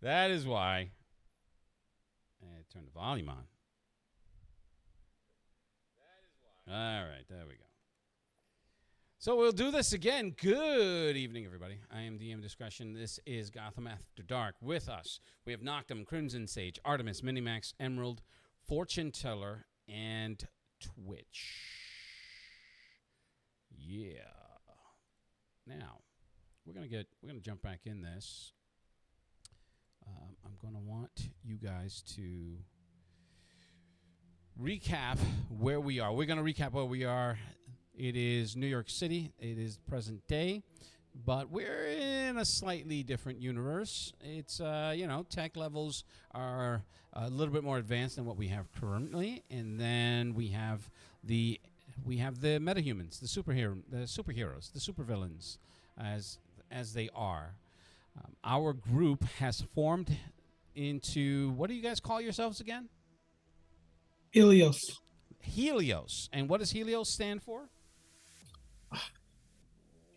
That is why. And turn the volume on. All right, there we go. So we'll do this again. Good evening, everybody. I am DM Discretion. This is Gotham After Dark. With us, we have Noctum, Crimson Sage, Artemis, Minimax, Emerald, Fortune Teller, and Twitch. Yeah. Now, we're gonna jump back in this. I'm gonna want you guys to recap where we are. We're gonna recap where we are. It is New York City. It is present day, but we're in a slightly different universe. It's tech levels are a little bit more advanced than what we have currently, and then we have the metahumans, the superheroes, the supervillains, as they are. Our group has formed into, what do you guys call yourselves again? Helios. Helios. And what does Helios stand for?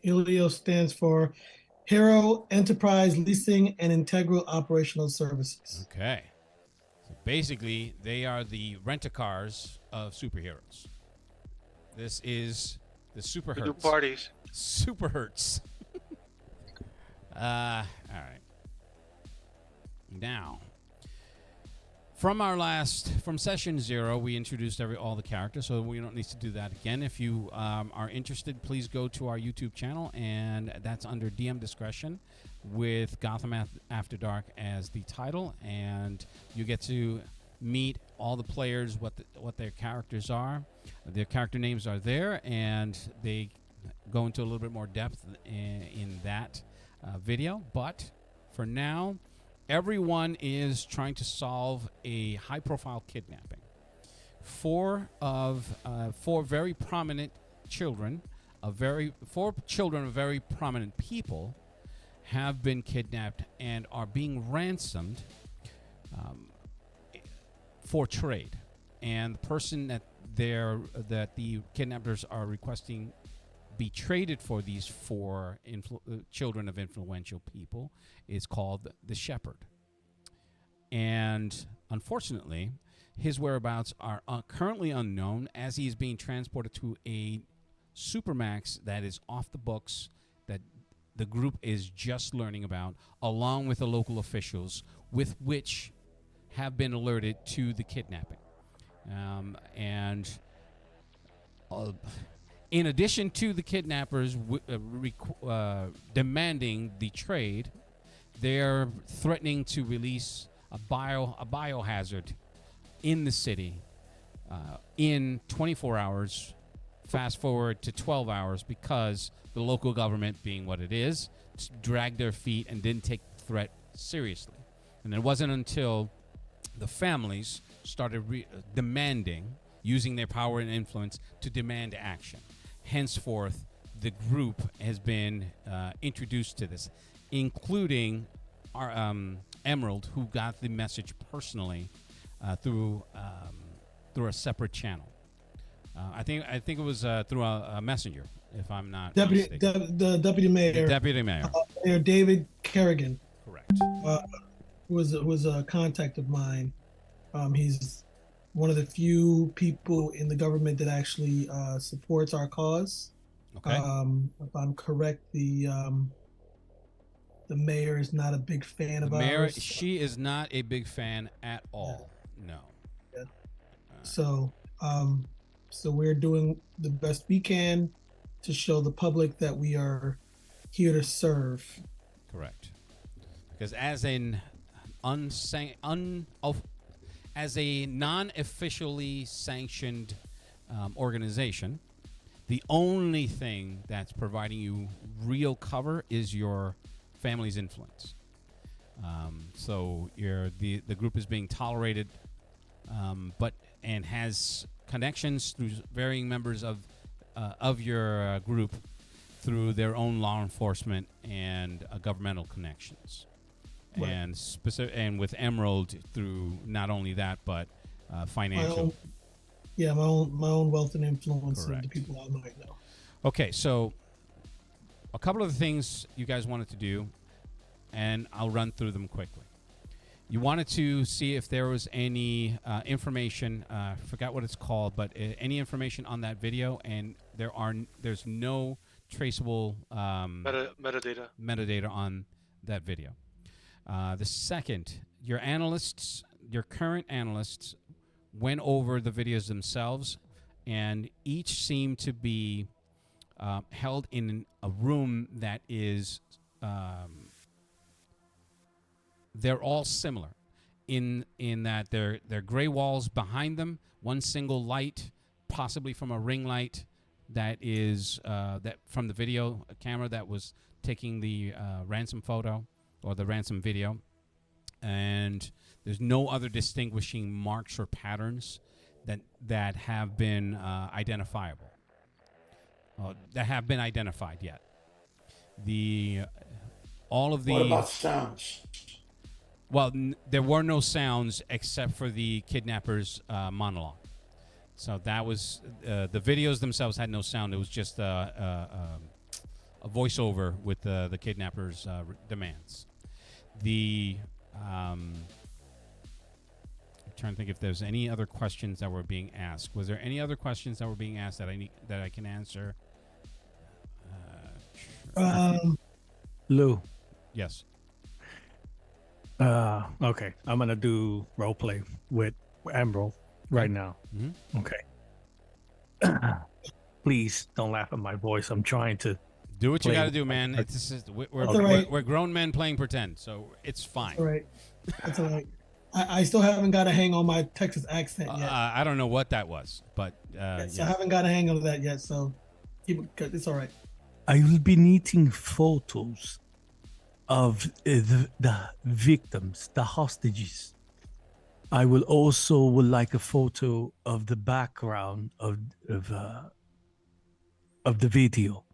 Helios stands for Hero Enterprise Leasing and Integral Operational Services. Okay. So basically, they are the rent-a-cars of superheroes. This is the Super We do Hertz. parties. Super Hertz. All right. Now, from session 0, we introduced all the characters, so we don't need to do that again. If you are interested, please go to our YouTube channel, and that's under DM Discretion with Gotham After Dark as the title, and you get to meet all the players, what their characters are. Their character names are there, and they go into a little bit more depth in that video. But for now, everyone is trying to solve a high-profile kidnapping. Four very prominent children, four children of very prominent people, have been kidnapped and are being ransomed for trade. And the person that the kidnappers are requesting be traded for these four children of influential people is called the Shepherd. And unfortunately, his whereabouts are currently unknown, as he is being transported to a supermax that is off the books, that the group is just learning about, along with the local officials, with which have been alerted to the kidnapping. In addition to the kidnappers demanding the trade, they're threatening to release a biohazard in the city in 24 hours. Fast forward to 12 hours, because the local government, being what it is, dragged their feet and didn't take the threat seriously. And it wasn't until the families started demanding, using their power and influence to demand action. Henceforth, the group has been introduced to this, including our Emerald, who got the message personally through a separate channel. I think it was through a messenger, if I'm not mistaken. The deputy mayor. The deputy mayor. Mayor David Kerrigan. Correct. Who was a contact of mine. He's one of the few people in the government that actually supports our cause. Okay. If I'm correct, the mayor is not a big fan of ours. She is not a big fan at all. No. Yeah. So we're doing the best we can to show the public that we are here to serve. Correct. Because as a non-officially sanctioned organization, the only thing that's providing you real cover is your family's influence. So the group is being tolerated, and has connections through varying members of your group through their own law enforcement and governmental connections. Right. And with Emerald through not only that, but financial. My own wealth and influence. Correct. Of the people I might know. Okay, so a couple of the things you guys wanted to do, and I'll run through them quickly. You wanted to see if there was any information. I forgot what it's called, but any information on that video, and there's no traceable Metadata. metadata on that video. The second, your current analysts, went over the videos themselves, and each seem to be held in a room that is. They're all similar, in that they're gray walls behind them, one single light, possibly from a ring light, that is that from the video camera that was taking the ransom photo or the ransom video, and there's no other distinguishing marks or patterns that have been identifiable, that have been identified yet. What about sounds? Well, there were no sounds except for the kidnapper's monologue. So that was the videos themselves had no sound. It was just a voiceover with the kidnapper's demands. I'm trying to think if there's any other questions that were being asked. Was there any other questions that were being asked that I can answer? Lou. Yes. Okay, I'm gonna do role play with Emerald right now. Mm-hmm. Okay. Please don't laugh at my voice. I'm trying to do what you got to do, man. We're grown men playing pretend, so it's fine. All right, that's all right. I still haven't got a hang on my Texas accent yet. I don't know what that was, but yes, I haven't got a hang of that yet. So it's all right. I will be needing photos of the victims, the hostages. I will also would like a photo of the background of the video.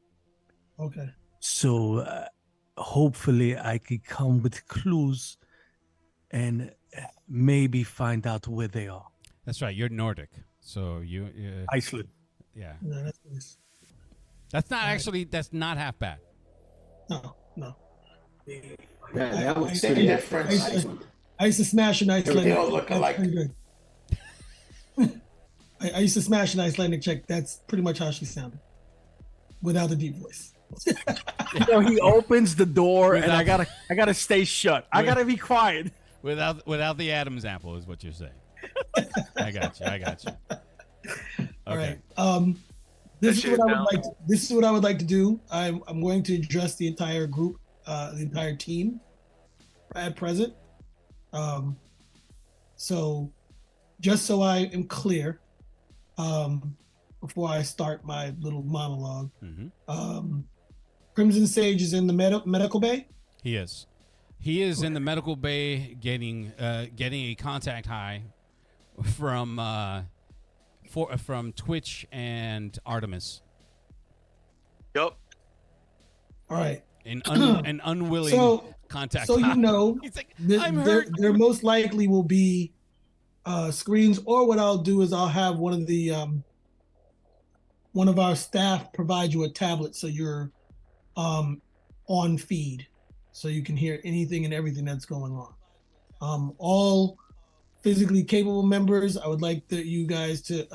Okay. So hopefully I could come with clues and maybe find out where they are. That's right. You're Nordic, so you Iceland. Yeah. No, that's nice. That's not actually. That's not half bad. No. Yeah, that looks pretty different. I used to smash an Icelandic. They all look alike. I used to smash an Icelandic chick. That's pretty much how she sounded, without the deep voice. He opens the door, and I gotta stay shut. I gotta be quiet. Without the Adam's apple is what you're saying. I got you. Okay. All right. This is what I would like to do. I'm going to address the entire group, the entire team at present. So just so I am clear, before I start my little monologue, Crimson Sage is in the medical bay. He is in the medical bay getting a contact high from Twitch and Artemis. Yep. All right. An unwilling contact. So high. you know, he's like, I'm hurt. There most likely will be screens, or what I'll do is I'll have one of our staff provide you a tablet so you're on feed, so you can hear anything and everything that's going on. All physically capable members, I would like you guys to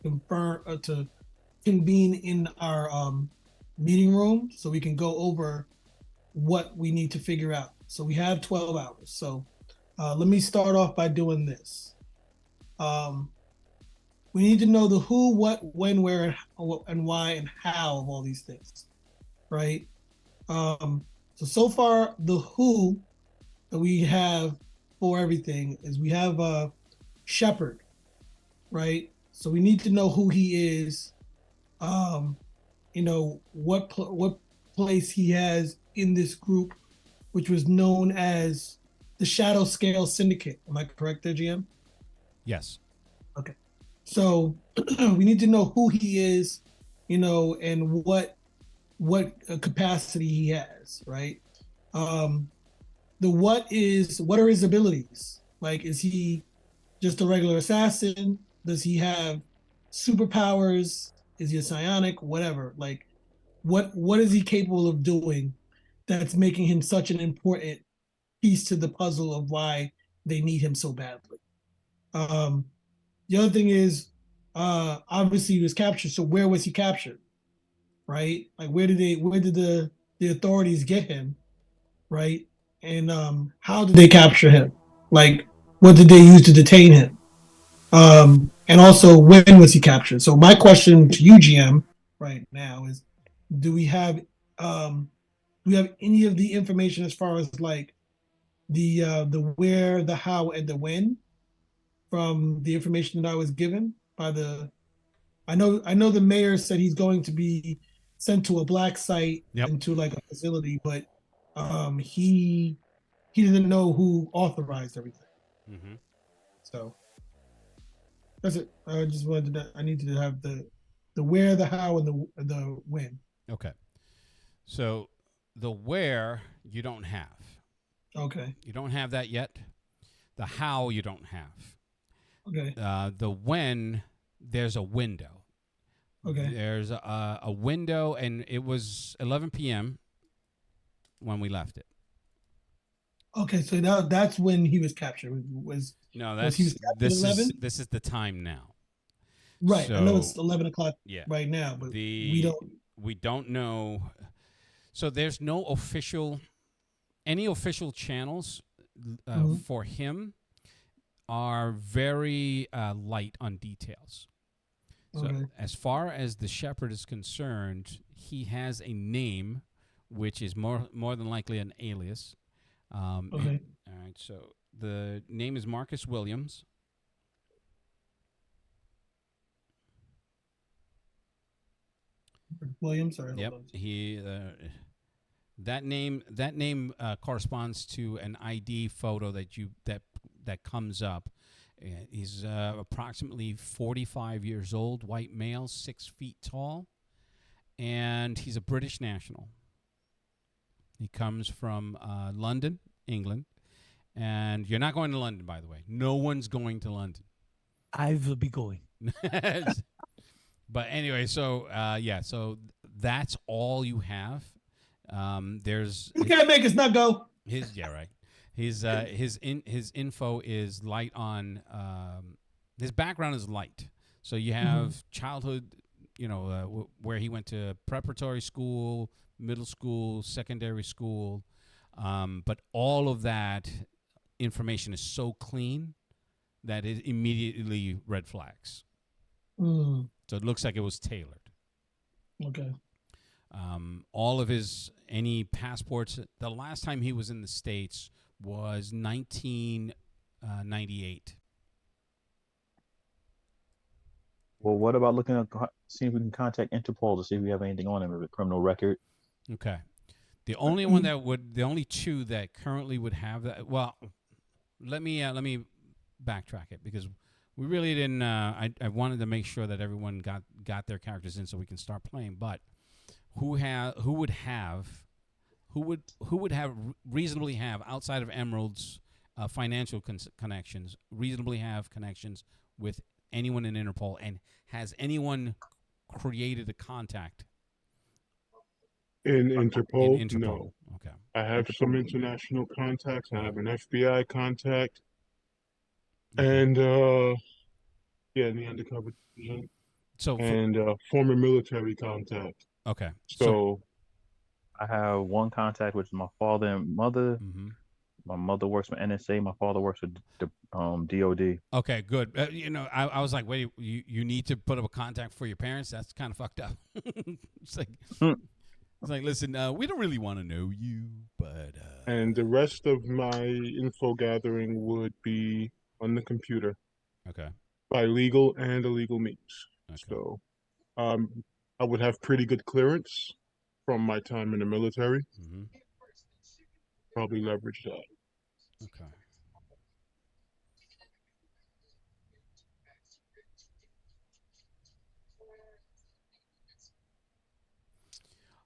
to convene in our meeting room so we can go over what we need to figure out. So we have 12 hours. So let me start off by doing this. We need to know the who, what, when, where, and why, and how of all these things, right? So far, the who that we have for everything is we have Shepherd, right? So we need to know who he is, what place he has in this group, which was known as the Shadow Scale Syndicate. Am I correct there, GM? Yes. Okay. So we need to know who he is, and what capacity he has, right? What are his abilities? Like, is he just a regular assassin? Does he have superpowers? Is he a psionic? Whatever. Like, what is he capable of doing that's making him such an important piece to the puzzle of why they need him so badly. The other thing is, obviously he was captured. So where was he captured? Right? Like where did the authorities get him? Right? And how did they capture him? Like what did they use to detain him? And also when was he captured? So my question to you, GM, right now is, do we have any of the information as far as like the where, the how, and the when from the information that I was given by the I know the mayor said he's going to be sent to a black site Yep. and to like a facility, but he didn't know who authorized everything. Mm-hmm. So that's it. I just wanted to I needed to have the where, the how, and the when. Okay. So the where you don't have. Okay. You don't have that yet. The how you don't have. Okay. The when there's a window. Okay. There's a window, and it was 11 p.m. when we left it. Okay. So that's when he was captured. No, Was he was captured at 11? This is the time now. Right. I know it's So 11 o'clock yeah, right now, but we don't know. So there's no any official channels Mhm. for him are very light on details. So Okay. as far as the shepherd is concerned, he has a name, which is more than likely an alias. Okay. All right. So the name is Marcus Williams. Williams. Sorry. Yep. Hold on. He that name corresponds to an ID photo that comes up. He's approximately 45 years old, white male, 6 feet tall, and he's a British national. He comes from London, England, and you're not going to London, by the way. No one's going to London. I will be going. But anyway, so so that's all you have. There's You can't make us not go. his right. His info is light on. His background is light. So you have childhood, where he went to preparatory school, middle school, secondary school, but all of that information is so clean that it immediately red flags. Mm. So it looks like it was tailored. Okay. All of any passports, the last time he was in the States was 1998. Well, what about looking at see if we can contact Interpol to see if we have anything on him with a criminal record? Okay. The only two that currently would have that. Well, let me backtrack it because we really didn't. I wanted to make sure that everyone got their characters in so we can start playing. But who would reasonably have outside of Emerald's financial connections, reasonably have connections with anyone in Interpol, and has anyone created a contact In in Interpol? Interpol? No. Okay. I have some international contacts. I have an FBI contact. Okay. And in the undercover division. So And former military contact. okay. So I have one contact, which is my father and mother. Mm-hmm. My mother works for NSA. My father works for the DOD. Okay, good. I was like, wait, you need to put up a contact for your parents? That's kind of fucked up. It's like, listen, we don't really want to know you, but and the rest of my info gathering would be on the computer okay, by legal and illegal means. okay. So I would have pretty good clearance from my time in the military. Mm-hmm. Probably leverage that. Okay.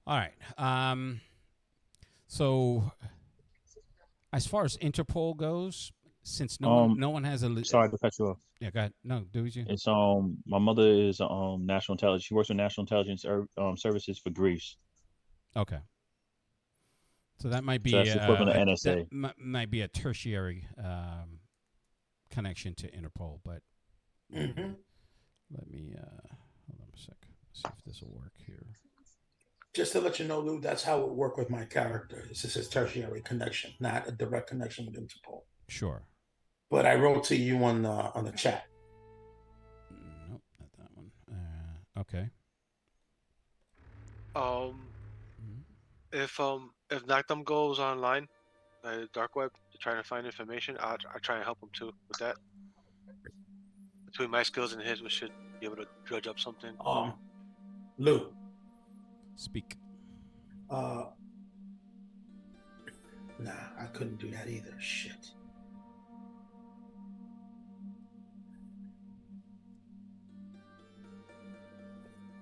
All right. So as far as Interpol goes, since no one has a Sorry to cut you off. yeah, go ahead. No, do you? It's my mother is national intelligence. She works with national intelligence services for Greece. Okay. So that might be So that's the equivalent of NSA. that might be a tertiary connection to Interpol, but Mhm. let me hold on a sec. See if this will work here. Just to let you know, Lou, that's how it worked with my character. It's just a tertiary connection, not a direct connection with Interpol. Sure. But I wrote to you on the chat. Nope, not that one. Okay. If Noctum goes online, the dark web, to try to find information, I'll try and help him too with that. Between my skills and his, we should be able to dredge up something. Lou. Speak. Nah, I couldn't do that either. Shit.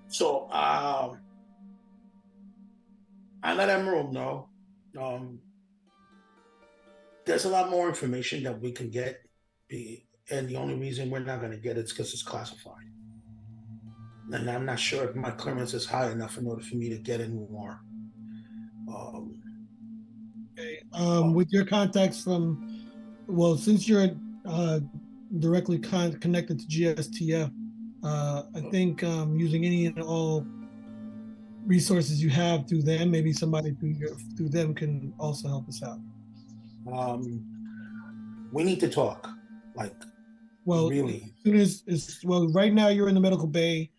So, I let Emerald know. There's a lot more information that we can get, and the only reason we're not going to get it is because it's classified. And I'm not sure if my clearance is high enough in order for me to get any more. With your contacts from, well, since you're directly connected to GSTF, I think using any and all resources you have through them, maybe somebody through them can also help us out. We need to talk, like, well, really. As soon as right now you're in the medical bay,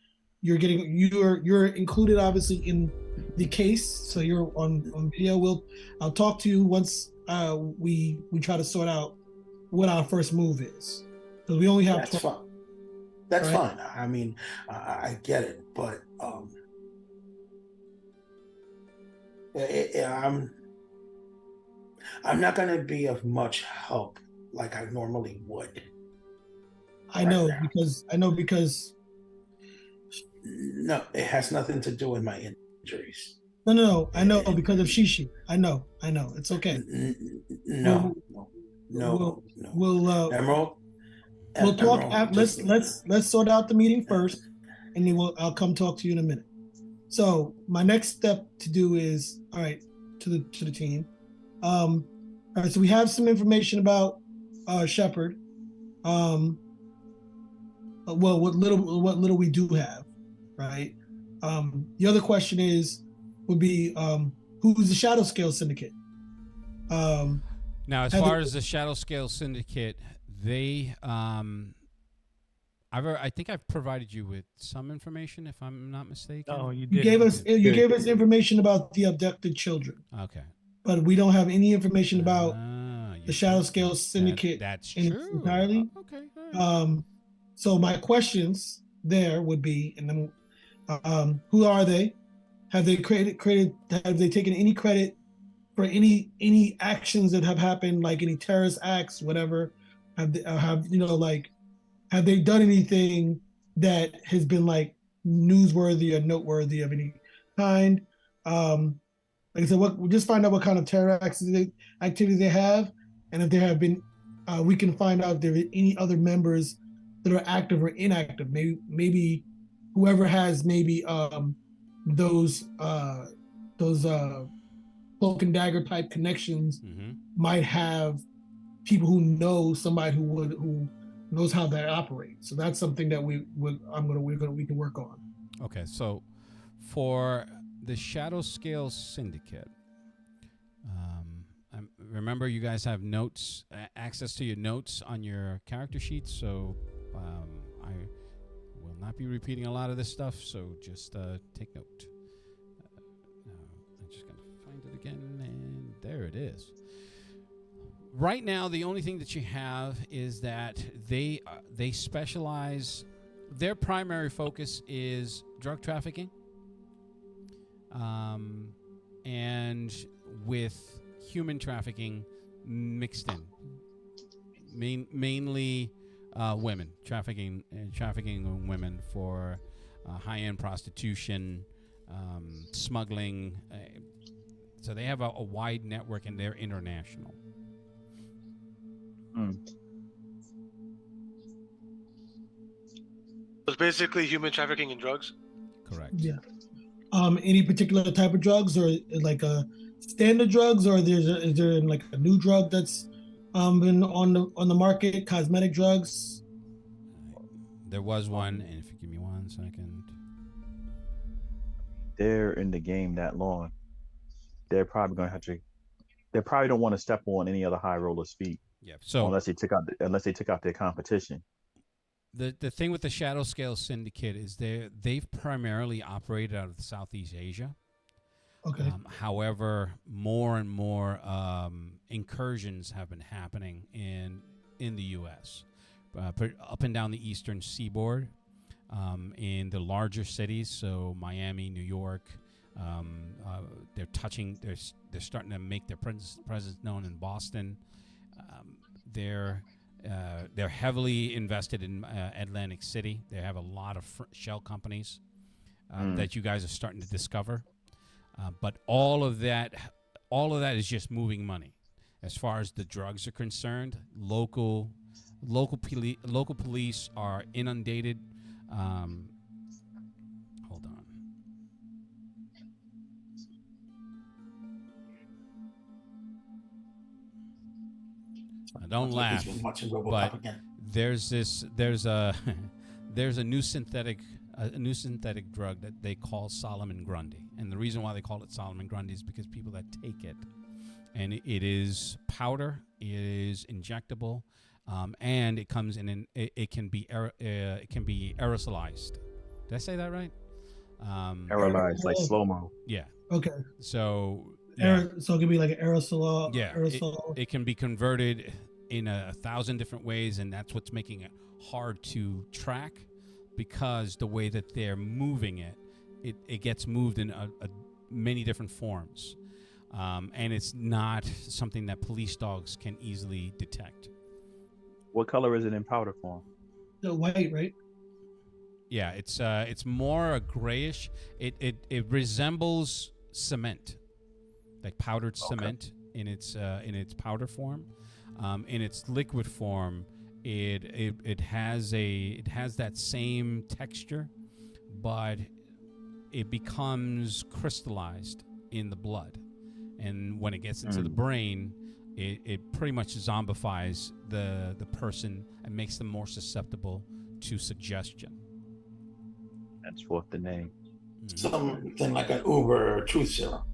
you're included obviously in the case, so you're on video. I'll talk to you once we try to sort out what our first move is, because we only have. That's fine. That's fine. I mean, I get it, but I'm not going to be of much help like I normally would. I know because. No, it has nothing to do with my injuries. No. I know because of Shishi. I know. It's okay. No. We'll Emerald. We'll talk. Let's sort out the meeting first, and then I'll come talk to you in a minute. So my next step to do is to the team. All right. So we have some information about Shepard. Well, what little we do have, right? The other question would be who's the Shadow Scale Syndicate? Now, as far as the Shadow Scale Syndicate, they I think I've provided you with some information, if I'm not mistaken. Oh, you gave us information about the abducted children. Okay. But we don't have any information about the Shadow Scale Syndicate. That's true. Entirely. Okay. Right. So my questions there would be, and then, who are they? Have they have they taken any credit for any actions that have happened, like any terrorist acts, whatever? Have they done anything that has been like newsworthy or noteworthy of any kind? Like I said, we just find out what kind of terror activities they have, and if there have been, we can find out if there are any other members that are active or inactive. Maybe whoever has those cloak and dagger type connections might have people who know somebody who knows how that operates. So that's something that we can work on. Okay, so for the Shadow Scale Syndicate, remember you guys have notes, access to your notes on your character sheets, so I will not be repeating a lot of this stuff, so just take note. I'm just going to find it again, and there it is. Right now, the only thing that you have is that they specialize. Their primary focus is drug trafficking, and with human trafficking mixed in, mainly women trafficking women for high-end prostitution, smuggling. So they have a wide network, and they're international. It's basically human trafficking and drugs. Correct. Yeah. Any particular type of drugs, or like a standard drugs, or is there like a new drug that's been on the market. Cosmetic drugs. There was one, and if you give me 1 second. They're in the game that long. They're probably going to have to. They probably don't want to step on any other high rollers' feet. Yeah. So unless they took out their competition. the thing with the Shadow Scale Syndicate is they've primarily operated out of Southeast Asia. Okay. However, more and more incursions have been happening in the U.S., up and down the eastern seaboard, in the larger cities. So Miami, New York, they're touching. They're starting to make their presence known in Boston. They're heavily invested in Atlantic City. They have a lot of shell companies that you guys are starting to discover. But all of that is just moving money. As far as the drugs are concerned, local police are inundated. Hold on. Don't laugh. But there's a new synthetic drug that they call Solomon Grundy, and the reason why they call it Solomon Grundy is because people that take it, and it is powder, it is injectable, and it comes in it can be aerosolized. Did I say that right? Aerolized, like slow-mo. Yeah. Okay. So yeah. So it can be like an aerosol. Yeah. Aerosol. It can be converted in 1,000 different ways, and that's what's making it hard to track, because the way that they're moving it gets moved in many different forms, and it's not something that police dogs can easily detect. What color is it in powder form? The white, right? Yeah, it's more a grayish. It resembles cement, like powdered cement in its powder form. In its liquid form, it has that same texture, but it becomes crystallized in the blood, and when it gets into the brain, it pretty much zombifies the person and makes them more susceptible to suggestion. That's what the name. Something like an Uber truth serum.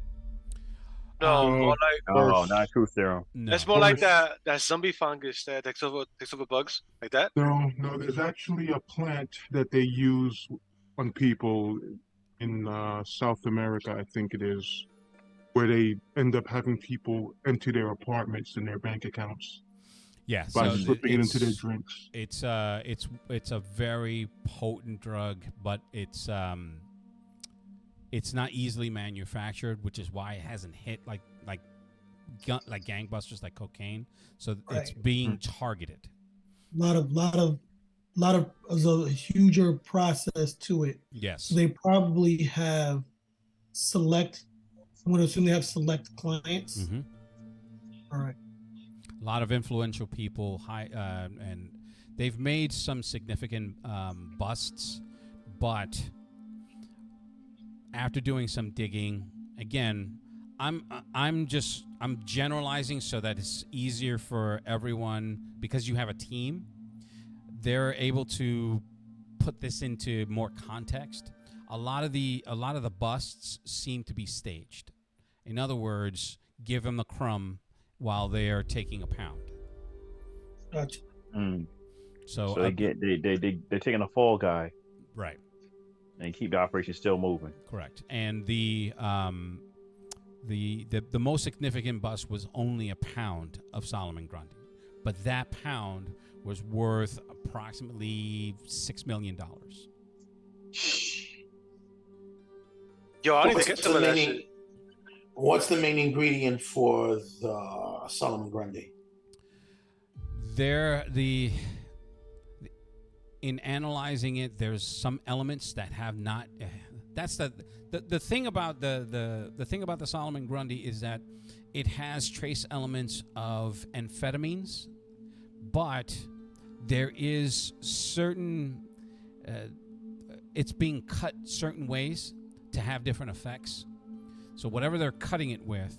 No, more like not truth serum. No. It's more like that zombie fungus that takes over bugs, like that. No, there's actually a plant that they use on people in South America, I think it is, where they end up having people empty their apartments and their bank accounts. Yeah, by so slipping it into their drinks. It's a very potent drug, but it's not easily manufactured, which is why it hasn't hit like gangbusters, like cocaine. So it's being targeted. Lot of there's a huger process to it. Yes. So they probably have select. I'm going to assume they have select clients. Mm-hmm. All right. A lot of influential people, and they've made some significant busts, but after doing some digging, again, I'm generalizing so that it's easier for everyone, because you have a team. They're able to put this into more context. A lot of the busts seem to be staged. In other words, give them the crumb while they are taking a pound. Gotcha. So they're taking a fall guy, right, and keep the operation still moving. Correct. And the most significant bust was only a pound of Solomon Grundy, but that pound was worth approximately $6 million. Yo, I need to get some of that shit. What's the main ingredient for the Solomon Grundy? In analyzing it, there's some elements that have not. That's the thing about the thing about the Solomon Grundy is that it has trace elements of amphetamines, but there is certain. It's being cut certain ways to have different effects. So whatever they're cutting it with,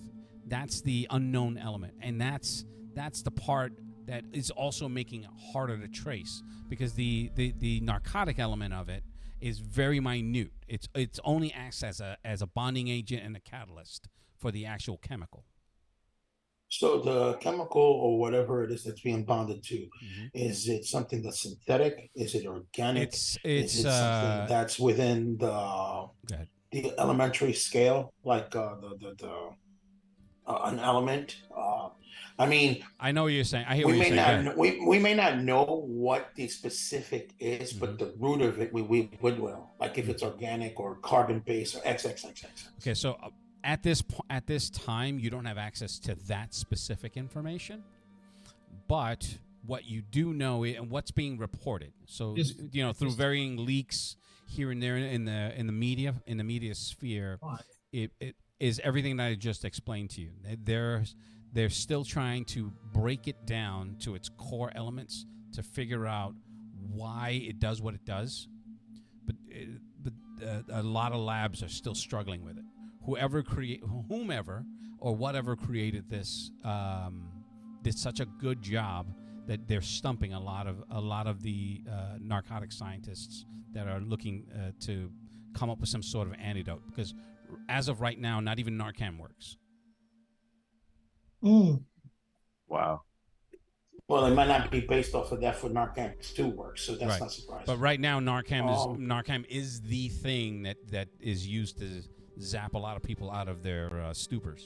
that's the unknown element, and that's that's the part that is also making it harder to trace, because the narcotic element of it is very minute. It's only acts as a bonding agent and a catalyst for the actual chemical. So the chemical or whatever it is that's being bonded to, is it something that's synthetic? Is it organic? It's is it something that's within the elementary scale, like an element? I mean, I know what you're saying. I hear what you're saying. We may not know what the specific is, but the root of it we would know, like if it's organic or carbon based or XXXX. Okay, so at this time, you don't have access to that specific information, but what you do know and what's being reported. So through varying leaks here and there in the media sphere, it is everything that I just explained to you. They're still trying to break it down to its core elements to figure out why it does what it does, but a lot of labs are still struggling with it. Whomever or whatever created this did such a good job that they're stumping a lot of the narcotic scientists that are looking to come up with some sort of antidote, because as of right now, not even Narcan works. Wow. Well, it might not be based off of that for Narcan to work, so that's not surprising. But right now, Narcan is the thing that is used to zap a lot of people out of their stupors.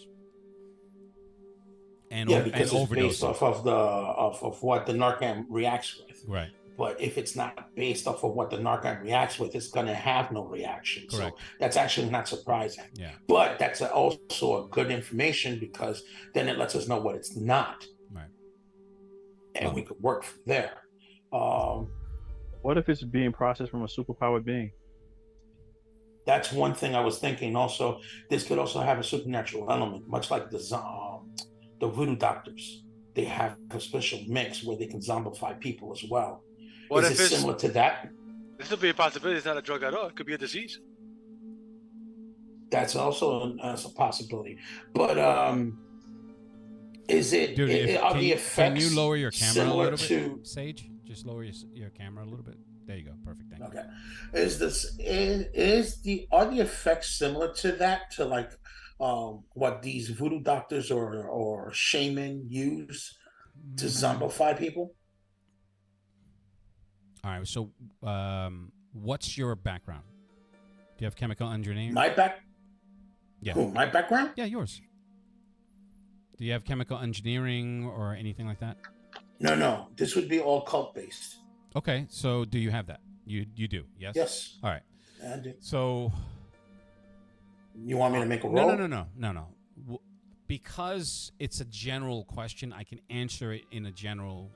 Because it's based off of of what the Narcan reacts with. Right. But if it's not based off of what the Narcan reacts with, it's going to have no reaction. Correct. So that's actually not surprising. Yeah. But that's also a good information, because then it lets us know what it's not. Right. And we could work from there. What if it's being processed from a superpowered being? That's one thing I was thinking. Also, this could also have a supernatural element, much like the voodoo doctors. They have a special mix where they can zombify people as well. What is if it it's similar to that? This would be a possibility. It's not a drug at all. It could be a disease. That's also a possibility. But is it? Dude, are the effects can you lower your camera a little bit, Sage? Just lower your camera a little bit. There you go. Perfect. Thank you. Okay. Are the effects similar to that? To like what these voodoo doctors or shaman use to zombify people? All right. So, what's your background? Do you have chemical engineering? Yeah. Who, my background? Yeah, yours. Do you have chemical engineering or anything like that? No. This would be all cult based. Okay. So, do you have that? You do? Yes. Yes. All right. I do. So, you want me to make a roll? No. Because it's a general question, I can answer it in a general.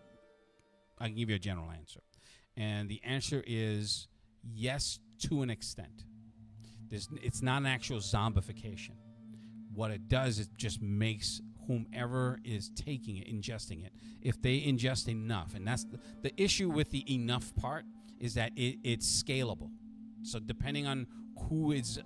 I can give you a general answer, and the answer is yes to an extent. It's not an actual zombification. What it does is just makes whomever is taking it, ingesting it, if they ingest enough, and that's the issue with the enough part, is that it's scalable. So depending on who's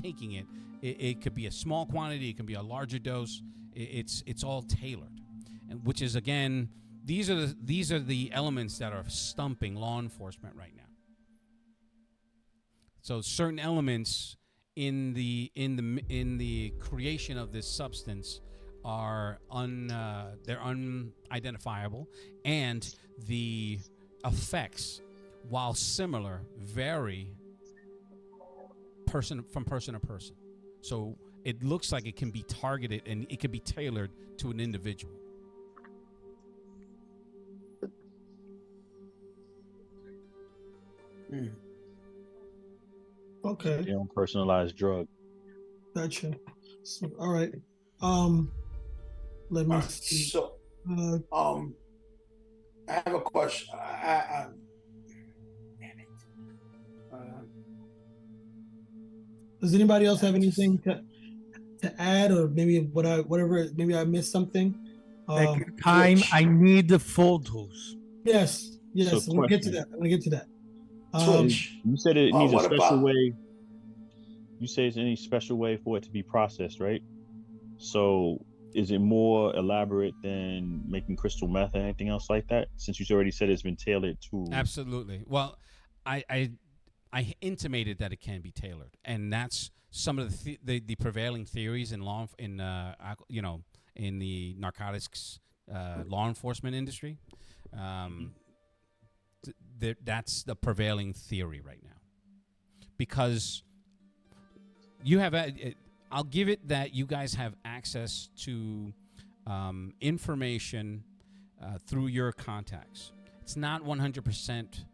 taking it, it could be a small quantity, it can be a larger dose. It's all tailored, and which is again, these are the elements that are stumping law enforcement right now. So certain elements in the creation of this substance are they're unidentifiable, and the effects, while similar, vary from person to person. So it looks like it can be targeted and it can be tailored to an individual. Okay. Your own personalized drug. Gotcha. So, all right. Let me see. So, I have a question. Damn it. Does anybody else have anything to add, or maybe maybe I missed something? Time. I need the photos. Yes. So I'm gonna get to that. You said it needs a special way. You say it's any special way for it to be processed, right? So is it more elaborate than making crystal meth or anything else like that? Since you already said it's been tailored to. Absolutely. Well, I intimated that it can be tailored, and that's some of the prevailing theories in in the narcotics law enforcement industry. That's the prevailing theory right now, because you have I'll give it that you guys have access to information through your contacts. It's not 100%,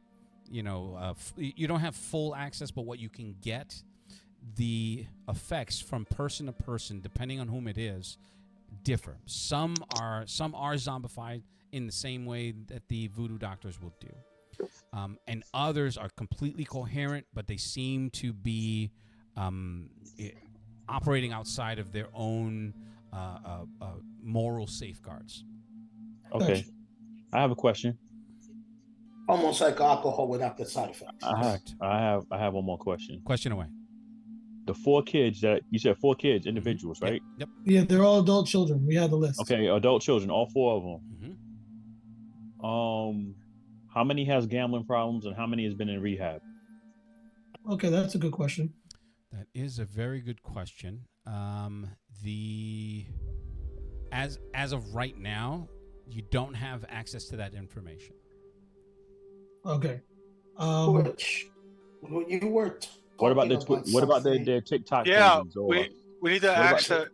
you don't have full access, but what you can get, the effects from person to person, depending on whom it is, differ. Some are zombified in the same way that the voodoo doctors will do. And others are completely coherent, but they seem to be operating outside of their own moral safeguards. Okay. Gotcha. I have a question. Almost like alcohol without the side effects. Correct. I have one more question. Question away. The 4 kids that you said, 4 kids, individuals, right? Yep. Yeah, they're all adult children. We have the list. Okay, adult children, all 4 of them. Mm-hmm. How many has gambling problems and how many has been in rehab? Okay, that's a good question. That is a very good question. As of right now, you don't have access to that information. Okay. Which you were. What about something- their TikTok Yeah, pages? Or we need to what about ask the. All what right,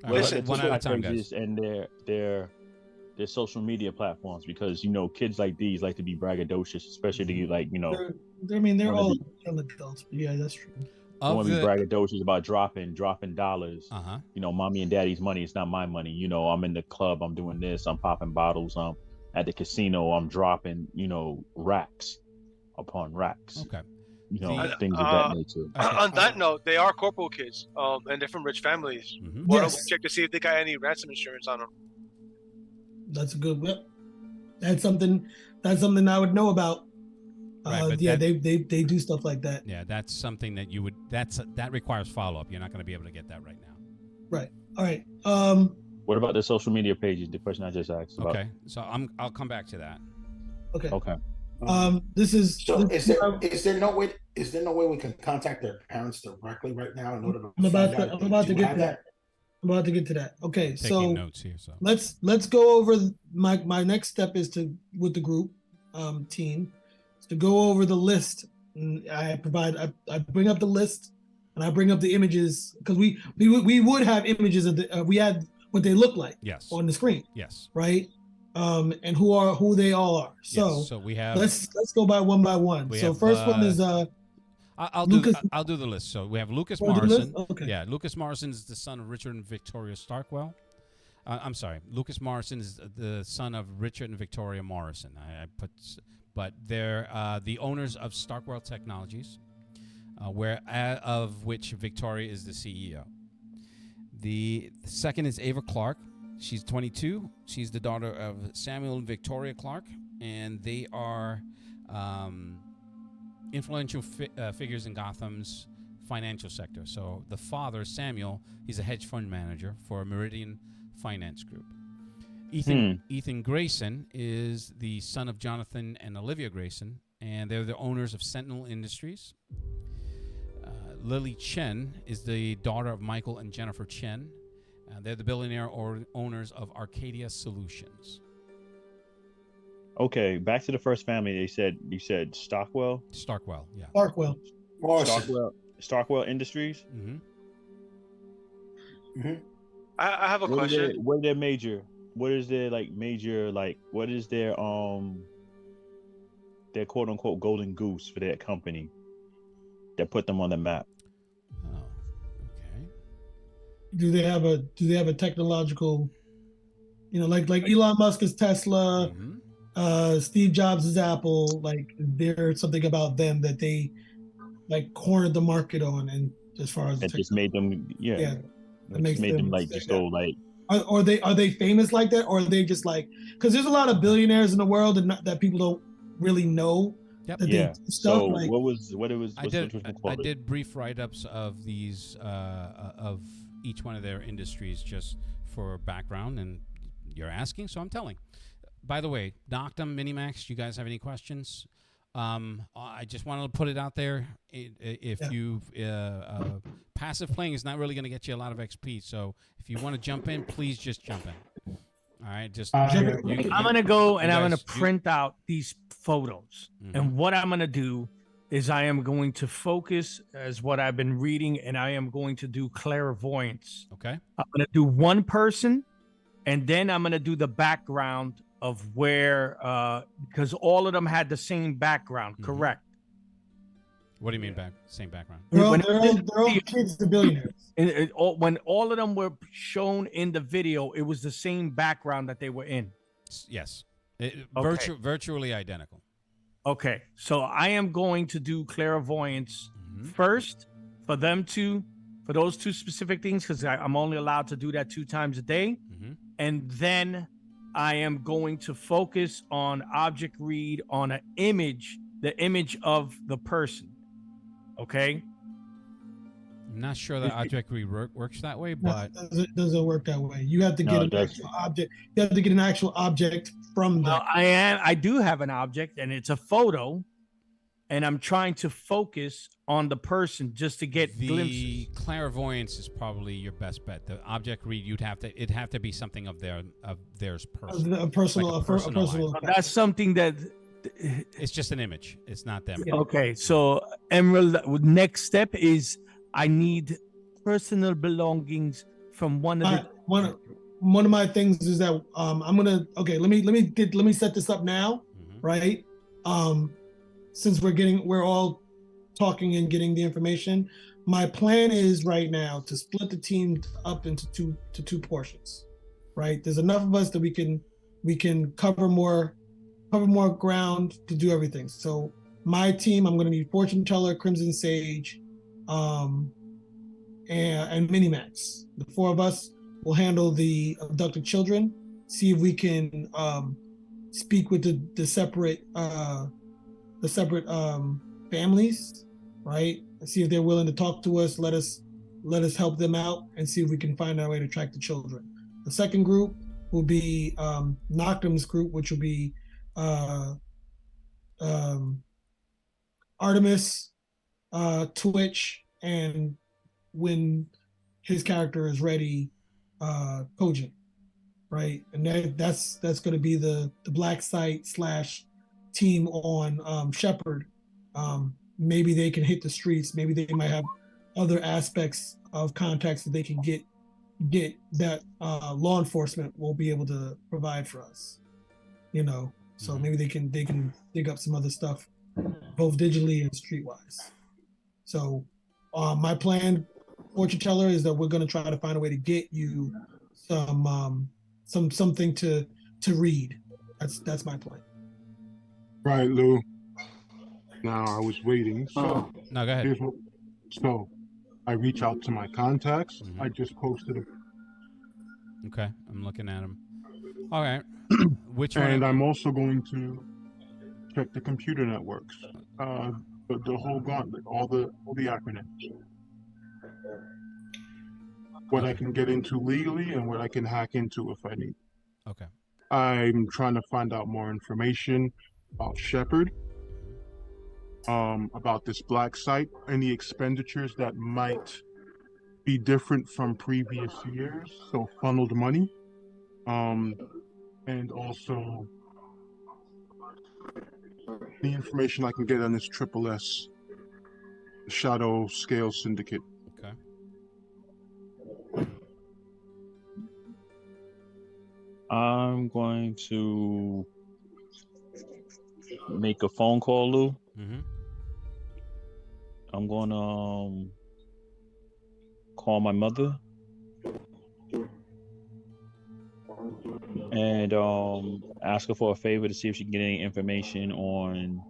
about Listen, their one at a TikTok time, pages guys. and their social media platforms? Because kids like these like to be braggadocious, especially They're wanna all be- young adults. But yeah, that's true. I want to be braggadocious about dropping dollars. Uh-huh. Mommy and daddy's money. It's not my money. I'm in the club. I'm doing this. I'm popping bottles. I'm at the casino. I'm dropping, racks upon racks. Okay. Things of that nature. on that note, they are corporal kids, and they're from rich families. Mm-hmm. Why don't we Yes. check to see if they got any ransom insurance on them? That's a good whip. That's something I would know about. Right, but yeah, that- they do stuff like that. Yeah, that's something that you would. That requires follow up. You're not going to be able to get that right now. Right. All right. What about the social media pages? The question I just asked about. Okay, so I'll come back to that. Okay. Okay. This is. So this is there no way we can contact their parents directly right now in order to I'm about find to, out I'm if about they to do get have to that. I'm about to get to that. Okay, Taking so notes here. So let's go over my next step is with the group team is to go over the list. And I bring up the list and I bring up the images because we would have images of we had what they look like yes, on the screen, yes. right? And who they all are. So, Yes. So we have. let's go by one. We So have, first one is I'll Lucas- do the list. So we have Lucas wanna do the Morrison. list? Okay. Yeah, Lucas Morrison is the son of Richard and Victoria Starkwell. I'm sorry, Lucas Morrison is the son of Richard and Victoria Morrison. But they're the owners of Starkwell Technologies, of which Victoria is the CEO. The second is Ava Clark. She's 22. She's the daughter of Samuel and Victoria Clark, and they are influential figures in Gotham's financial sector. So the father, Samuel, he's a hedge fund manager for Meridian Finance Group. Ethan Grayson is the son of Jonathan and Olivia Grayson, and they're the owners of Sentinel Industries. Lily Chen is the daughter of Michael and Jennifer Chen. They're the billionaire owners of Arcadia Solutions. Okay, back to the first family. You said Stockwell. Starkwell, yeah. Starkwell. Morrison. Starkwell Industries. Mm-hmm. Mhm. I have a question. What is their major? What is their What is their quote unquote golden goose for their company that put them on the map? Oh, okay. Do they have a technological, like Elon Musk is Tesla, Mm-hmm. Steve Jobs is Apple, like there's something about them that they cornered the market on, and as far as That just made them that makes made them them just stand go out. Are they famous like that, or are they just because there's a lot of billionaires in the world and that people don't really know Yep. that yeah. they do stuff So like what it was? I did brief write-ups of these of each one of their industries just for background, and you're asking, so I'm telling. By the way, Noctum, Minimax, you guys have any questions? I just wanted to put it out there. If you passive playing is not really going to get you a lot of XP, so if you want to jump in, please just jump in. All right, just I'm gonna go and I'm gonna print out these photos, and what I'm gonna do is I am going to focus as what I've been reading, and I am going to do clairvoyance. Okay. I'm gonna do one person, and then I'm gonna do the background of where, because all of them had the same background, correct? What do you mean same background? They're all kids to billionaires. When all of them were shown in the video, it was the same background that they were in. Yes. Okay. Virtually identical. Okay, so I am going to do clairvoyance first for those two specific things, because I'm only allowed to do that 2 times a day. And then I am going to focus on object read on an image, the image of the person. Okay. I'm not sure that object read works that way, but it doesn't work that way. You have to get an actual object. You have to get an actual object from that. I do have an object, and it's a photo, and I'm trying to focus on the person just to get glimpses. The clairvoyance is probably your best bet. The object read, it'd have to be something of theirs personal. A personal. That's something that. It's just an image. It's not them. Okay, so Emerald, next step is I need personal belongings from one of the. One of my things is that I'm gonna. Okay, let me set this up now, right? Since we're all talking and getting the information, my plan is right now to split the team up into two portions, right? There's enough of us that we can cover more ground to do everything. So my team, I'm going to need Fortune Teller, Crimson Sage, and Minimax. The 4 of us will handle the abducted children. See if we can speak with the separate families, right? And see if they're willing to talk to us. Let us help them out and see if we can find our way to track the children. The second group will be Noctum's group, which will be Artemis, Twitch, and when his character is ready, Cogent, right? And that's going to be the black site / team on Shepherd. Maybe they can hit the streets. Maybe they might have other aspects of contacts that they can get that law enforcement will be able to provide for us. So maybe they can dig up some other stuff, both digitally and streetwise. So my plan, Fortune Teller, is that we're going to try to find a way to get you something to read. That's my plan. Right, Lou. Now I was waiting. So no, go ahead. So I reach out to my contacts. I just posted them. Okay, I'm looking at them. All right. And I'm also going to check the computer networks, the whole gauntlet, all the acronyms. What I can get into legally and what I can hack into if I need. Okay. I'm trying to find out more information about Shepherd, about this black site, any expenditures that might be different from previous years, so funneled money, and also the information I can get on this SSS, Shadow Scale Syndicate. Okay. I'm going to make a phone call, Lou. I'm going to call my mother and ask her for a favor to see if she can get any information on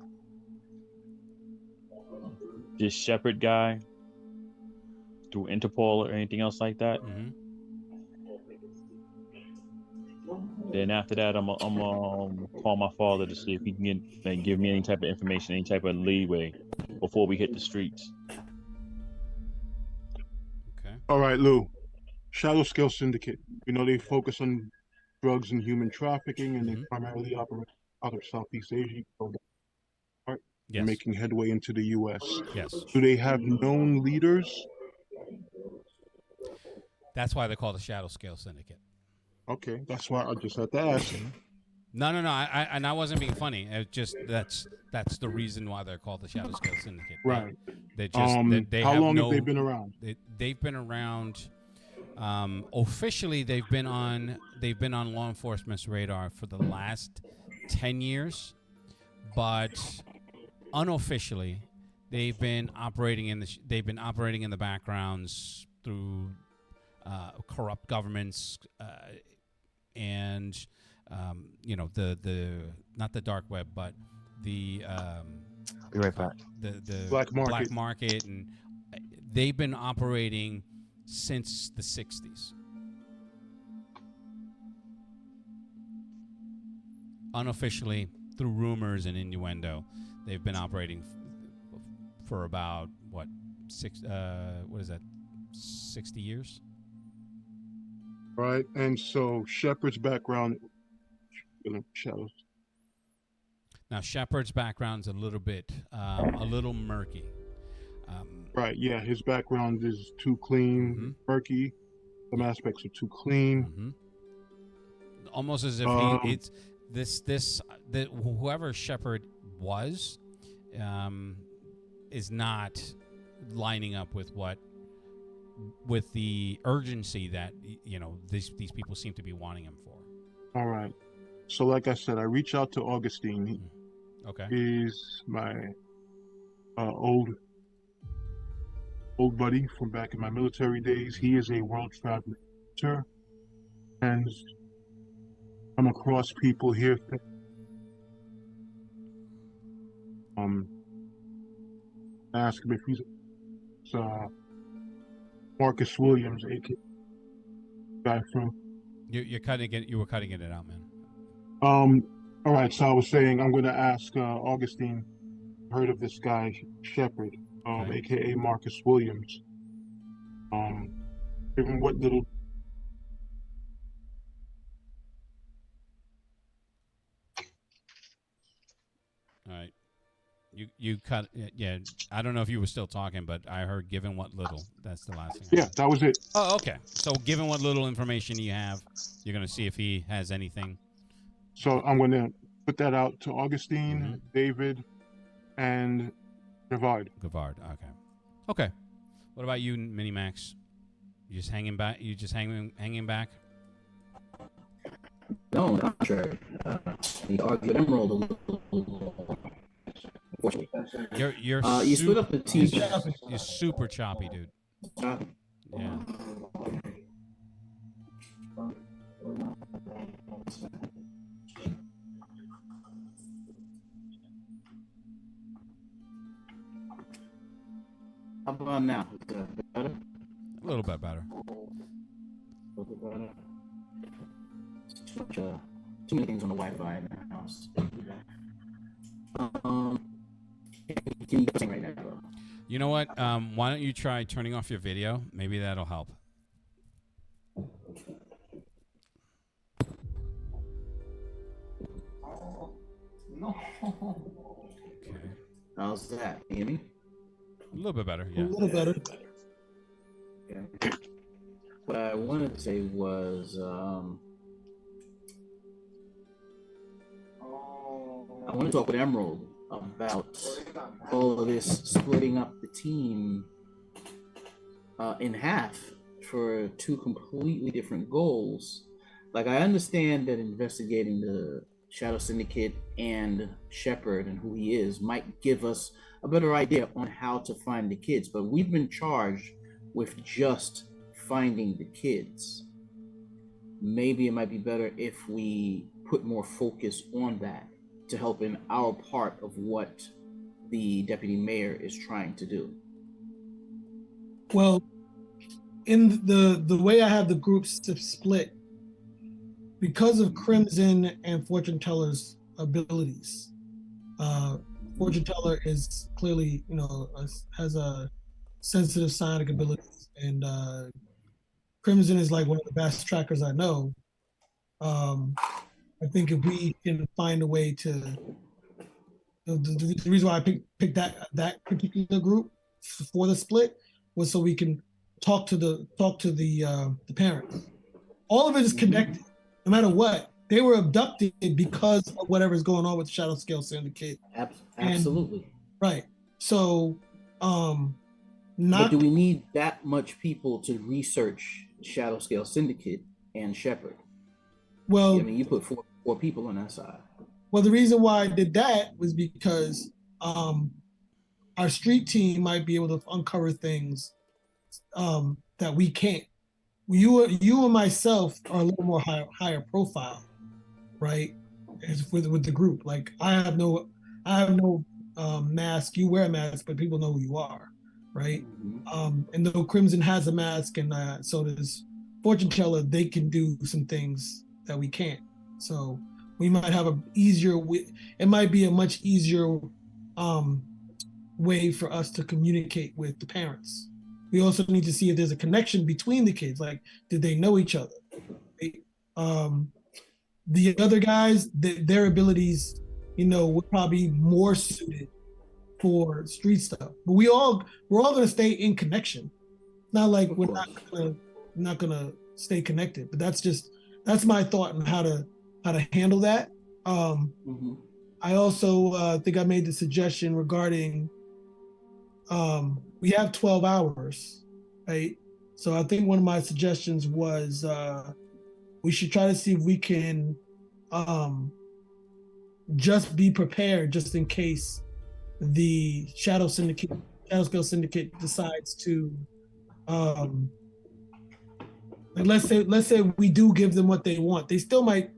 this Shepherd guy through Interpol or anything else like that. Then after that, I'm call my father to see if he can give me any type of information, any type of leeway before we hit the streets. Okay. All right, Lou. Shadow Scale Syndicate. You know, they focus on drugs and human trafficking, and they Mhm. primarily operate out of Southeast Asia. They're Yes. making headway into the U.S. Yes. Do they have known leaders? That's why they're called the Shadow Scale Syndicate. Okay, that's why I just had to ask. No. I wasn't being funny. It just that's the reason why they're called the Shadow Scale Syndicate. Right. They just they how have long no, have they been around? They've been around. Officially, they've been on law enforcement's radar for the last 10 years, but unofficially, they've been operating in the backgrounds through corrupt governments and the not the dark web, but the Be right back. the Black market. black market, and they've been operating since the 60s. Unofficially, through rumors and innuendo, they've been operating for about what 60 years? Right, and so Shepard's background, shadows. Now, Shepard's background's a little murky. Right, yeah, his background is too clean, murky. Some aspects are too clean. Almost as if whoever Shepard was, is not lining up with the urgency that these people seem to be wanting him for. All right. So, like I said, I reach out to Augustine. Okay. He's my old buddy from back in my military days. He is a world traveling teacher, and come across people here. Ask him if he's Marcus Williams, aka guy from. You were cutting it out, man. All right. So I was saying I'm going to ask Augustine. Heard of this guy Shepard, Okay. aka Marcus Williams. Given what little. All right. You cut. Yeah. I don't know if you were still talking, but I heard given what little. That's the last thing. Yeah, that was it. Oh, okay. So given what little information you have, you're going to see if he has anything. So I'm going to put that out to Augustine, David, and Gavard. Okay. Okay. What about you, Minimax? You just hanging back? You just hanging back? No, not sure. We argued Emerald a little. Unfortunately. You're you split up the team. You're super choppy, dude. Yeah. How about now? Is that better? A little bit better. A little bit better. Too many things on the Wi-Fi in the house. Can you go right now, bro? You know what? Why don't you try turning off your video? Maybe that'll help. No. Okay. How's that? Can you hear me? A little bit better, yeah. A little better. Okay. What I wanted to say was, I want to talk with Emerald about all of this splitting up the team in half for two completely different goals. Like, I understand that investigating the Shadow Syndicate and Shepard and who he is might give us a better idea on how to find the kids, but we've been charged with just finding the kids. Maybe it might be better if we put more focus on that to help in our part of what the deputy mayor is trying to do. Well, in the way I have the groups split, because of Crimson and Fortune Teller's abilities, Fortune Teller is clearly, has a sensitive psionic abilities, and Crimson is like one of the best trackers I know. I think if we can find a way to, the reason why I picked that particular group for the split was so we can talk to the parents. All of it is connected, no matter what. They were abducted because of whatever's going on with the Shadow Scale Syndicate. Absolutely. And, right. So, but do we need that much people to research Shadow Scale Syndicate and Shepard? Well, I mean, you put four people on that side. Well, the reason why I did that was because our street team might be able to uncover things that we can't. You and myself are a little more higher profile, right? With the group, like I have no mask. You wear a mask, but people know who you are, right? And though Crimson has a mask, and so does Fortune Teller, they can do some things that we can't. So we might have it might be a much easier way for us to communicate with the parents. We also need to see if there's a connection between the kids. Like, did they know each other? The other guys, their abilities, were probably more suited for street stuff. But we're all going to stay in connection. It's not like we're not gonna stay connected. But that's my thought on how to handle that. I also think I made the suggestion regarding we have 12 hours, right? So I think one of my suggestions was we should try to see if we can just be prepared just in case the Shadow Scale Syndicate decides to let's say we do give them what they want. They still might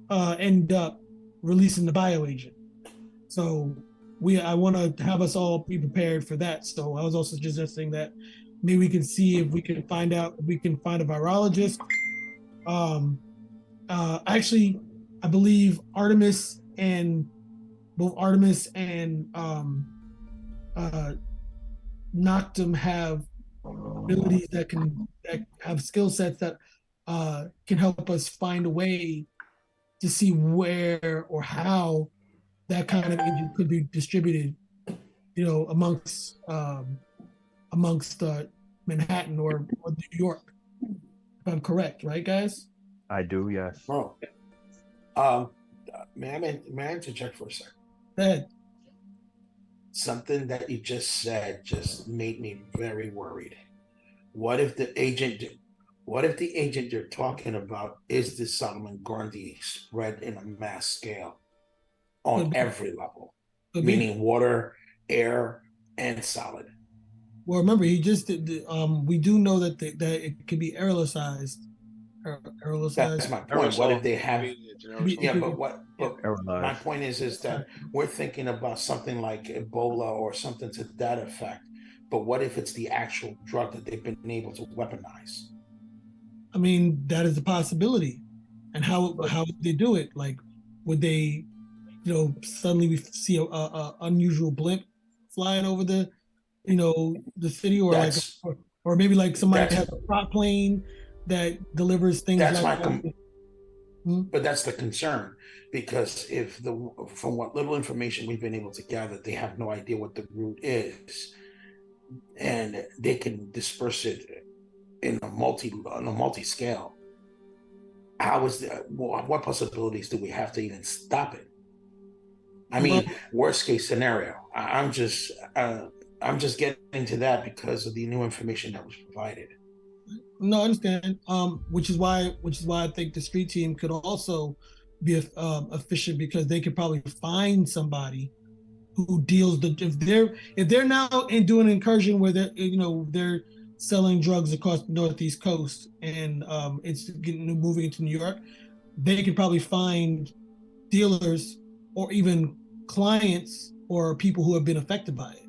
end up releasing the bioagent. So I want to have us all be prepared for that. So I was also suggesting that maybe we can see if we can find a virologist. Actually, I believe both Artemis and Noctum have abilities that have skill sets that can help us find a way to see where or how that kind of agent could be distributed, amongst Manhattan or New York. If I'm correct, right, guys? I do, yes. Bro, may I interject for a second? Go ahead. Something that you just said just made me very worried. What if the agent you're talking about is the Solomon Grundy spread in a mass scale on every level, meaning water, air, and solid? Well, remember, he just did. We do know that that it could be aerosolized. That's my point. What if they have? Yeah, but my Aerosolized. point is that we're thinking about something like Ebola or something to that effect. But what if it's the actual drug that they've been able to weaponize? I mean, that is a possibility. And how would they do it? Like, would they, suddenly we see a unusual blimp flying over the city, or or maybe like somebody has a prop plane that delivers things. But that's the concern, because from what little information we've been able to gather, they have no idea what the route is, and they can disperse it on a multi scale. What possibilities do we have to even stop it? I mean, worst case scenario. I'm just getting to that because of the new information that was provided. No, I understand. Which is why I think the street team could also be efficient, because they could probably find somebody who deals if they're now doing an incursion where they're selling drugs across the Northeast coast, and it's moving into New York. They could probably find dealers or even clients or people who have been affected by it,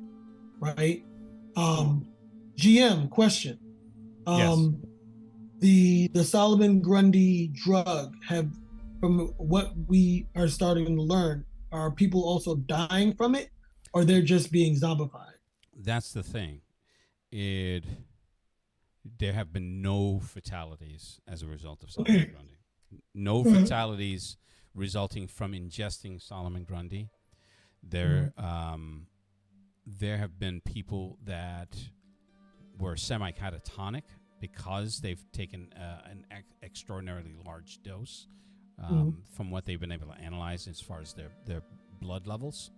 right? GM question. Yes. The Solomon Grundy drug from what we are starting to learn, are people also dying from it, or they're just being zombified? That's the thing. there have been no fatalities as a result of Solomon Okay. Grundy. No Mhm. fatalities resulting from ingesting Solomon Grundy. There have been people that were semi-catatonic because they've taken an extraordinarily large dose from what they've been able to analyze as far as their blood levels.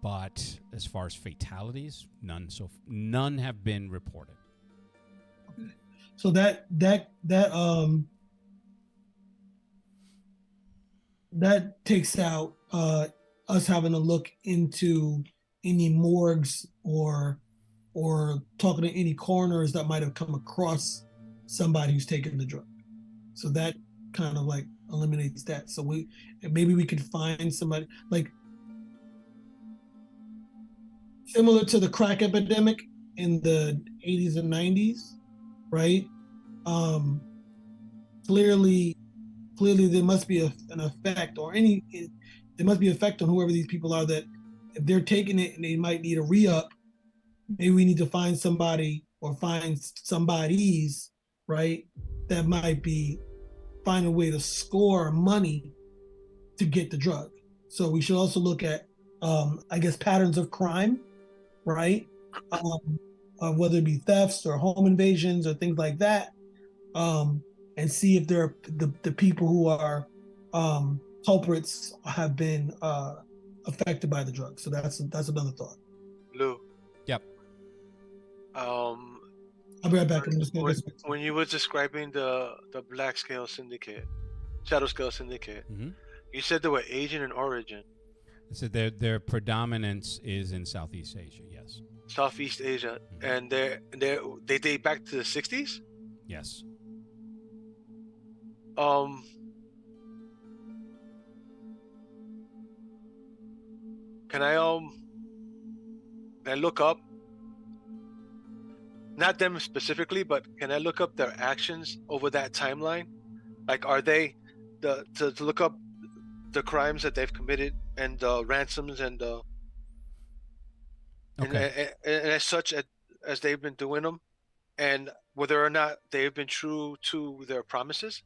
But as far as fatalities, none have been reported. So that takes out us having to look into any morgues or talking to any coroners that might have come across somebody who's taken the drug. So that kind of like eliminates that. So maybe we could find somebody like similar to the crack epidemic in the 80s and 90s, right? Clearly there must be an effect there must be an effect on whoever these people are, that if they're taking it and they might need a re-up, maybe we need to find somebody or find somebodies, right, that might be find a way to score money to get the drug. So we should also look at I guess patterns of crime, right? Whether it be thefts or home invasions or things like that, and see if there are the people who are culprits have been affected by the drug. So that's another thought. Lou. Yep. I'll be right back. I'm just gonna when you were describing the Black Scale Syndicate, Shadow Scale Syndicate, you said they were Asian in origin. So their predominance is in Southeast Asia. Yes. Southeast Asia, and they date back to the 60s. Yes. Can I look up, not them specifically, but can I look up their actions over that timeline? Like, are they to look up the crimes that they've committed and the ransoms and and as such as they've been doing them, and whether or not they've been true to their promises?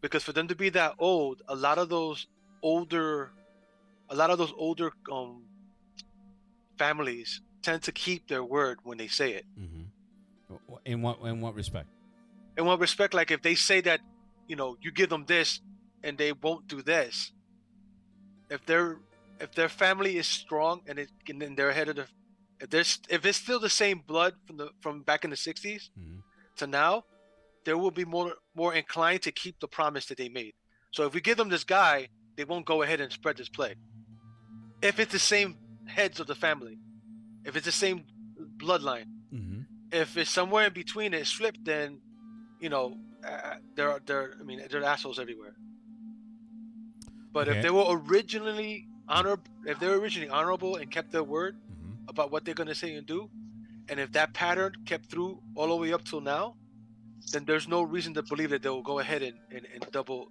Because for them to be that old, a lot of those older families tend to keep their word when they say it. In what respect? In what respect? Like if they say that, you give them this, and they won't do this. If their family is strong and they're ahead of if it's still the same blood from back in the 60s to now, they will be more inclined to keep the promise that they made. So if we give them this guy, they won't go ahead and spread this plague. If it's the same heads of the family, if it's the same bloodline, if it's somewhere in between it's flipped, then they're assholes everywhere. But if they were originally honorable and kept their word about what they're going to say and do, and if that pattern kept through all the way up till now, then there's no reason to believe that they will go ahead and double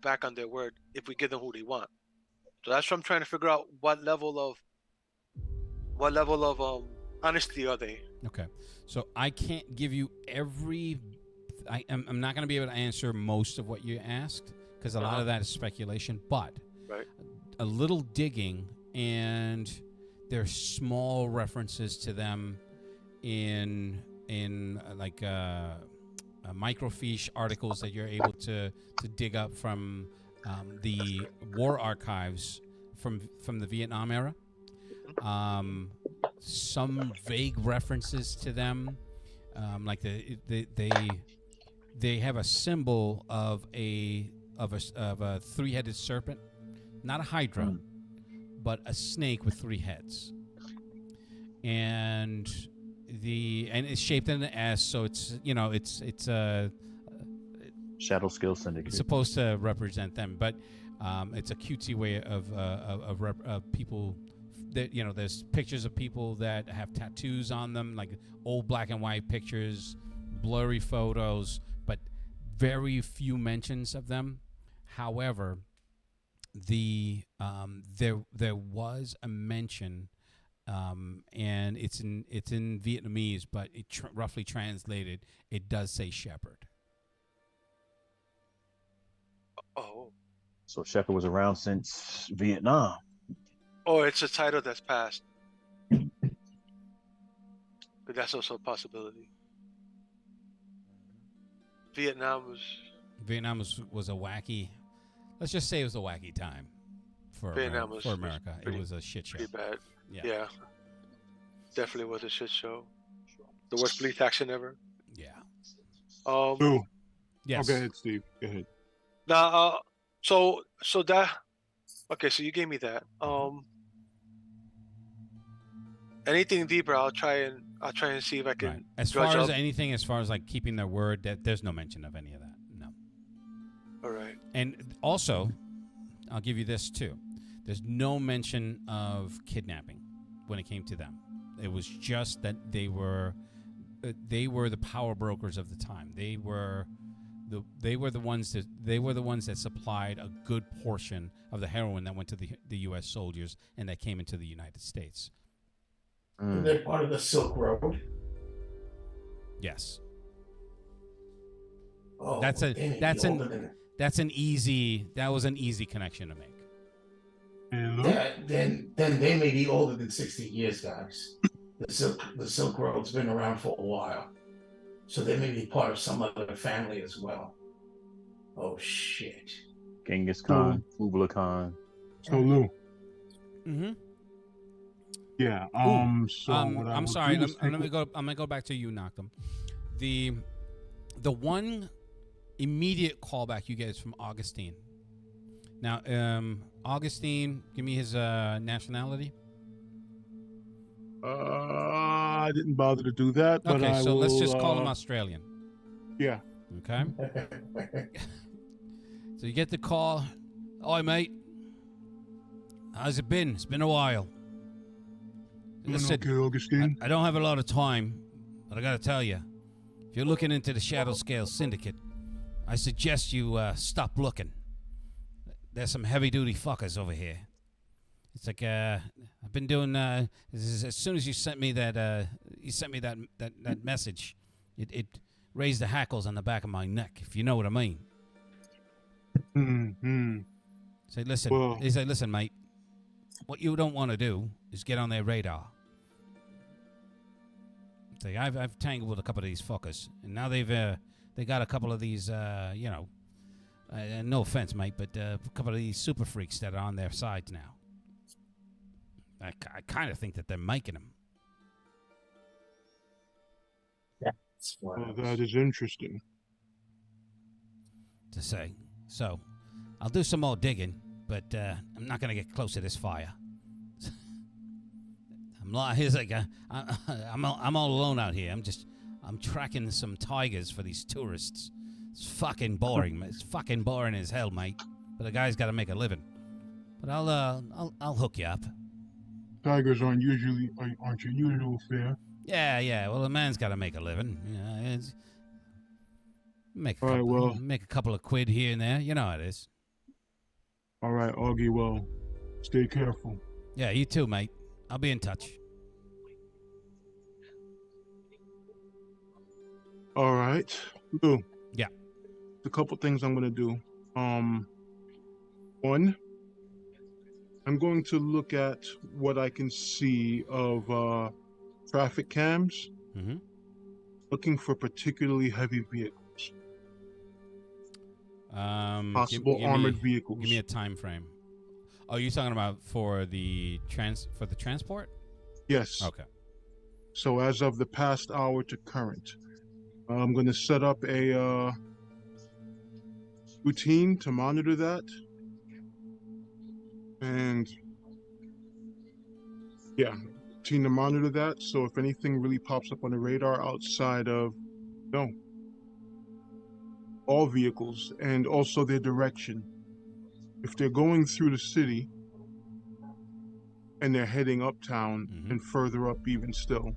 back on their word if we give them who they want. So that's what I'm trying to figure out. What level of honesty are they? Okay, so I can't give you I'm not going to be able to answer most of what you asked, because a lot of that is speculation. But a little digging, and there's small references to them in like microfiche articles that you're able to dig up from the war archives from the Vietnam era. Some vague references to them, like they have a symbol of a three-headed serpent, not a hydra, but a snake with three heads, and it's shaped in an S, so it's a Shadow Skill Syndicate. It's supposed to represent them, but it's a cutesy way of people. That, there's pictures of people that have tattoos on them, like old black and white pictures, blurry photos, but very few mentions of them. However, there was a mention and it's in Vietnamese, but it roughly translated, it does say shepherd. Oh. So Shepard was around since Vietnam. Or it's a title that's passed. But that's also a possibility. Vietnam was a wacky. Let's just say it was a wacky time for Vietnam was America. pretty, it was a shit show. Pretty bad. Yeah. Yeah. Definitely was a shit show. The worst police action ever. Yeah. Ooh. Yes. Oh, go ahead, Steve. Go ahead. Now, so that. Okay, so you gave me that. Anything deeper, I'll try and see if I can. Right. As far as anything, as far as like keeping their word, that there's no mention of any of that. No. All right. And also, I'll give you this too. There's no mention of kidnapping when it came to them. It was just that they were the power brokers of the time. They were the ones that supplied a good portion of the heroin that went to the U.S. soldiers and that came into the United States. They're part of the Silk Road. Yes. Oh, that was an easy connection to make. Yeah, then they may be older than 60 years, guys. The Silk Road's been around for a while, so they may be part of some other family as well. Oh shit! Genghis Khan, Kublai Khan. So Lou. Mm-hmm. Yeah. So I'm sorry. I'm gonna go back to you, Nakam. The one immediate callback you get is from Augustine. Now, Augustine, give me his nationality. I didn't bother to do that, but okay, so let's just call him Australian. Yeah. Okay. So you get the call. Hi, mate. How's it been? It's been a while. Listen, okay, Augustine. I don't have a lot of time, but I gotta tell you, if you're looking into the Shadow Scale Syndicate, I suggest you stop looking. There's some heavy-duty fuckers over here. It's like I've been doing. As soon as you sent me that, message, it raised the hackles on the back of my neck, if you know what I mean. Say, listen. Well, They say, listen, mate. What you don't want to do is get on their radar. Say, I've tangled with a couple of these fuckers, and now they got a couple of these, no offense, mate, but a couple of these super freaks that are on their sides now. I kind of think that they're making them. Well, that is interesting to say. So, I'll do some more digging, but I'm not gonna get close to this fire. I'm all alone out here. I'm tracking some tigers for these tourists. It's fucking boring. It's fucking boring as hell, mate. But the guy's got to make a living. But I'll hook you up. Tigers aren't your usual fare. Yeah. Well, the man's got to make a living. Make a couple of quid here and there. You know how it is. All right, Augie. Well, stay careful. Yeah, you too, mate. I'll be in touch. All right, Lou. Yeah. A couple things I'm gonna do. One, I'm going to look at what I can see of traffic cams. Mm-hmm. Looking for particularly heavy vehicles. Possible armored vehicles. Give me a time frame. Oh, you're talking about for the transport? Yes. Okay. So as of the past hour to current, I'm going to set up a routine to monitor that. And yeah, routine to monitor that. So if anything really pops up on the radar outside of, all vehicles and also their direction. If they're going through the city and they're heading uptown and further up even still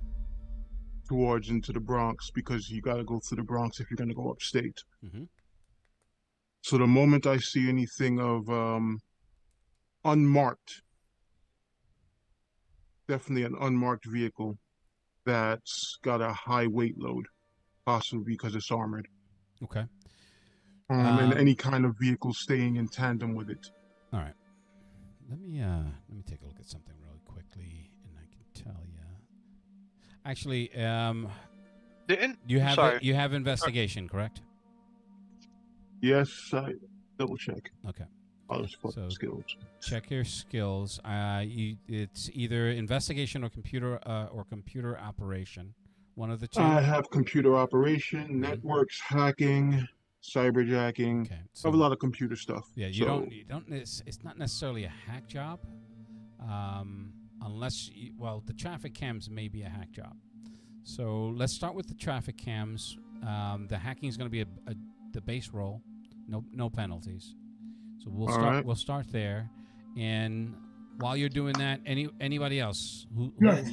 towards into the Bronx, because you got to go through the Bronx if you're going to go upstate. Mm-hmm. So the moment I see anything of unmarked definitely an unmarked vehicle that's got a high weight load, possibly because it's armored. Okay. And any kind of vehicle staying in tandem with it. All right. Let me take a look at something really quickly, and I can tell you. Actually, you have investigation, correct? Yes, I double check. Okay. Other So skills. check your skills. It's either investigation or computer operation. One of the two. I have computer operation, networks, hacking, cyberjacking. Okay, I have a lot of computer stuff. Yeah, you don't. It's not necessarily a hack job, unless the traffic cams may be a hack job. So let's start with the traffic cams. The hacking is going to be the base roll, no penalties. So we'll start there, and while you're doing that, anybody else who else?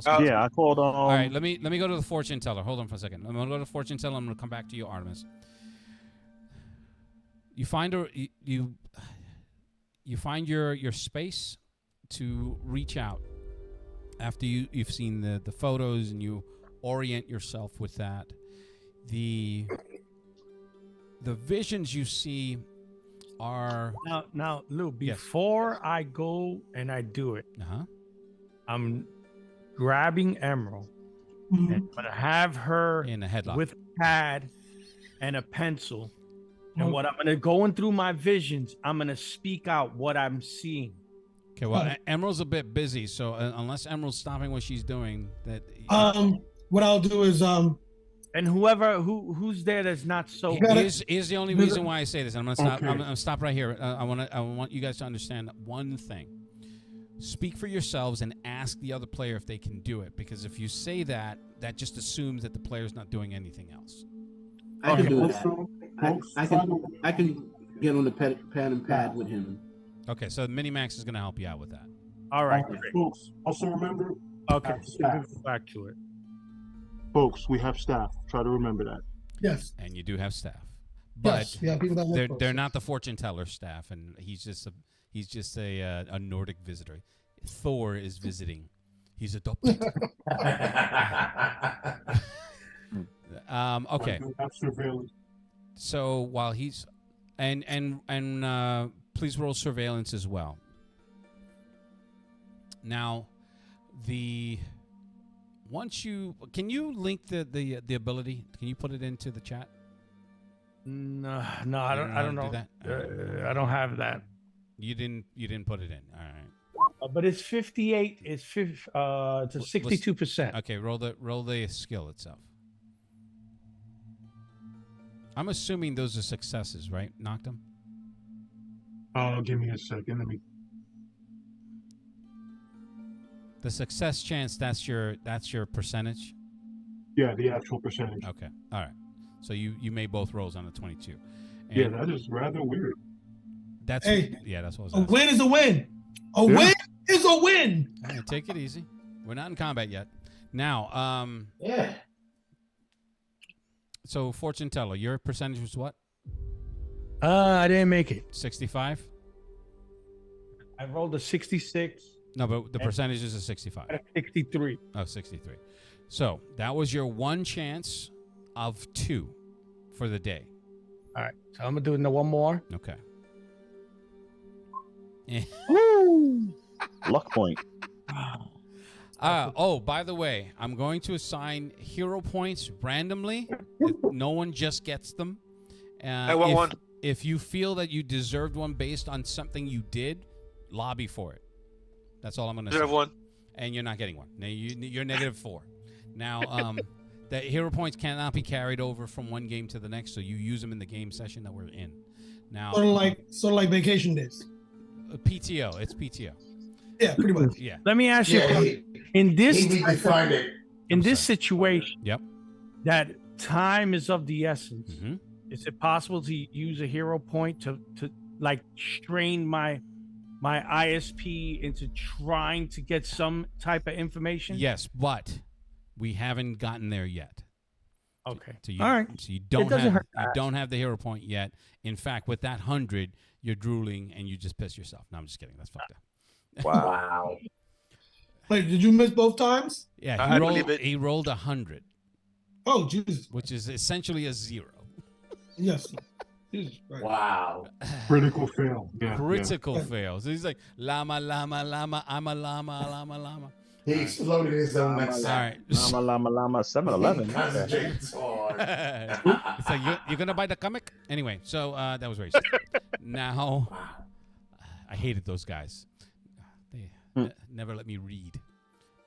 Yeah, I called. All right, let me go to the fortune teller. Hold on for a second. I'm gonna go to the fortune teller. I'm gonna come back to you, Artemis. You find you find your space to reach out after you've seen the photos and you orient yourself with that. The visions you see are now Lou, before I go and I do it, I'm grabbing Emerald and I'm gonna have her in a headlock with a pad and a pencil. And what I'm gonna going through my visions, I'm gonna speak out what I'm seeing. Okay, well, Emerald's a bit busy, so unless Emerald's stopping what she's doing, that what I'll do is and who's there that's not so. Here's the only reason why I say this. And I'm gonna stop. I'm gonna stop right here. I want you guys to understand one thing. Speak for yourselves and ask the other player if they can do it, because if you say that, that just assumes that the player's not doing anything else. I can do that. I can get on the pen and pad with him. Okay, so Minimax is going to help you out with that. All right, folks. Also remember. Okay, back to it. Folks, we have staff. Try to remember that. Yes. And you do have staff, but people that they're not the fortune teller staff, and he's just a Nordic visitor. Thor is visiting. He's adopted. Okay. So while he's and please roll surveillance as well. Now, can you link the ability? Can you put it into the chat? No, I don't know. Do that? I don't have that. You didn't put it in. All right. But it's 58. It's 62%. Okay, roll the skill itself. I'm assuming those are successes, right? Knocked them. Give me a second. Let me. The success chance, that's your percentage? Yeah, the actual percentage. Okay. All right. So you made both rolls on a 22. And yeah, that is rather weird. That's what I was asking. A win is a win. Win is a win. Right, take it easy. We're not in combat yet. Now, yeah. So fortune teller, your percentage was what? I didn't make it. 65? I rolled a 66. No, but the percentage is a 65. 63. Oh, 63. So that was your one chance of 2 for the day. All right. So I'm going to do one more. Okay. Luck point. By the way, I'm going to assign hero points randomly. No one just gets them. I want one. If you feel that you deserved one based on something you did, lobby for it. That's all I'm going to say. Deserve one. And you're not getting one. Now you're -4. Now, the hero points cannot be carried over from one game to the next, so you use them in the game session that we're in. Now, sort of like vacation days. PTO. It's PTO. Yeah, pretty much. Yeah. Let me ask you, in this situation, yep, that time is of the essence. Mm-hmm. Is it possible to use a hero point to like strain my ISP into trying to get some type of information? Yes, but we haven't gotten there yet. Okay. So all right. So you don't have the hero point yet. In fact, with that 100, you're drooling and you just piss yourself. No, I'm just kidding. That's fucked up. Wow. Wait, did you miss both times? Yeah, I believe it. he rolled 100, Oh, Jesus. which is essentially a 0. Yes. Jesus Christ. Wow. Critical fail. Yeah. Critical fail. So he's like, llama, llama, llama, I'm a llama, llama, llama. He exploded his own Llama, next All right. Llama, llama, llama, 7-Eleven. Concentrate hard. It's like, you're going to buy the comic? Anyway, so that was racist. Now, I hated those guys. They never let me read.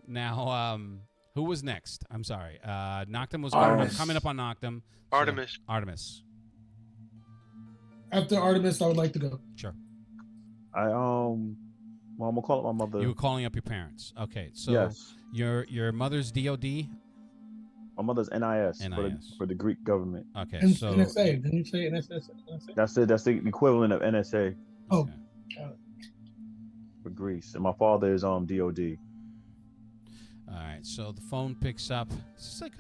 Now, who was next? I'm sorry. Noctum was coming up on Noctum. Artemis. Artemis. After Artemis, I would like to go. Sure. Well, I'm gonna call up my mother. You were calling up your parents. Okay, so Yes. your mother's DOD. My mother's NIS, NIS. For the Greek government. Okay, And so NSA. Didn't you say NSA? That's the equivalent of NSA Oh. for Greece. And my father is DOD. All right, so the phone picks up. It's just like,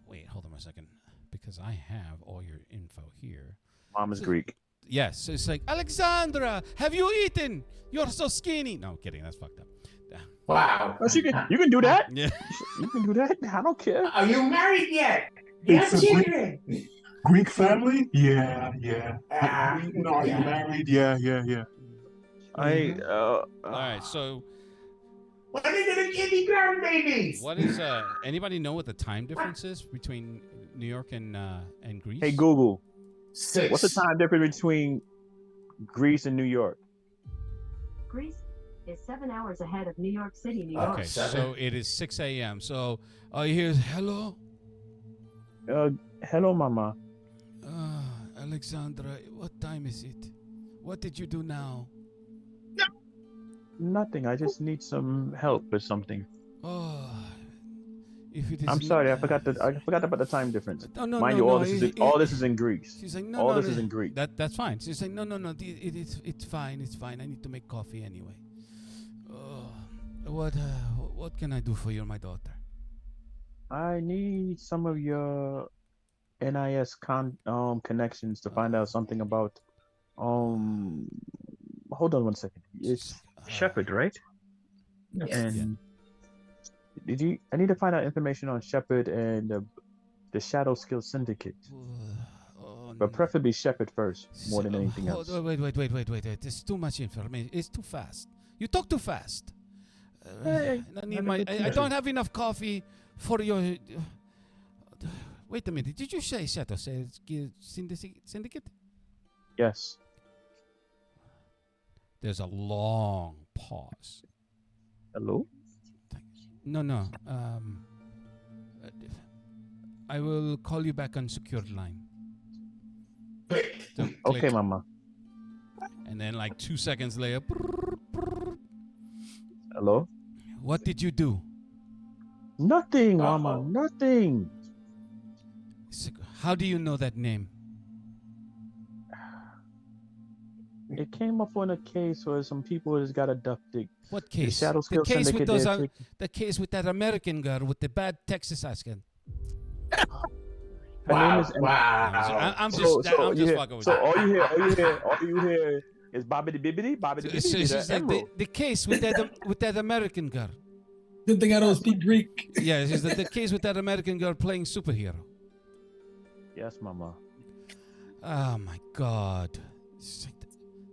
wait, hold on a second, because I have all your info here. Mom is Greek. Yes, it's like, Alexandra, have you eaten? You're so skinny. No, kidding. That's fucked up. Wow. Yes, you can do that. Yeah. You can do that. I don't care. Are you married yet? You have It's a children. Greek family? Yeah. Ah, Are you married? Yeah. All right, so when are they gonna give me grandbabies? what is anybody know what the time difference is between New York and Greece? Hey Google, 6. what's the time difference between Greece and New York? Greece is 7 hours ahead of New York City, New York. Okay, 7. so it is 6 a.m. So here's hello. Hello, Mama. Alexandra, what time is it? What did you do now? Nothing. I just need some help with something. Oh, if it is. I'm sorry. I forgot about the time difference. No, Mind you, all this is in Greece. She's like, no, all no, this is in Greek. That's fine. She's like, no. It's fine. It's fine. I need to make coffee anyway. What can I do for you, my daughter? I need some of your NIS connections to find out something about. Hold on one second. It's Shepard, right? Yes. And I need to find out information on Shepard and the Shadow Skill Syndicate. But preferably Shepard first, more than anything else. Wait. There's too much information. It's too fast. You talk too fast. I don't have enough coffee for your. Wait a minute. Did you say Shadow Syndicate? Yes. There's a long pause. Hello? No. I will call you back on secured line. So Okay, click. Mama. And then like 2 seconds later. Hello? What did you do? Nothing, Mama. Nothing. How do you know that name? It came up on a case where some people just got abducted. What case? The Shadow Skill The case with Syndicate. the case with that American girl with the bad Texas accent. Her name is. I'm just fucking with So you. all you hear is bobbity bibbity, bobbity bibbity. So she's like the case with that American girl. Good thing I don't speak Greek. Yeah, she's the case with that American girl playing superhero. Yes, Mama. Oh my God.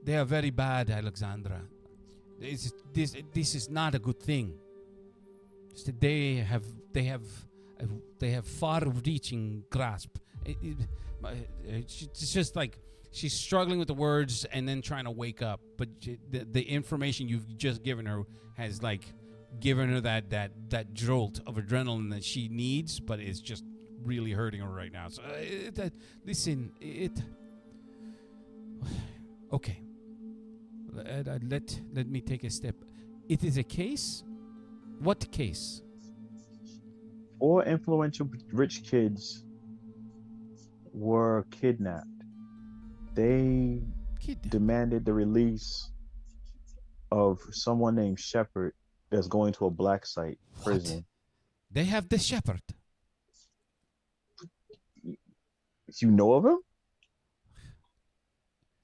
They are very bad, Alexandra. This is not a good thing. They have far-reaching grasp. It's just like she's struggling with the words and then trying to wake up. But the information you've just given her has like given her that jolt of adrenaline that she needs, but it's just really hurting her right now. So listen, okay. Let me take a step. It is a case. What case? 4 influential rich kids were kidnapped. They demanded the release of someone named Shepard that's going to a black site prison. What? They have the Shepherd. You know of him?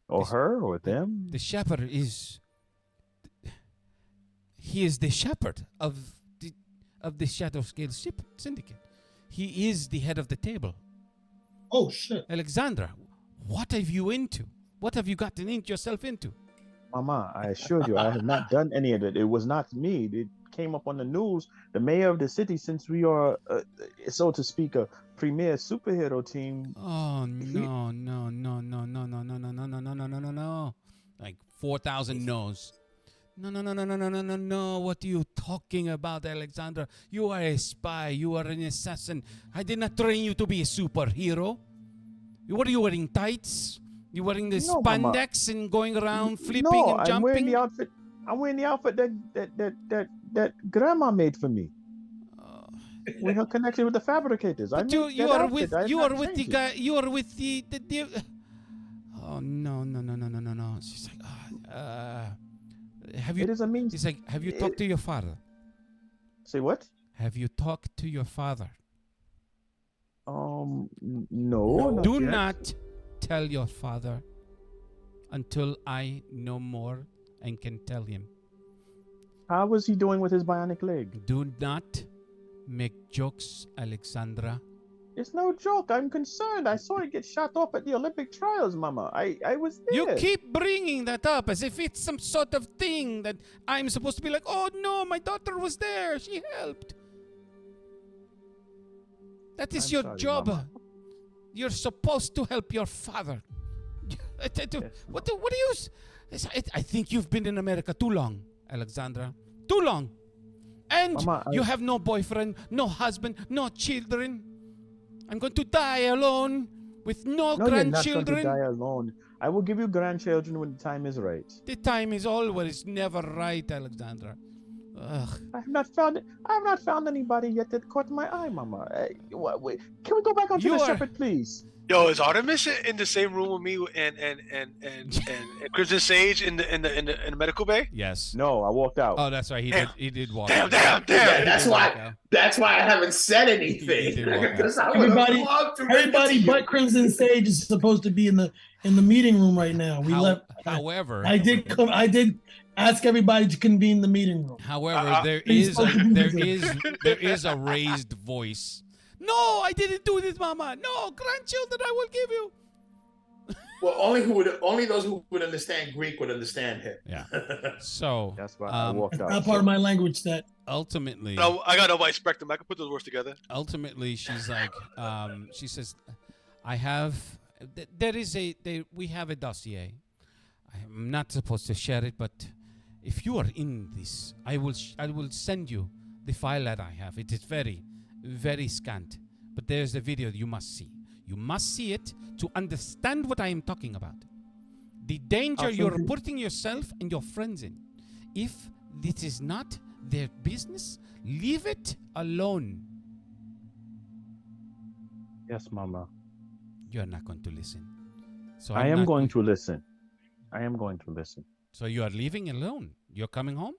Or her or them? The Shepherd He is the shepherd of the Shadow Scale Syndicate. He is the head of the table. Oh shit. Alexandra, what have you into? What have you gotten yourself into? Mama, I assured you, I have not done any of it. It was not me. It came up on the news. The mayor of the city, since we are, so to speak, a premier superhero team. Oh no, no, no, no, no, no, no, no, no, no, no, no, no, no, no. Like 4,000 no's. No, no, no, no, no, no, no, no, no. What are you talking about, Alexandra? You are a spy. You are an assassin. I did not train you to be a superhero. What are you wearing, tights? You wearing the spandex and going around flipping and jumping? I'm wearing the outfit. I'm wearing the outfit that Grandma made for me. With her connection with the fabricators. But you are with the guy. You are with the. Oh no no no no no no no! She's like, have you? It is a means. He's like, have you talked to your father? Say what? Have you talked to your father? No. Do not tell your father until I know more and can tell him. How was he doing with his bionic leg? Do not make jokes, Alexandra. It's no joke. I'm concerned. I saw it get shot off at the Olympic trials, Mama. I was there. You keep bringing that up as if it's some sort of thing that I'm supposed to be like, oh no, my daughter was there. She helped. That is your job. Mama. You're supposed to help your father. What do you... I think you've been in America too long, Alexandra. Too long. And Mama, you have no boyfriend, no husband, no children. I'm going to die alone with no grandchildren. You're not going to die alone. I will give you grandchildren when the time is right. The time is always never right, Alexandra. Ugh. I have not found anybody yet that caught my eye, Mama. Wait, can we go back onto the shepherd, please? Yo, is Artemis in the same room with me and Crimson Sage in the medical bay? Yes. No, I walked out. Oh, that's right. He did walk. Damn. Yeah, that's why I haven't said anything. Everybody but Crimson Sage is supposed to be in the meeting room right now. We left. However, I did ask everybody to convene the meeting room. However, there is a raised voice. No, I didn't do this, Mama. No, grandchildren, I will give you. Well, only those who would understand Greek would understand him. Yeah. So that's why I walked out. Not part of my language set. Ultimately, no, I got no white spectrum. I can put those words together. Ultimately, she's like, she says, we have a dossier. I'm not supposed to share it, but if you are in this, I will send you the file that I have. It is very, very scant, but there's a video you must see. You must see it to understand what I am talking about. The danger you're putting yourself and your friends in. If this is not their business, leave it alone. Yes, Mama. You're not going to listen. So I am going to listen. I am going to listen. So you are leaving alone. You're coming home?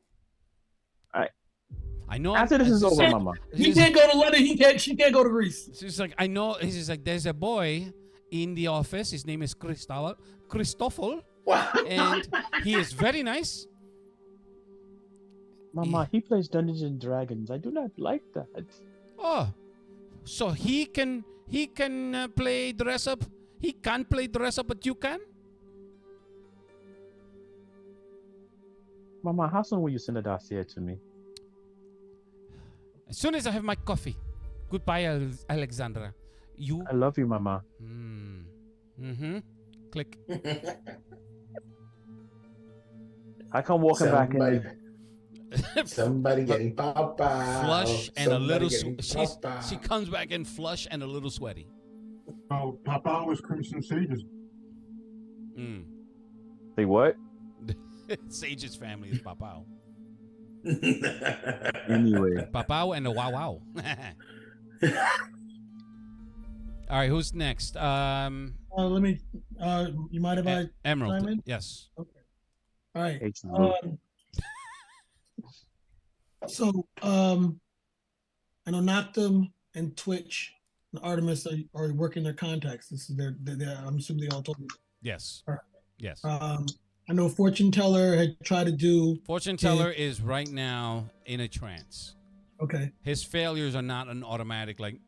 I know. After this is over, Mama. He can't go to London. She can't go to Greece. She's like, I know. He's like, there's a boy in the office. His name is Christoffel, and he is very nice. Mama, he plays Dungeons and Dragons. I do not like that. Oh, so he can play dress up. He can't play dress up, but you can. Mama, how soon will you send a dossier to me? As soon as I have my coffee. Goodbye, Alexandra. I love you, Mama. Click. I come walking back in. Somebody getting papa. Flush and a little. She comes back in flush and a little sweaty. Oh, Papa was Crimson Sage's. Say what? Sage's family is Papao. Anyway. Papao and a wow wow. All right, who's next? Let me. You mind if I Emerald? chime in? Yes. Okay. All right. So I know Noctum and Twitch and Artemis are working their contacts. This is their I'm assuming they all told me. Yes. All right. Yes. I know fortune teller had tried to do. Fortune teller is right now in a trance. Okay. His failures are not an automatic like.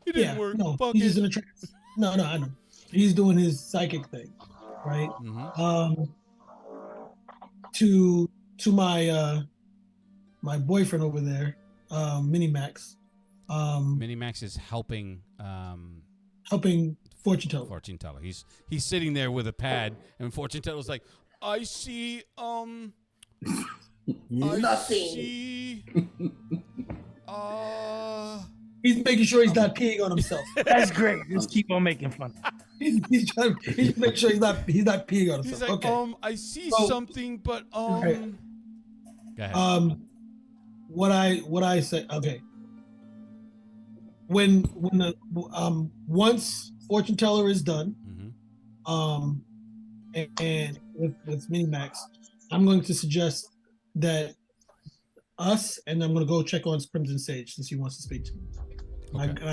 It didn't work. No, Fuck he's it. just in a trance. No, I know. He's doing his psychic thing, right? Mm-hmm. To my my boyfriend over there, Minimax. Minimax is helping helping fortune teller. Fortune teller. He's sitting there with a pad, and fortune teller's like, I see Nothing. I see He's making sure he's not peeing on himself. That's great. Just keep on making fun. He's trying to make sure he's not peeing on himself. He's like, okay. I see So- something, but Okay. Go ahead. What I say, okay. When the once fortune teller is done, and with Minimax, I'm going to suggest that us, and I'm going to go check on Crimson Sage since he wants to speak to me. Okay.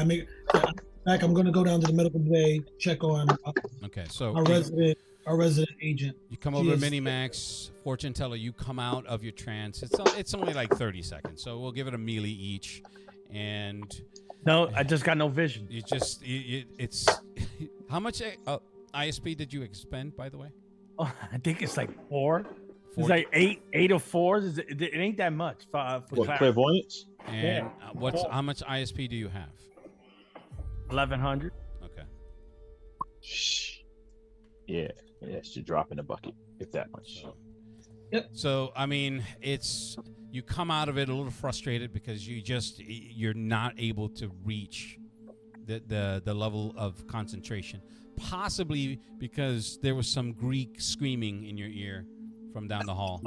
I'm going to go down to the medical bay, check on Okay, so our resident agent. you come over to Minimax, fortune teller, you come out of your trance. It's only like 30 seconds, so we'll give it a melee each. And no, I just got no vision. You just it's how much ISP did you expend, by the way? Oh, I think it's like 4. It's like eight or 4. It ain't that much for clairvoyance. And how much ISP do you have? 1100. Okay. Yeah, it should drop in the bucket if that much. So I mean, you come out of it a little frustrated because you're not able to reach the level of concentration. Possibly because there was some Greek screaming in your ear from down the hall.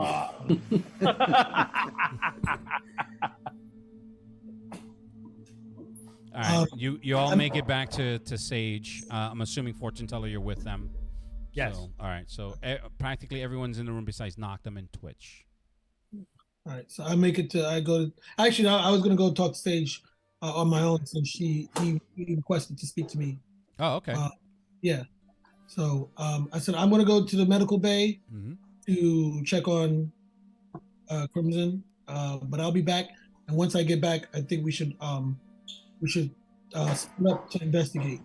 All right, you all make it back to Sage. I'm assuming fortune teller, you're with them. Yes. So, all right. So practically everyone's in the room besides Noctum and Twitch. All right. So I make it to. I go. Actually, I was going to go talk to Sage on my own since he requested to speak to me. Oh, okay. Yeah. So I said I'm going to go to the medical bay to check on Crimson, but I'll be back. And once I get back, I think we should split up to investigate.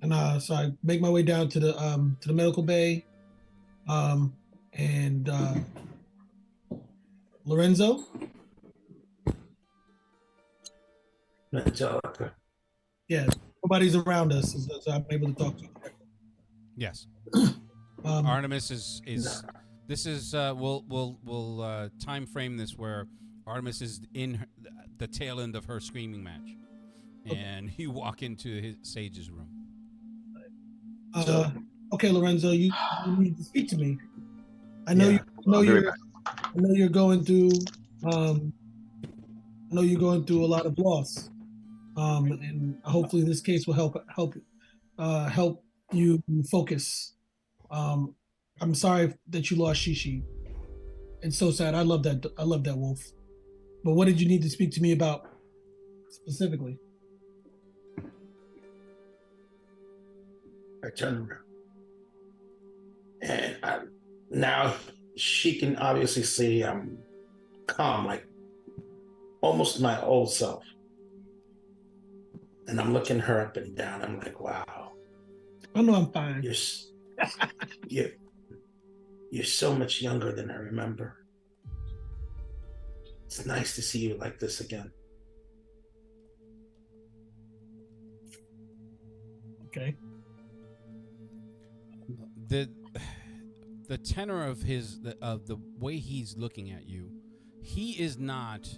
And so I make my way down to the medical bay, and Lorenzo. Yeah, nobody's around us, so I'm able to talk to you. Yes. Artemis is this is we'll time frame this where Artemis is in the tail end of her screaming match, and you walk into Sage's room. Okay, Lorenzo, you need to speak to me. I know you're going through a lot of loss, and hopefully this case will help you focus. I'm sorry that you lost Shishi. It's so sad. I love that wolf. But what did you need to speak to me about specifically? I turned around. And now she can obviously see I'm calm, like almost my old self. And I'm looking her up and down. I'm like, wow. I know I'm fine. You're so much younger than I remember. It's nice to see you like this again. Okay. The tenor of the way he's looking at you, he is not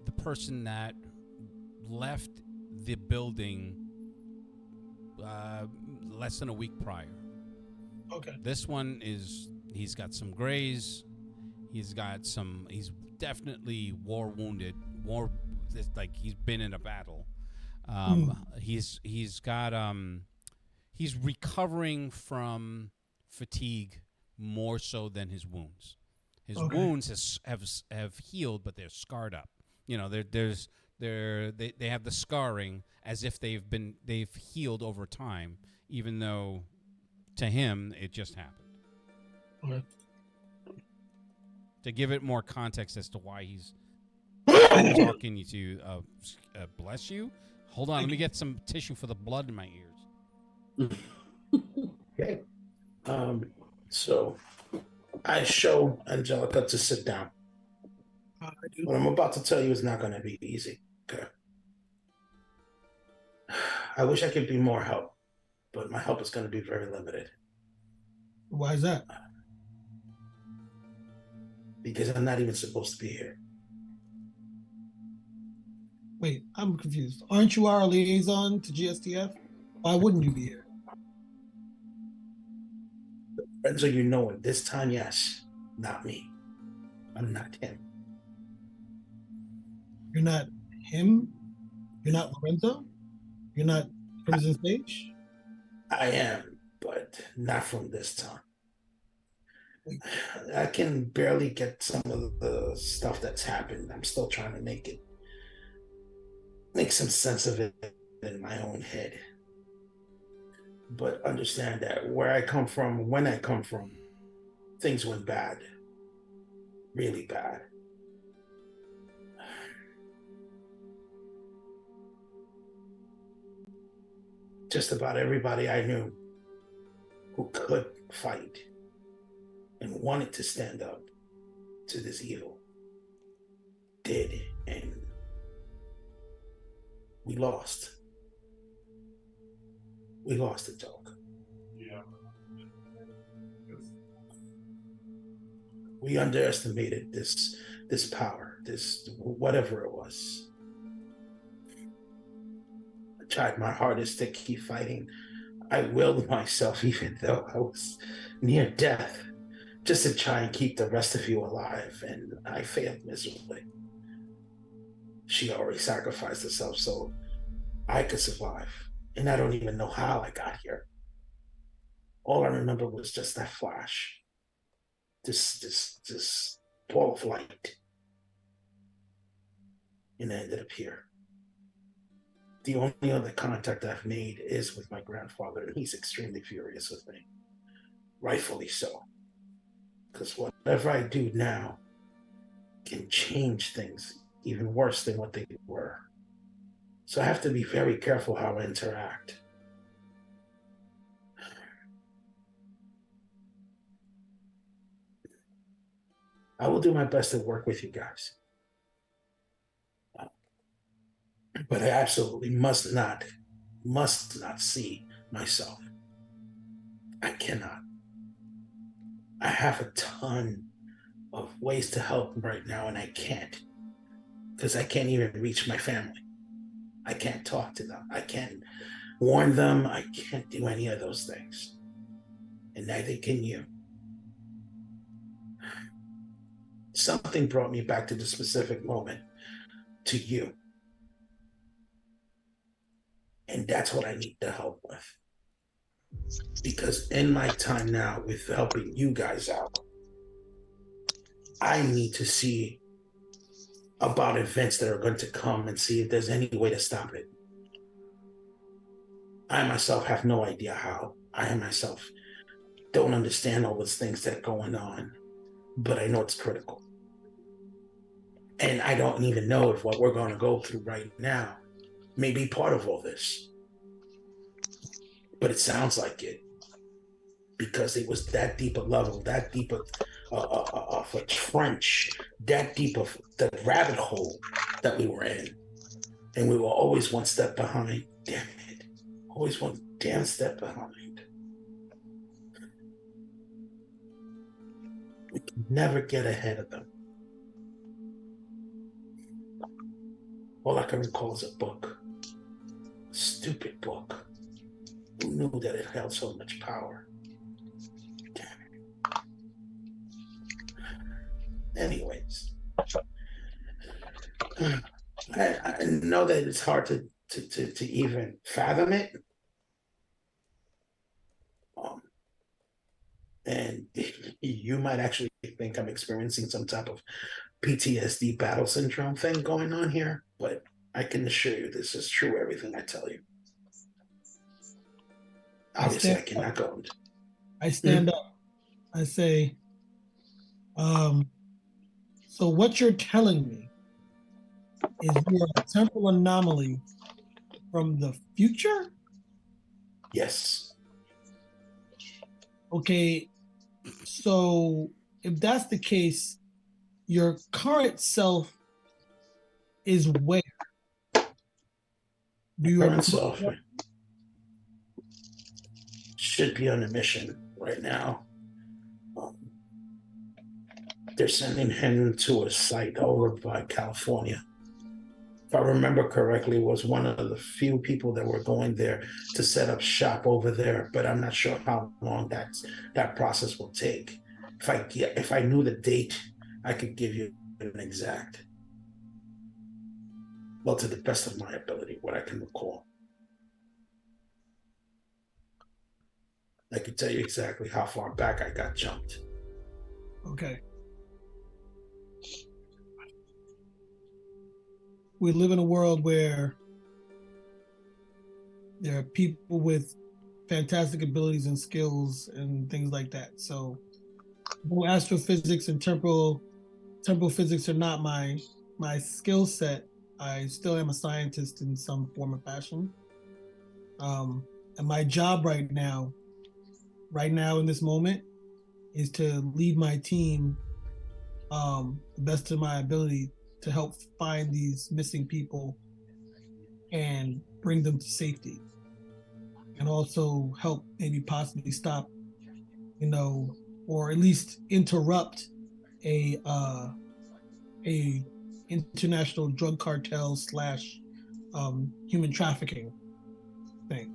the person that left the building less than a week prior. Okay. This one he's got some grays. He's definitely war wounded. Like he's been in a battle. He's recovering from fatigue more so than his wounds. His wounds have healed, but they're scarred up. You know, they have the scarring as if they've healed over time, even though to him it just happened. Okay. To give it more context as to why he's talking you to bless you. Hold on, let me get some tissue for the blood in my ears. Okay. So I show Angelica to sit down. What I'm about to tell you is not going to be easy. Okay. I wish I could be more help, but my help is going to be very limited. Why is that? Because I'm not even supposed to be here. Wait, I'm confused. Aren't you our liaison to GSTF? Why wouldn't you be here? Lorenzo, you know it. This time, yes. Not me. I'm not him. You're not him? You're not Lorenzo? You're not Crimson Sage? I am, but not from this time. I can barely get some of the stuff that's happened. I'm still trying to make some sense of it in my own head. But understand that where I come from, when I come from, things went bad. Really bad. Just about everybody I knew who could fight and wanted to stand up to this evil did, and we lost. We lost the dog. Yeah. We underestimated this power, this whatever it was. I tried my hardest to keep fighting. I willed myself, even though I was near death, just to try and keep the rest of you alive, and I failed miserably. She already sacrificed herself so I could survive, and I don't even know how I got here. All I remember was just that flash, this ball of light, and I ended up here. The only other contact I've made is with my grandfather, and he's extremely furious with me. Rightfully so. Because whatever I do now can change things even worse than what they were. So I have to be very careful how I interact. I will do my best to work with you guys. But I absolutely must not see myself. I cannot. I have a ton of ways to help right now, and I can't. Because I can't even reach my family. I can't talk to them. I can't warn them. I can't do any of those things. And neither can you. Something brought me back to the specific moment, to you. And that's what I need the help with. Because in my time now with helping you guys out, I need to see about events that are going to come and see if there's any way to stop it. I myself have no idea how. I myself don't understand all those things that are going on, but I know it's critical. And I don't even know if what we're going to go through right now may be part of all this. But it sounds like it, because it was that deep a level, that deep of a trench, that deep of the rabbit hole that we were in. And we were always one step behind. Damn it. Always one damn step behind. We can never get ahead of them. All I can recall is a book. A stupid book. Who knew that it held so much power? Damn it. Anyways. I know that it's hard to even fathom it. And you might actually think I'm experiencing some type of PTSD battle syndrome thing going on here, but I can assure you this is true, everything I tell you. Obviously, I cannot go. I stand up. I say, so what you're telling me is you're a temporal anomaly from the future? Yes. Okay, so if that's the case, your current self is where? Do you Current remember? self should be on a mission right now. They're sending him to a site over by California. If I remember correctly, was one of the few people that were going there to set up shop over there, but I'm not sure how long that process will take. If I knew the date, I could give you an exact. Well, to the best of my ability, what I can recall. I can tell you exactly how far back I got jumped. Okay. We live in a world where there are people with fantastic abilities and skills and things like that. So, though astrophysics and temporal physics are not my skill set, I still am a scientist in some form or fashion. And my job right now in this moment, is to lead my team the best of my ability to help find these missing people and bring them to safety, and also help maybe possibly stop, or at least interrupt a international drug cartel slash human trafficking thing.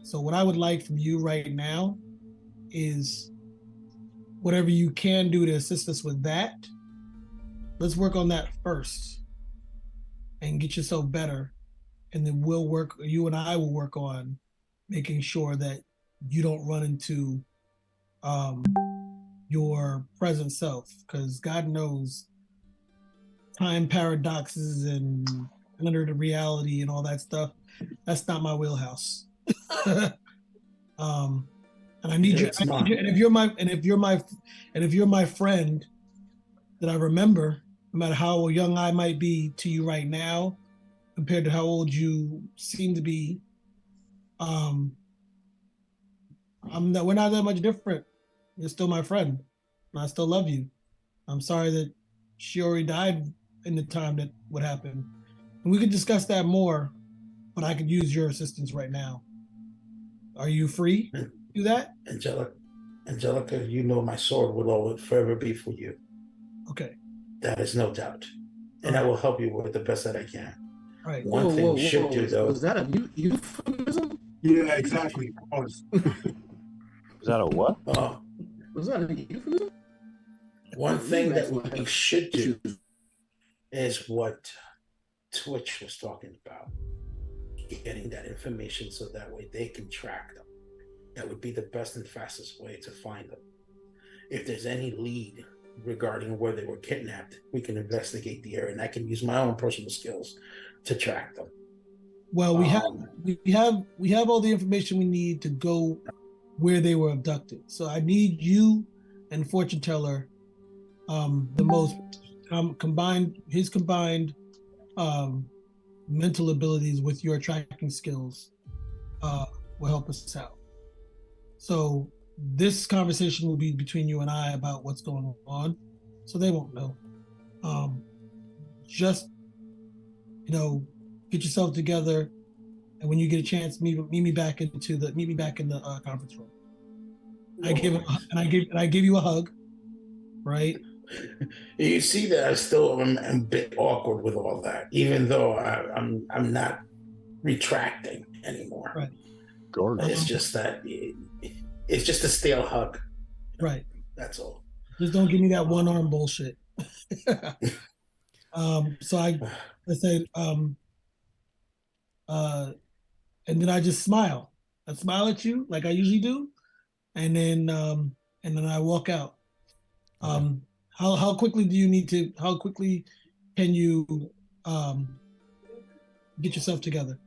So what I would like from you right now is whatever you can do to assist us with that. Let's work on that first and get yourself better. And then you and I will work on making sure that you don't run into um, your present self. Because God knows time paradoxes and under the reality and all that stuff, that's not my wheelhouse. And I need you. And if you're my friend that I remember, no matter how young I might be to you right now, compared to how old you seem to be, we're not that much different. You're still my friend, and I still love you. I'm sorry that she already died in the time that would happen. And we could discuss that more, but I could use your assistance right now. Are you free to do that? Angelica, you know my sword will always forever be for you. Okay. That is no doubt. And I will help you with the best that I can. Right. One thing you should do, though. Was that a euphemism? Yeah, exactly. Was that a what? Was that a euphemism? One thing that we should do is what Twitch was talking about. Getting that information so that way they can track them. That would be the best and fastest way to find them. If there's any lead regarding where they were kidnapped, we can investigate the area, and I can use my own personal skills to track them. Well, we have all the information we need to go where they were abducted. So I need you and Fortune Teller, the most combined mental abilities with your tracking skills will help us out. So this conversation will be between you and I about what's going on, so they won't know. Just get yourself together, and when you get a chance, meet me back in the conference room. I give you a hug, right? You see that I still am a bit awkward with all that, even though I'm not retracting anymore. Right. It's just that it's just a stale hug. Right. That's all. Just don't give me that one arm bullshit. So I said, and then I just smile. I smile at you like I usually do, and then I walk out. How quickly do you need to? How quickly can you get yourself together?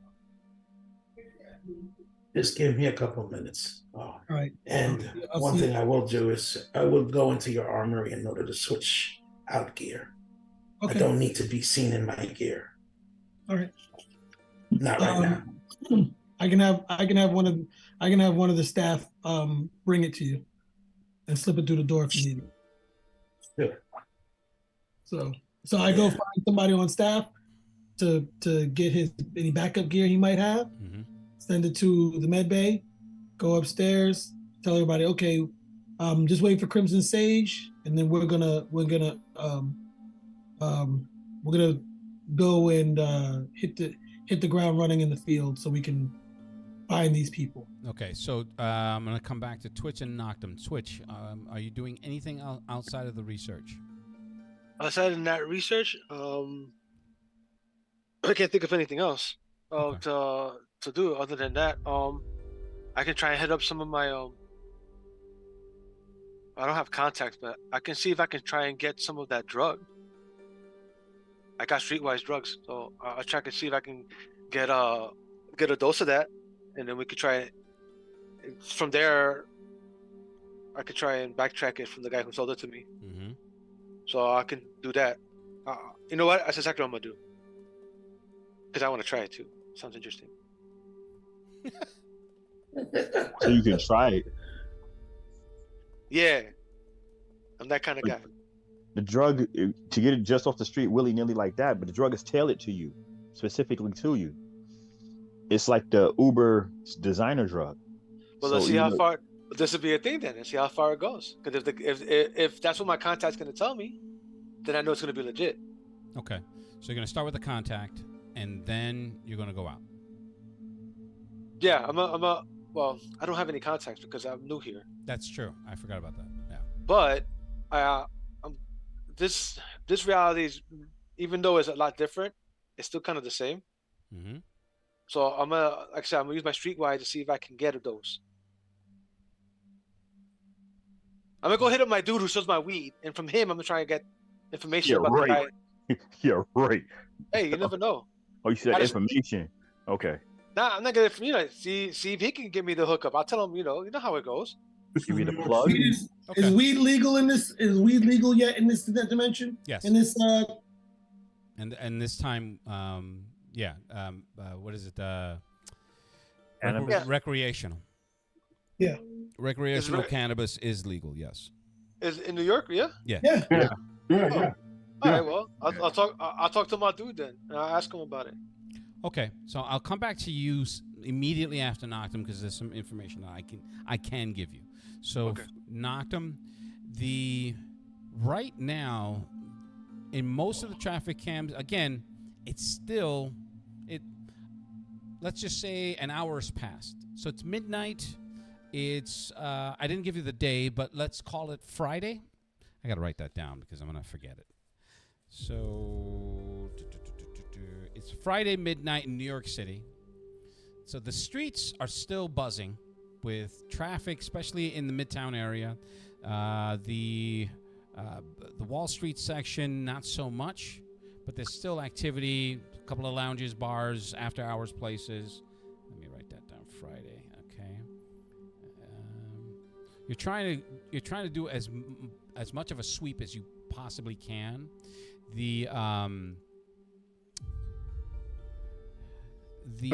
Just give me a couple of minutes. All right. And I'll one see thing I will do is I will go into your armory in order to switch out gear. I Okay. don't need to be seen in my gear. All right. Not right now. I can have one of the staff bring it to you and slip it through the door if you need it. Sure. So I go find somebody on staff to get his any backup gear he might have, send it to the med bay, go upstairs, tell everybody, okay, just wait for Crimson Sage, and then we're gonna go and hit the ground running in the field so we can find these people. Okay, so I'm going to come back to Twitch and Noctum. Twitch, are you doing anything outside of the research? Outside of that research, I can't think of anything else to do other than that. I can try and hit up some of my I don't have contacts, but I can see if I can try and get some of that drug. I got streetwise drugs, so I'll try to see if I can get a dose of that, and then we could try it. From there, I could try and backtrack it from the guy who sold it to me. Mm-hmm. So I can do that. You know what? That's exactly what I'm gonna do. Because I want to try it too. Sounds interesting. So you can try it. Yeah, I'm that kind of guy. The drug, to get it just off the street willy-nilly like that, but the drug is tailored to you, specifically to you. It's like the Uber designer drug. Well, let's see how far. This would be a thing then. Let's see how far it goes. Because if that's what my contact's going to tell me, then I know it's going to be legit. Okay, so you're going to start with the contact, and then you're going to go out. Yeah, well, I don't have any contacts because I'm new here. That's true. I forgot about that. Yeah. But this reality is, even though it's a lot different, it's still kind of the same. Mm-hmm. So like I said, I'm gonna use my streetwise to see if I can get a dose. I'm gonna go hit up my dude who sells my weed, and from him, I'm gonna try and get information about the guy. Yeah, right. Hey, you never know. Oh, you said information. Okay. Nah, I'm not gonna, see if he can give me the hookup. I'll tell him, you know how it goes. Give me the plug. Is weed legal in this? Is weed legal yet in this dimension? Yes. In this. And this time, what is it? Recreational. Yeah. Recreational cannabis is legal. Yes. Is in New York? Yeah. Yeah. Yeah. All right. Well, I'll talk to my dude then. And I'll ask him about it. Okay. So I'll come back to you immediately after Noctum because there's some information that I can give you. So Noctum, right now, in most of the traffic cams, again, it's still let's just say an hour has passed. So it's midnight. It's I didn't give you the day, but let's call it Friday. I got to write that down because I'm going to forget it. So it's Friday midnight in New York City. So the streets are still buzzing with traffic, especially in the Midtown area. The Wall Street section, not so much, but there's still activity. A couple of lounges, bars, after-hours places. Let me write that down. Friday, okay. You're trying to do as much of a sweep as you possibly can. I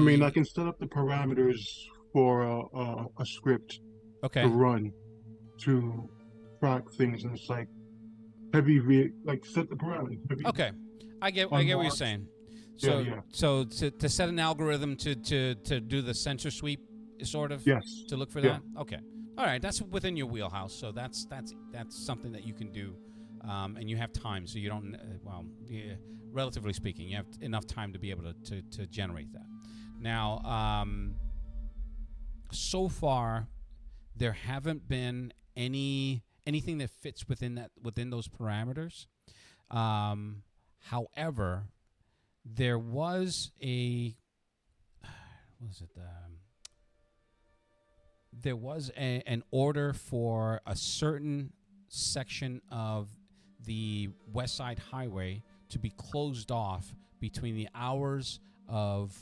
mean, I can set up the parameters for a script to run to track things, and it's like set the parameters. Okay, I get what you're saying. So, so to set an algorithm to do the sensor sweep, sort of. Yes. To look for that. Okay. All right, that's within your wheelhouse. So that's something that you can do, and you have time. So you don't. Relatively speaking, you have enough time to be able to generate that. Now, so far, there haven't been anything that fits within those parameters. However, there was an order for a certain section of the West Side Highway to be closed off between the hours of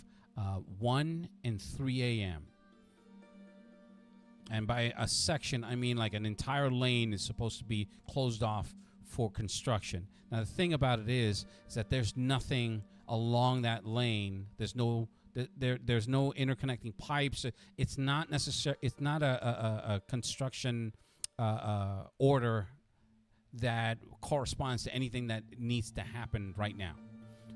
1 and 3 a.m. And by a section, I mean like an entire lane is supposed to be closed off for construction. Now, the thing about it is that there's nothing along that lane. There's no there's no interconnecting pipes. It's not necessary. It's not a construction order that corresponds to anything that needs to happen right now.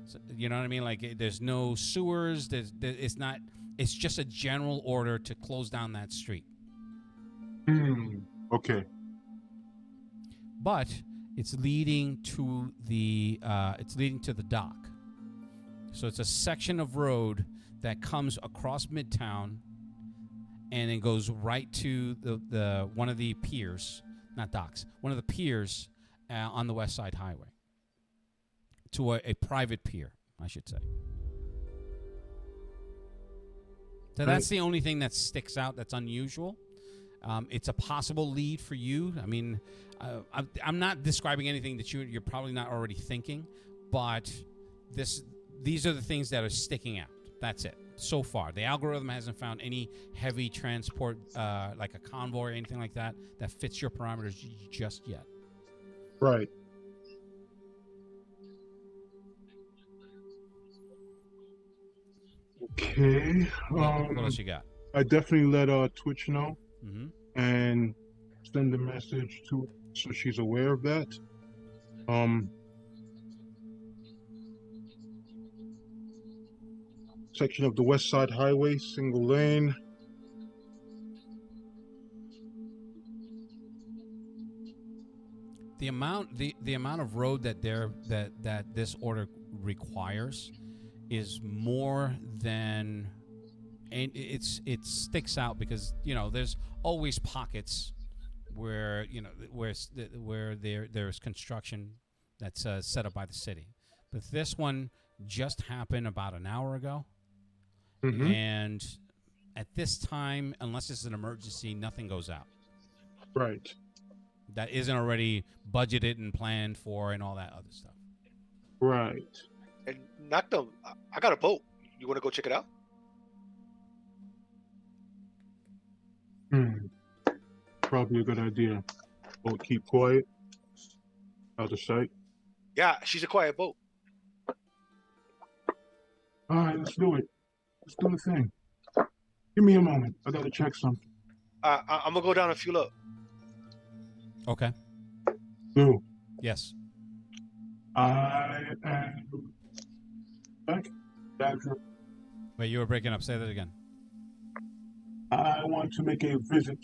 So, you know what I mean? Like, there's no sewers. It's not. It's just a general order to close down that street. Okay. But it's leading to the dock. So it's a section of road that comes across Midtown, and it goes right to the one of the piers, not docks, one of the piers on the West Side Highway, to a private pier, I should say. So that's the only thing that sticks out that's unusual. It's a possible lead for you. I mean, I'm not describing anything that you're probably not already thinking, but these are the things that are sticking out. That's it. So far, the algorithm hasn't found any heavy transport, like a convoy or anything like that, that fits your parameters just yet. Right. Okay. What else you got? I definitely let Twitch know Mm-hmm. and send a message to so she's aware of that. Section of the West Side Highway, single lane. The amount of road that this order requires is more than, and it sticks out because there's always pockets where where there's construction that's set up by the city, but this one just happened about an hour ago. Mm-hmm. And at this time, unless it's an emergency, nothing goes out. Right. That isn't already budgeted and planned for and all that other stuff. Right. And not the. I got a boat. You want to go check it out? Probably a good idea. Won't keep quiet. Out of sight. Yeah, she's a quiet boat. All right, let's do it. Let's do the thing. Give me a moment. I gotta check something. I'm gonna go down and fuel up. Okay. Lou. Yes. I am back. Wait, you were breaking up. Say that again. I want to make a visit.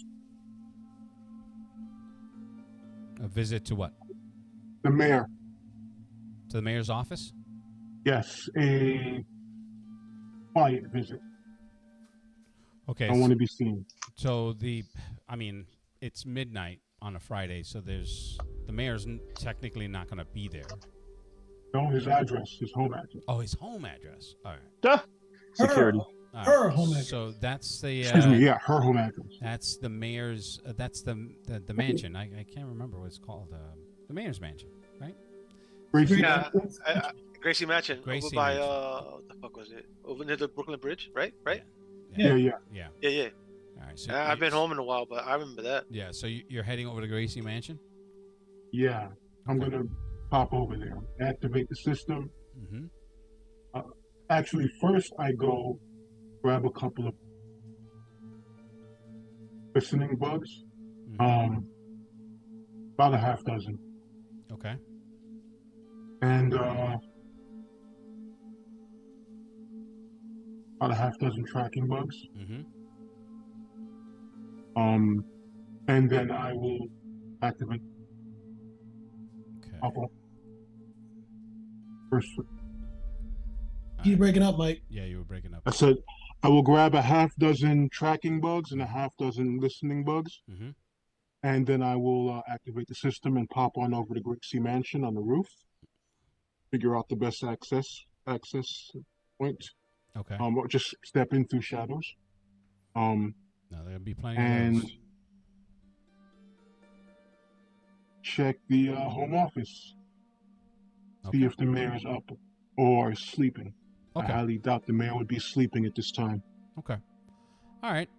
A visit to what? The mayor. To the mayor's office? Yes, a quiet visit. Okay. I want to be seen. So it's midnight on a Friday, so the mayor's technically not going to be there. No, his address, his home address. Oh, his home address. All right. Security. Her home address. So that's the. Excuse me. Yeah, her home address. That's the mayor's. That's the mansion. I can't remember what it's called. The mayor's mansion, right? Gracie. Yeah, Gracie Mansion. Gracie over by Mansion. What the fuck was it? Over near the Brooklyn Bridge, right? Right? Yeah. Yeah. Yeah. All right. So I've been home in a while, but I remember that. Yeah. So you're heading over to Gracie Mansion. Yeah, I'm gonna pop over there, activate the system. Mm-hmm. Actually, first I go grab a couple of listening bugs. Mm-hmm. About a half dozen. Okay. And about a half dozen tracking bugs. Mm-hmm. And then I will activate. Okay. First, You breaking up, Mike? Yeah, you were breaking up. I said I will grab a half dozen tracking bugs and a half dozen listening bugs, Mm-hmm. and then I will activate the system and pop on over to Gracie Mansion on the roof. Figure out the best access point. Okay. Or just step in through shadows. No, there'll be plenty and of those. check the home office. Okay. See if the mayor's up or sleeping. Okay. I highly doubt the mayor would be sleeping at this time. Okay. All right.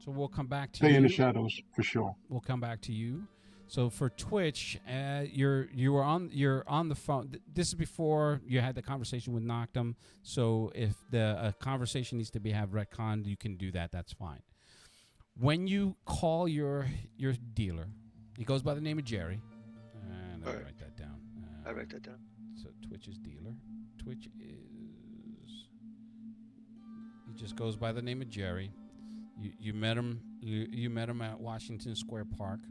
So we'll come back to Stay you. in the shadows for sure. We'll come back to you. So for Twitch, you're on the phone. This is before you had the conversation with Noctum. So if the conversation needs to be retconned, you can do that. That's fine. When you call your dealer, he goes by the name of Jerry. And let me write that down. I write that down. So Twitch's dealer. Twitch is. He just goes by the name of Jerry. You met him. You met him at Washington Square Park,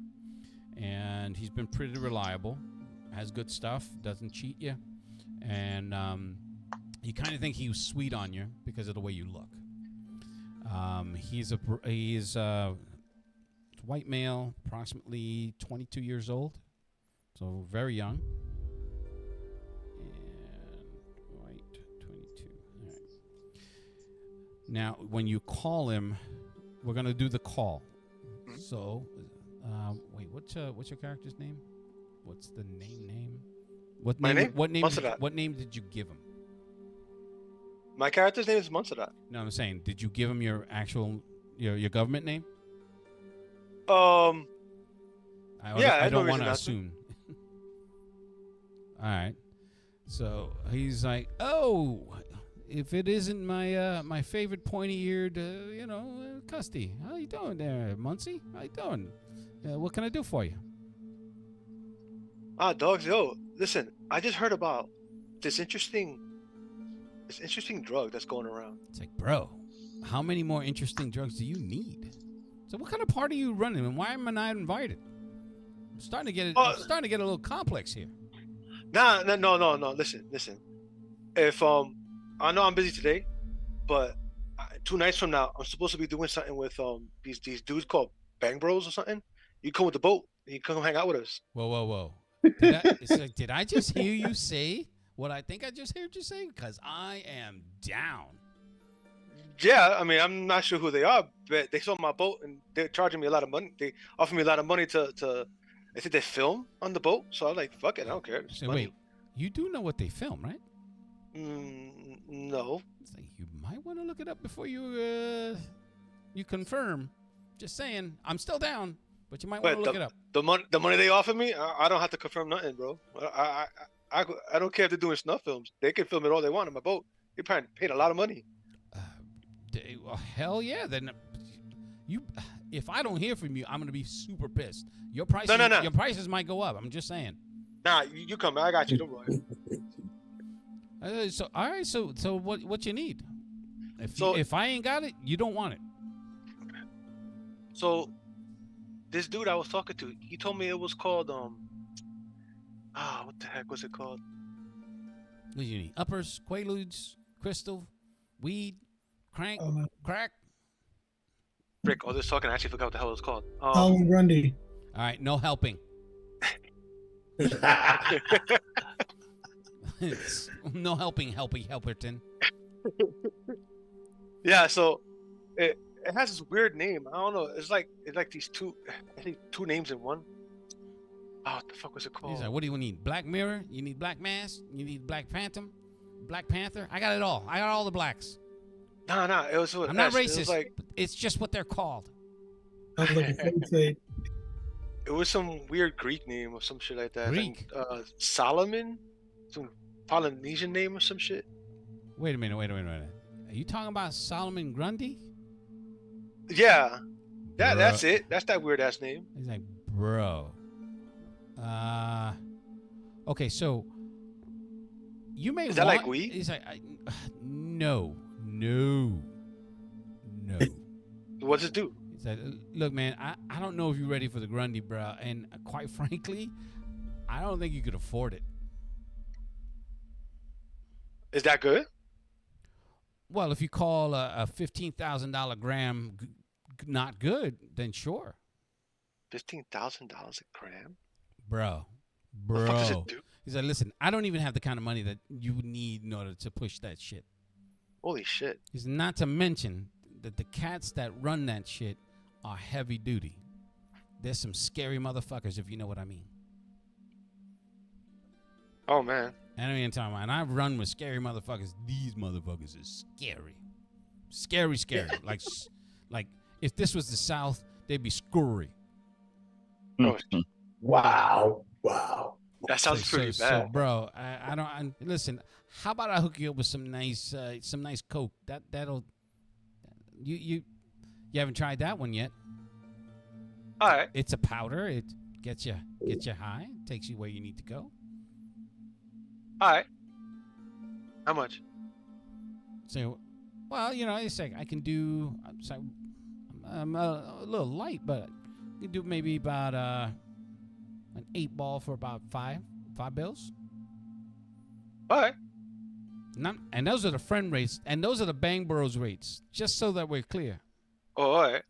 and he's been pretty reliable. Has good stuff. Doesn't cheat you, and you kind of think he was sweet on you because of the way you look. He's a white male, approximately 22 years old, so very young. And white, 22. All right. Now, when you call him, we're gonna do the call. So, wait, what's your character's name? What's the name? What My name? name? What name? Montserrat. What name did you give him? My character's name is Montserrat. No, I'm saying, did you give him your actual your government name? Yeah, I don't no want reason to not to. assume. All right. So he's like, oh, if it isn't my favorite pointy-eared, Custy. How you doing there, Muncie? How you doing? What can I do for you? Dogs, yo, listen, I just heard about this interesting drug that's going around. It's like, bro, how many more interesting drugs do you need? So what kind of party are you running, and why am I not invited? I'm starting to get a little complex here. No. Listen. If I know I'm busy today, but 2 nights from now, I'm supposed to be doing something with these dudes called Bang Bros or something. You come with the boat, and you come hang out with us. Whoa. Did I just hear you say what I think I just heard you say? Because I am down. Yeah, I mean, I'm not sure who they are, but they saw my boat and they're charging me a lot of money. They offered me a lot of money to I think they film on the boat. So I'm like, fuck it, I don't care. It's So money. wait, you do know what they film, right? No. It's like you might want to look it up before you confirm. Just saying, I'm still down, but you might want to look it up. The money they offer me, I don't have to confirm nothing, bro. I don't care if they're doing snuff films. They can film it all they want on my boat. They probably paid a lot of money. Well, hell yeah! Then if I don't hear from you, I'm gonna be super pissed. Your prices, No. Your prices might go up. I'm just saying. Nah, you come. I got you. Don't worry. So all right. So what you need? So- if I ain't got it, you don't want it. So, this dude I was talking to, he told me it was called what the heck was it called? What do you need? Uppers, Quaaludes, crystal, weed, crack. Rick, I was just talking. I actually forgot what the hell it was called. Solomon Grundy. All right, no helping. No helping, Helperton. Yeah, so it has this weird name. I don't know. It's like these two names in one. Oh, what the fuck was it called? He's like, what do you need? Black Mirror? You need Black Mask? You need Black Phantom? Black Panther? I got it all. I got all the blacks. No. It was. I'm not racist. It was like, it's just what they're called. it was some weird Greek name or some shit like that. Greek? And, Solomon, some Polynesian name or some shit. Wait a minute. Are you talking about Solomon Grundy? Yeah, Bruh. that's it. That's that weird ass name. He's like, bro. Okay, so you may Is that want, like weed? He's like, no. What does it do? He said, look, man, I don't know if you're ready for the Grundy, bro. And quite frankly, I don't think you could afford it. Is that good? Well, if you call a $15,000 gram not good, then sure. $15,000 a gram? Bro. What the fuck does it do? He said, listen, I don't even have the kind of money that you would need in order to push that shit. Holy shit. He's not to mention that the cats that run that shit are heavy duty. There's some scary motherfuckers, if you know what I mean. Oh, man. I know what you're talking about. And I've run with scary motherfuckers. These motherfuckers are scary. Scary. Like If this was the South, they'd be scurry. Oh, Wow. that sounds pretty bad. So, bro, I don't listen. How about I hook you up with some nice coke? That'll you haven't tried that one yet. All right. It's a powder. It gets you high. Takes you where you need to go. All right. How much? So, well, it's like I can do. I'm a little light, but I can do maybe about an 8 ball for about five bills. All right. And those are the friend rates, and those are the Bang Bros rates, just so that we're clear. Oh, all right.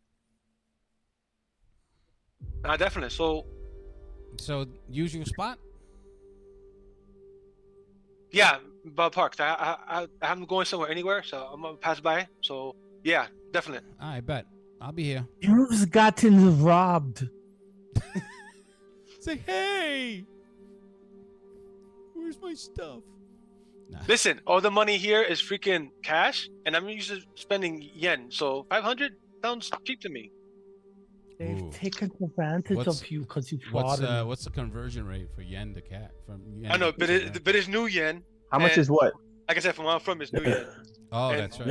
Definitely. So usual spot? Yeah, Bud Park. I haven't going somewhere anywhere, so I'm gonna pass by. So yeah, definitely. I bet. I'll be here. You've gotten robbed. Say, hey, where's my stuff? Nah. Listen, all the money here is freaking cash, and I'm used to spending yen. So 500 sounds cheap to me. They've Ooh. taken advantage of you because you frauded. What's the conversion rate for yen to cat from yen? I know, but it's new yen. How much is what? Like I said, from where I'm from, it's new yen. Oh, And- that's right.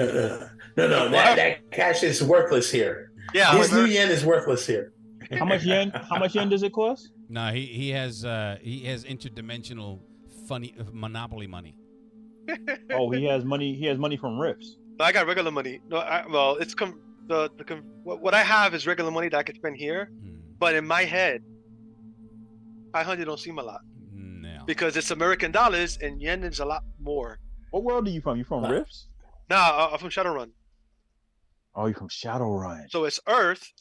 No. That cash is worthless here. Yeah, His new yen is worthless here. How much yen? How much yen does it cost? No, he has interdimensional funny monopoly money. Oh, he has money. He has money from riffs. I got regular money. No, well, it's what I have is regular money that I could spend here, but in my head, 500 don't seem a lot No. because it's American dollars and yen is a lot more. What world are you from? You from Rifts? Nah, I'm from Shadowrun, Oh, you're from Shadowrun. so it's Earth,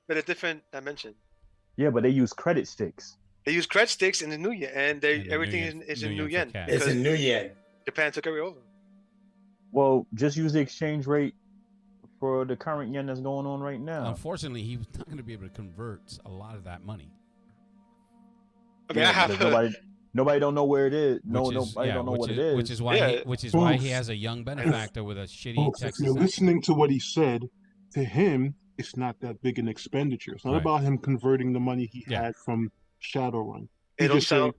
but a different dimension. Yeah, but they use credit sticks. They use credit sticks in the new yen, and And the everything new is yen in new for yen cash. It's because in new yen. Japan took it over. Well, just use the exchange rate for the current yen that's going on right now. Unfortunately, he was not going to be able to convert a lot of that money. I mean, I have because nobody don't know where it is. Nobody don't know what it is. Which is why Yeah. why Folks, he has a young benefactor with a shitty Folks, if Texas you're accent. listening to what he said, to him, it's not that big an expenditure. It's not Right. about him converting the money he Yeah. had from Shadowrun. it He don't just say, sound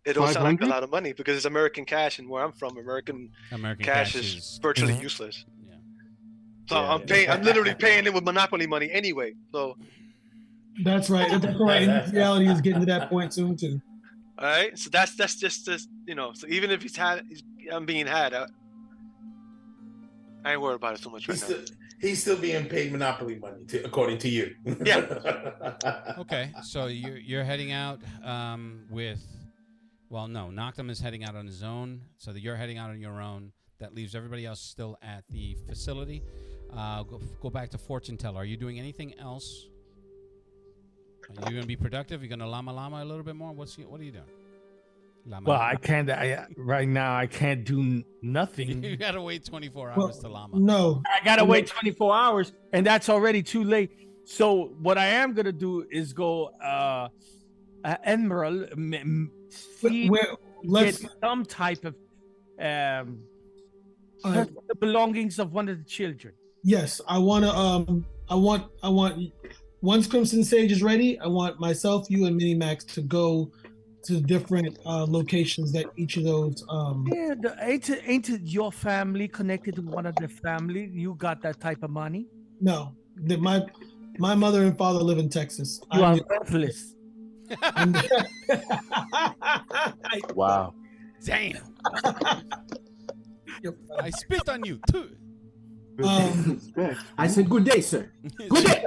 like a 500? lot of money because it's American cash, and where I'm from, American cash is virtually useless. Yeah. So Yeah, I'm literally paying it with monopoly money anyway. So That's right. That's right. And reality is getting to that point soon too. all right, so that's just this, So even if I'm being had, I ain't worried about it so much right now. He's still being paid monopoly money, according to you. Yeah. Okay, so you're heading out with, well, no, Noctum is heading out on his own, so that you're heading out on your own. That leaves everybody else still at the facility. Go back to fortune teller. Are you doing anything else? Are you gonna be productive? You're gonna llama a little bit more. What are you doing? Llama. Well, I can't. Right now, I can't do nothing. You gotta wait 24 hours Well, to llama. no, I gotta wait 24 hours, and that's already too late. So what I am gonna do is go Emerald, see, let's get some type of uh, the belongings of one of the children. yes, I want to I want once Crimson Sage is ready, I want myself, you, and Minimax to go to different locations that each of those Yeah, ain't it your family connected to one of the family? You got that type of money? no, that my mother and father live in Texas. You I'm are worthless. Wow. Damn. I spit on you too. I said good day, sir. Good day.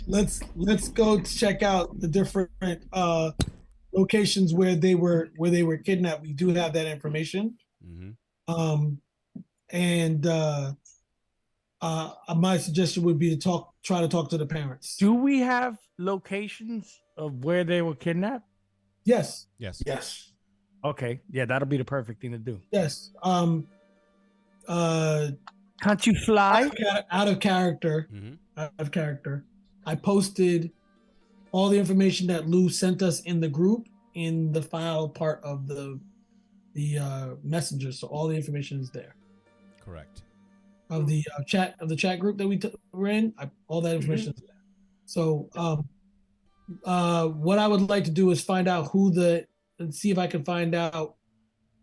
let's go check out the different locations where they were kidnapped. We do have that information. Mm-hmm. And my suggestion would be to try to talk to the parents. Do we have locations of where they were kidnapped? Yes. Yes. Okay. Yeah, that'll be the perfect thing to do. Yes. Can't you fly? Out of character. Mm-hmm. Out of character. I posted all the information that Lou sent us in the group in the file part of the messenger. So all the information is there. Correct. of the chat group that we're in. All that information is there. So what I would like to do is find out and see if I can find out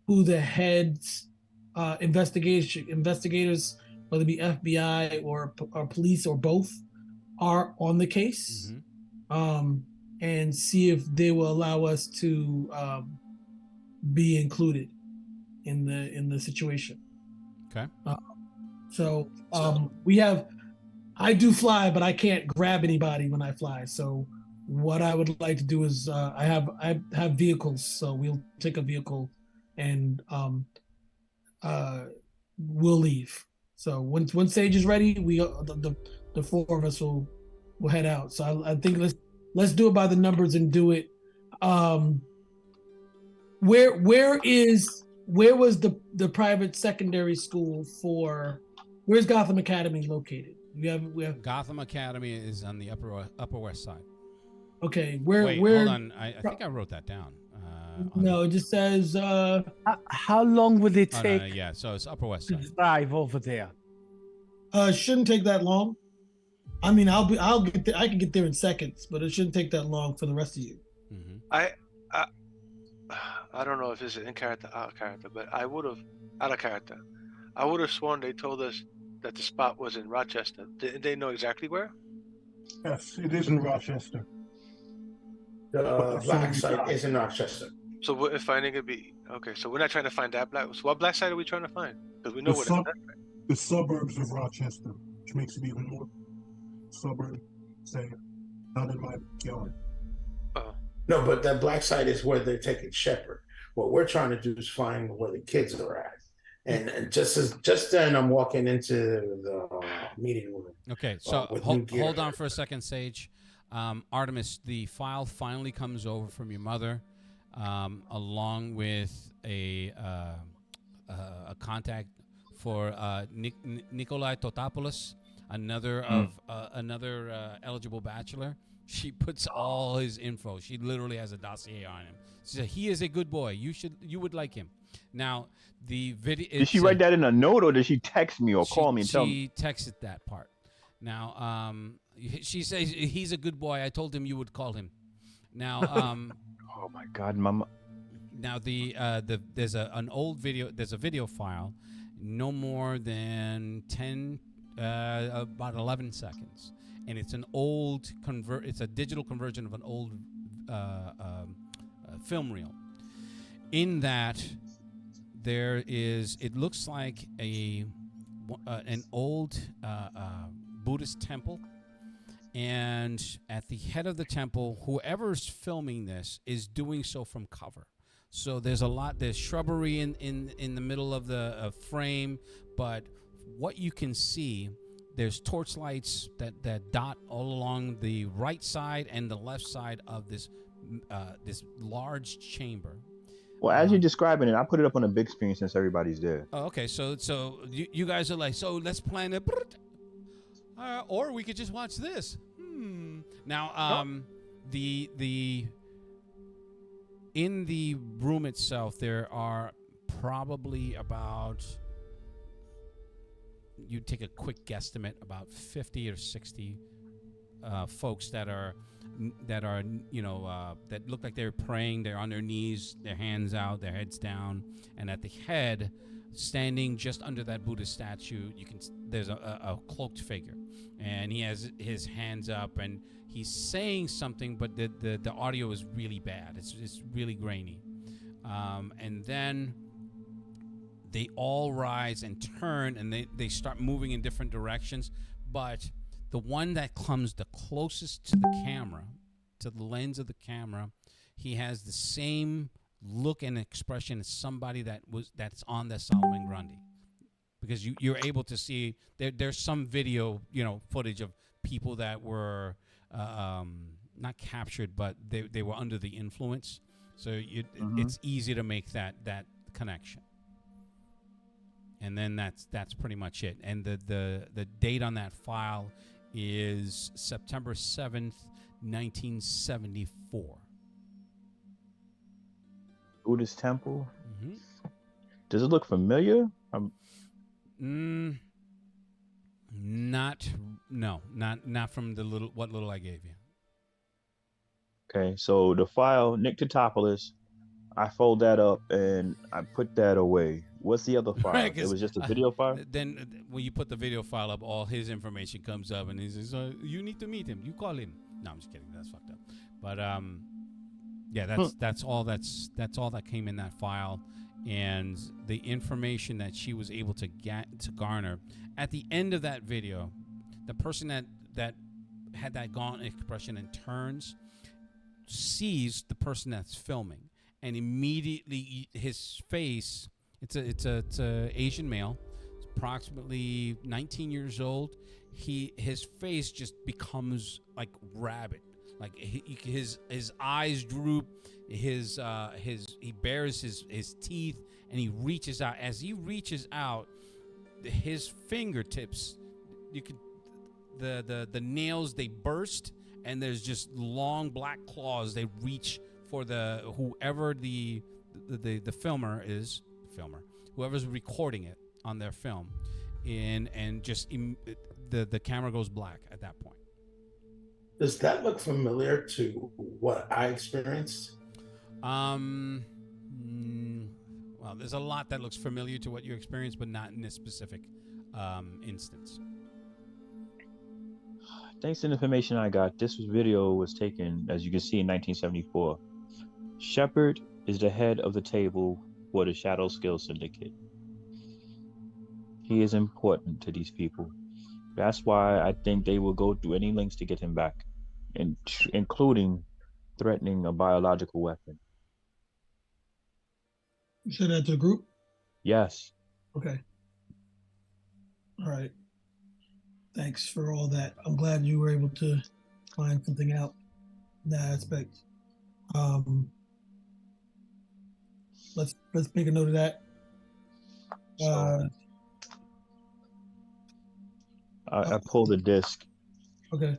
who the heads investigators, whether it be FBI or police or both, are on the case, and see if they will allow us to be included in the situation. Okay. I do fly, but I can't grab anybody when I fly. So what I would like to do is I have vehicles, so we'll take a vehicle and we'll leave. So when Sage is ready, the four of us will head out. So I think let's do it by the numbers and do it. Where was the private secondary school for? Where's Gotham Academy located? We have Gotham Academy is on the upper west side. Okay, Wait, hold on. I think I wrote that down. No, it just says. How long would it Oh, take? no, yeah, so it's upper west side. To drive over there. Shouldn't take that long. I mean, I'll get there. I can get there in seconds, but it shouldn't take that long for the rest of you. Mm-hmm. I don't know if this is in character, out of character, but I would have out of character. I would have sworn they told us that the spot was in Rochester. Did they know exactly where? Yes, it is in Rochester. The black site is in Rochester. So we're finding it be okay. So we're not trying to find that black. So what black site are we trying to find? Because we know what the suburbs of Rochester, which makes it even more suburb. Say, not in my yard. No, but that black site is where they're taking Shepherd. What we're trying to do is find where the kids are at. And just then, I'm walking into the meeting room. Okay, so hold on for a second, Sage. Artemis, the file finally comes over from your mother, along with a contact for Nikolai Totopoulos, another eligible bachelor. She puts all his info. She literally has a dossier on him. She said he is a good boy. You would like him. Now the video. Did she write that in a note, or did she text me or call me and tell me? She texted that part. Now she says he's a good boy. I told him you would call him. Now oh my God, Mama. Now there's an old video. There's a video file, no more than about 11 seconds. And it's an old it's a digital conversion of an old film reel. In that, it looks like an old Buddhist temple, and at the head of the temple, whoever's filming this is doing so from cover. So there's shrubbery in the middle of the frame, but what you can see, there's torchlights that dot all along the right side and the left side of this large chamber. Well, as you're describing it, I put it up on a big screen since everybody's there. Oh, okay. So you guys are like, so let's plan it, or we could just watch this. Now, the in the room itself, there are probably about. You take a quick guesstimate, about 50 or 60 folks that look like they're praying. They're on their knees, their hands out, their heads down, and at the head, standing just under that Buddhist statue, there's a cloaked figure, and he has his hands up, and he's saying something, but the audio is really bad. It's really grainy, and then they all rise and turn, and they start moving in different directions. But the one that comes the closest to the camera, to the lens of the camera, he has the same look and expression as somebody that's on the Solomon Grundy. Because you're able to see, there's some video, footage of people that were not captured, but they were under the influence. So it's easy to make that connection. And then that's pretty much it. And the date on that file is September 7th, 1974. Buddhist temple? Mm-hmm. Does it look familiar? Not from the little I gave you. Okay, so the file Nick Totopoulos, I fold that up and I put that away. What's the other file? Right, It 'cause, was just a video file. Then when you put the video file up, all his information comes up, and he says, "You need to meet him. You call him." No, I'm just kidding. That's fucked up. But yeah, that's all that came in that file, and the information that she was able to garner at the end of that video, the person that had that gaunt expression and turns sees the person that's filming, and immediately his face. It's a Asian male. It's approximately 19 years old. His face just becomes like rabid. Like his eyes droop. He bares his teeth, and he reaches out. As he reaches out, his fingertips, you could the nails, they burst, and there's just long black claws. They reach for whoever the filmer is. Whoever's recording it on their film, and just the camera goes black at that point. Does that look familiar to what I experienced? Well, there's a lot that looks familiar to what you experienced, but not in this specific instance. Thanks to the information I got, this video was taken, as you can see, in 1974. Shepard is the head of the table for the Shadow Skill Syndicate. He is important to these people. That's why I think they will go through any lengths to get him back, including threatening a biological weapon. You said that to the group? Yes. Okay. All right. Thanks for all that. I'm glad you were able to find something out in that aspect. Let's make a note of that. I pulled the disc. Okay.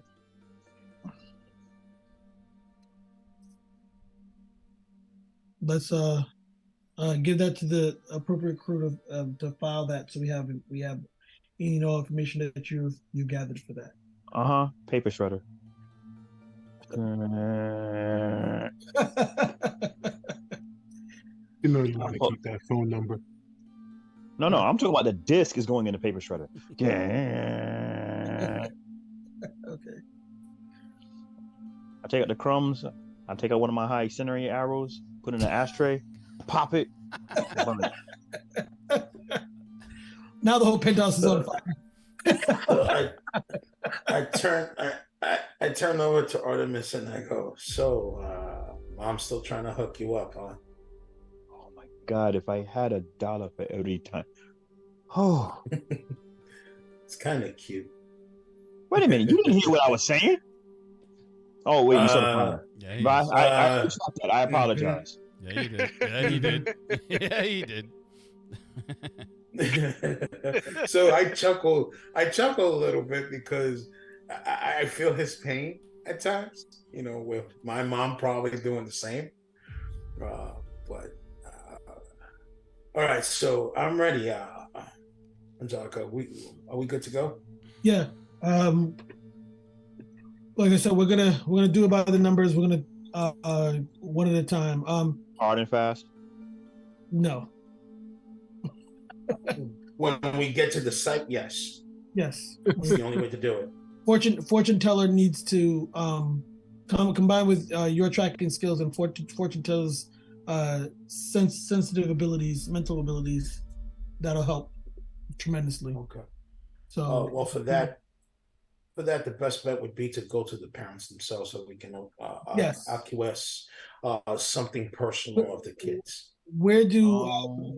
Let's give that to the appropriate crew to file that, so we have any and all information that you gathered for that. Paper shredder. You know you want to keep that phone number. No, I'm talking about the disc is going in the paper shredder. Yeah. Okay. I take out the crumbs. I take out one of my high incendiary arrows, put it in an ashtray, pop it, burn it. Now the whole penthouse is on fire. I turn over to Artemis and I go, "So, mom's still trying to hook you up, huh?" Oh my God! If I had $1 for every time. Oh, it's kind of cute. Wait a minute! You didn't hear what I was saying? Oh wait, you saw the plan. Yeah, I stopped that. I apologize. Yeah, you did. Yeah, he did. Yeah, he did. So I chuckle a little bit because I feel his pain at times, with my mom probably doing the same. But all right, so I'm ready. Angelica, are we good to go? Yeah. Like I said, we're gonna do it by the numbers. We're gonna one at a time. Hard and fast. No. When we get to the site, yes. Yes. It's the only way to do it. Fortune teller needs to combine with your tracking skills and fortune teller's sensitive abilities, mental abilities. That'll help tremendously. Okay. So well, for that, the best bet would be to go to the parents themselves so we can yes, acquiesce something personal of the kids. Where do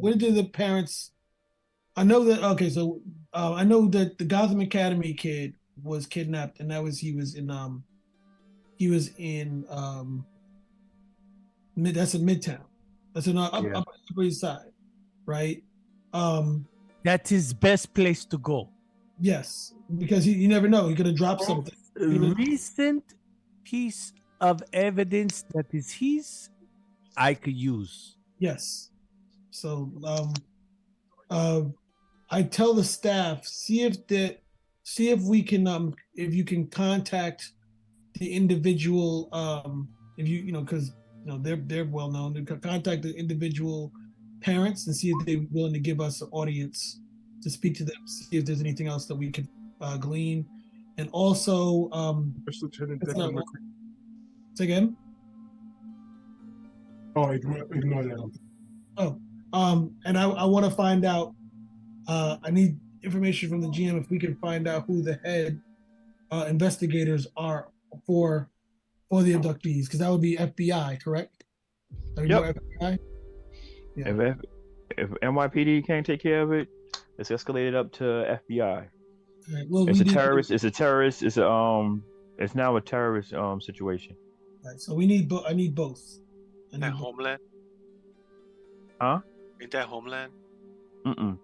the parents? I know that. Okay, so I know that the Gotham Academy kid was kidnapped, and he was in that's in Midtown. That's in Upper East Side, right? That's his best place to go. Yes, because you never know. He could have dropped something. Recent piece of evidence that is his, I could use. Yes. So I tell the staff, see if see if you can contact the individual, if you know, because they're well known. Contact the individual parents and see if they're willing to give us an audience to speak to them, see if there's anything else that we could glean, and also First Lieutenant it's Declan not- McCree. say again. Oh, ignore that. Oh, and I want to find out. I need information from the GM if we can find out who the head investigators are for the abductees, because that would be FBI, correct? That would be more FBI. Yeah. If NYPD can't take care of it, it's escalated up to FBI. Right. Well, It's a terrorist. It's a terrorist. It's It's now a terrorist situation. Right. So we need. I need both. That Homeland. Huh? Ain't that Homeland? Mm-mm.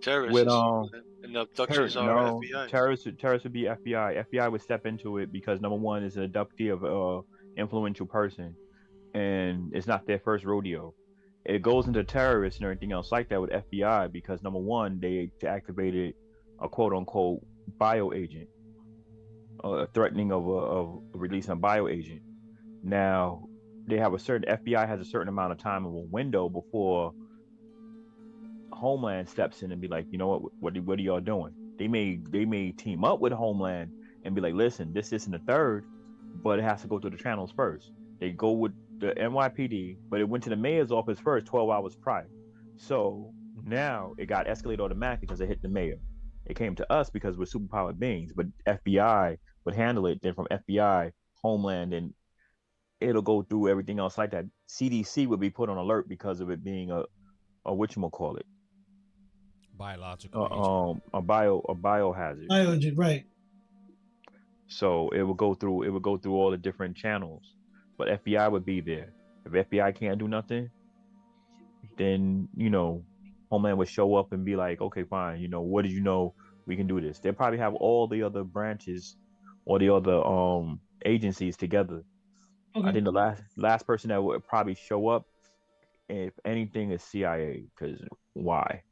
Terrorists. With and the abductions are no, FBI. terrorists would be FBI. FBI would step into it because number one is an abductee of influential person, and it's not their first rodeo. It goes into terrorists and everything else like that with FBI because number one, they activated a quote unquote bio agent, threatening of releasing a bio agent. Now they have FBI has a certain amount of time of a window before Homeland steps in and be like, you know what are y'all doing? They may team up with Homeland and be like, listen, this isn't a third, but it has to go through the channels first. They go with the NYPD, but it went to the mayor's office first 12 hours prior. So now it got escalated automatically because it hit the mayor. It came to us because we're superpowered beings, but FBI would handle it. Then from FBI, Homeland, and it'll go through everything else like that. CDC would be put on alert because of it being a whatchamacallit. Biological agent. A biohazard. Bioagent, right. So it would go through all the different channels. But FBI would be there. If FBI can't do nothing, then Homeland would show up and be like, okay, fine, what did you know? We can do this. They'll probably have all the other branches or the other agencies together. Okay. I think the last person that would probably show up, if anything, is CIA, because why?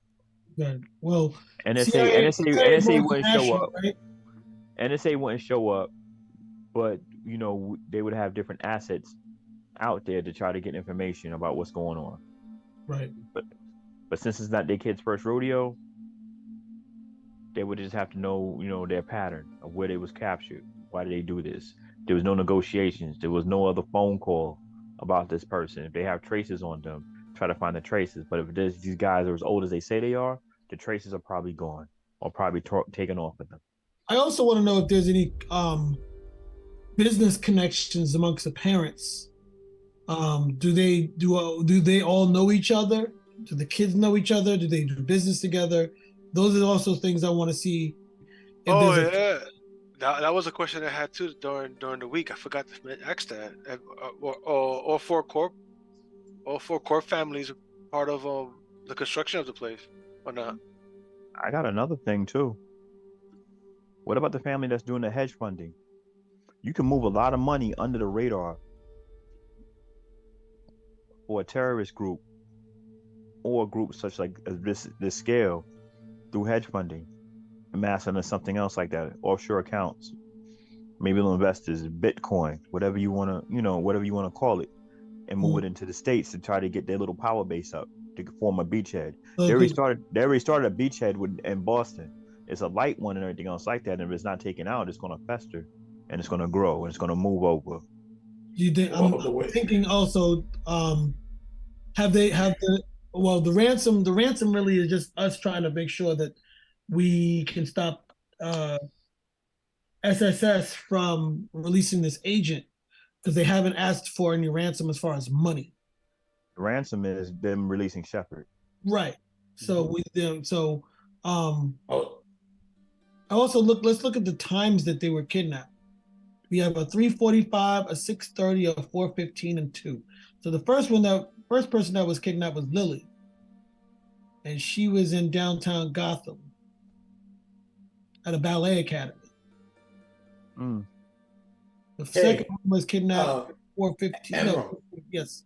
Good. Well, NSA wouldn't show up. Right? NSA wouldn't show up, but they would have different assets out there to try to get information about what's going on. Right. But since it's not their kid's first rodeo, they would just have to know, their pattern of where they was captured. Why did they do this? There was no negotiations. There was no other phone call about this person. If they have traces on them, try to find the traces. But if these guys are as old as they say they are, the traces are probably gone or probably taken off of them. I also want to know if there's any business connections amongst the parents. Do they all know each other? Do the kids know each other? Do they do business together? Those are also things I want to see. That was a question I had too during the week. I forgot to ask that. All four corp families are part of the construction of the place, or not? I got another thing too. What about the family that's doing the hedge funding? You can move a lot of money under the radar for a terrorist group or a group such like this scale through hedge funding, amassing or something else like that, offshore accounts, maybe little investors, Bitcoin, whatever you want to call it, and move it into the States to try to get their little power base up to form a beachhead. Okay. They already started a beachhead in Boston. It's a light one and everything else like that. And if it's not taken out, it's going to fester and it's going to grow and it's going to move over. I'm thinking also, the ransom really is just us trying to make sure that we can stop SSS from releasing this agent, because they haven't asked for any ransom as far as money. The ransom is them releasing Shepard. Right. So let's look at the times that they were kidnapped. We have a 3:45, a 6:30, a 4:15, and 2. So the first person that was kidnapped was Lily, and she was in downtown Gotham at a ballet academy. The second one was kidnapped at 4:15. No, yes.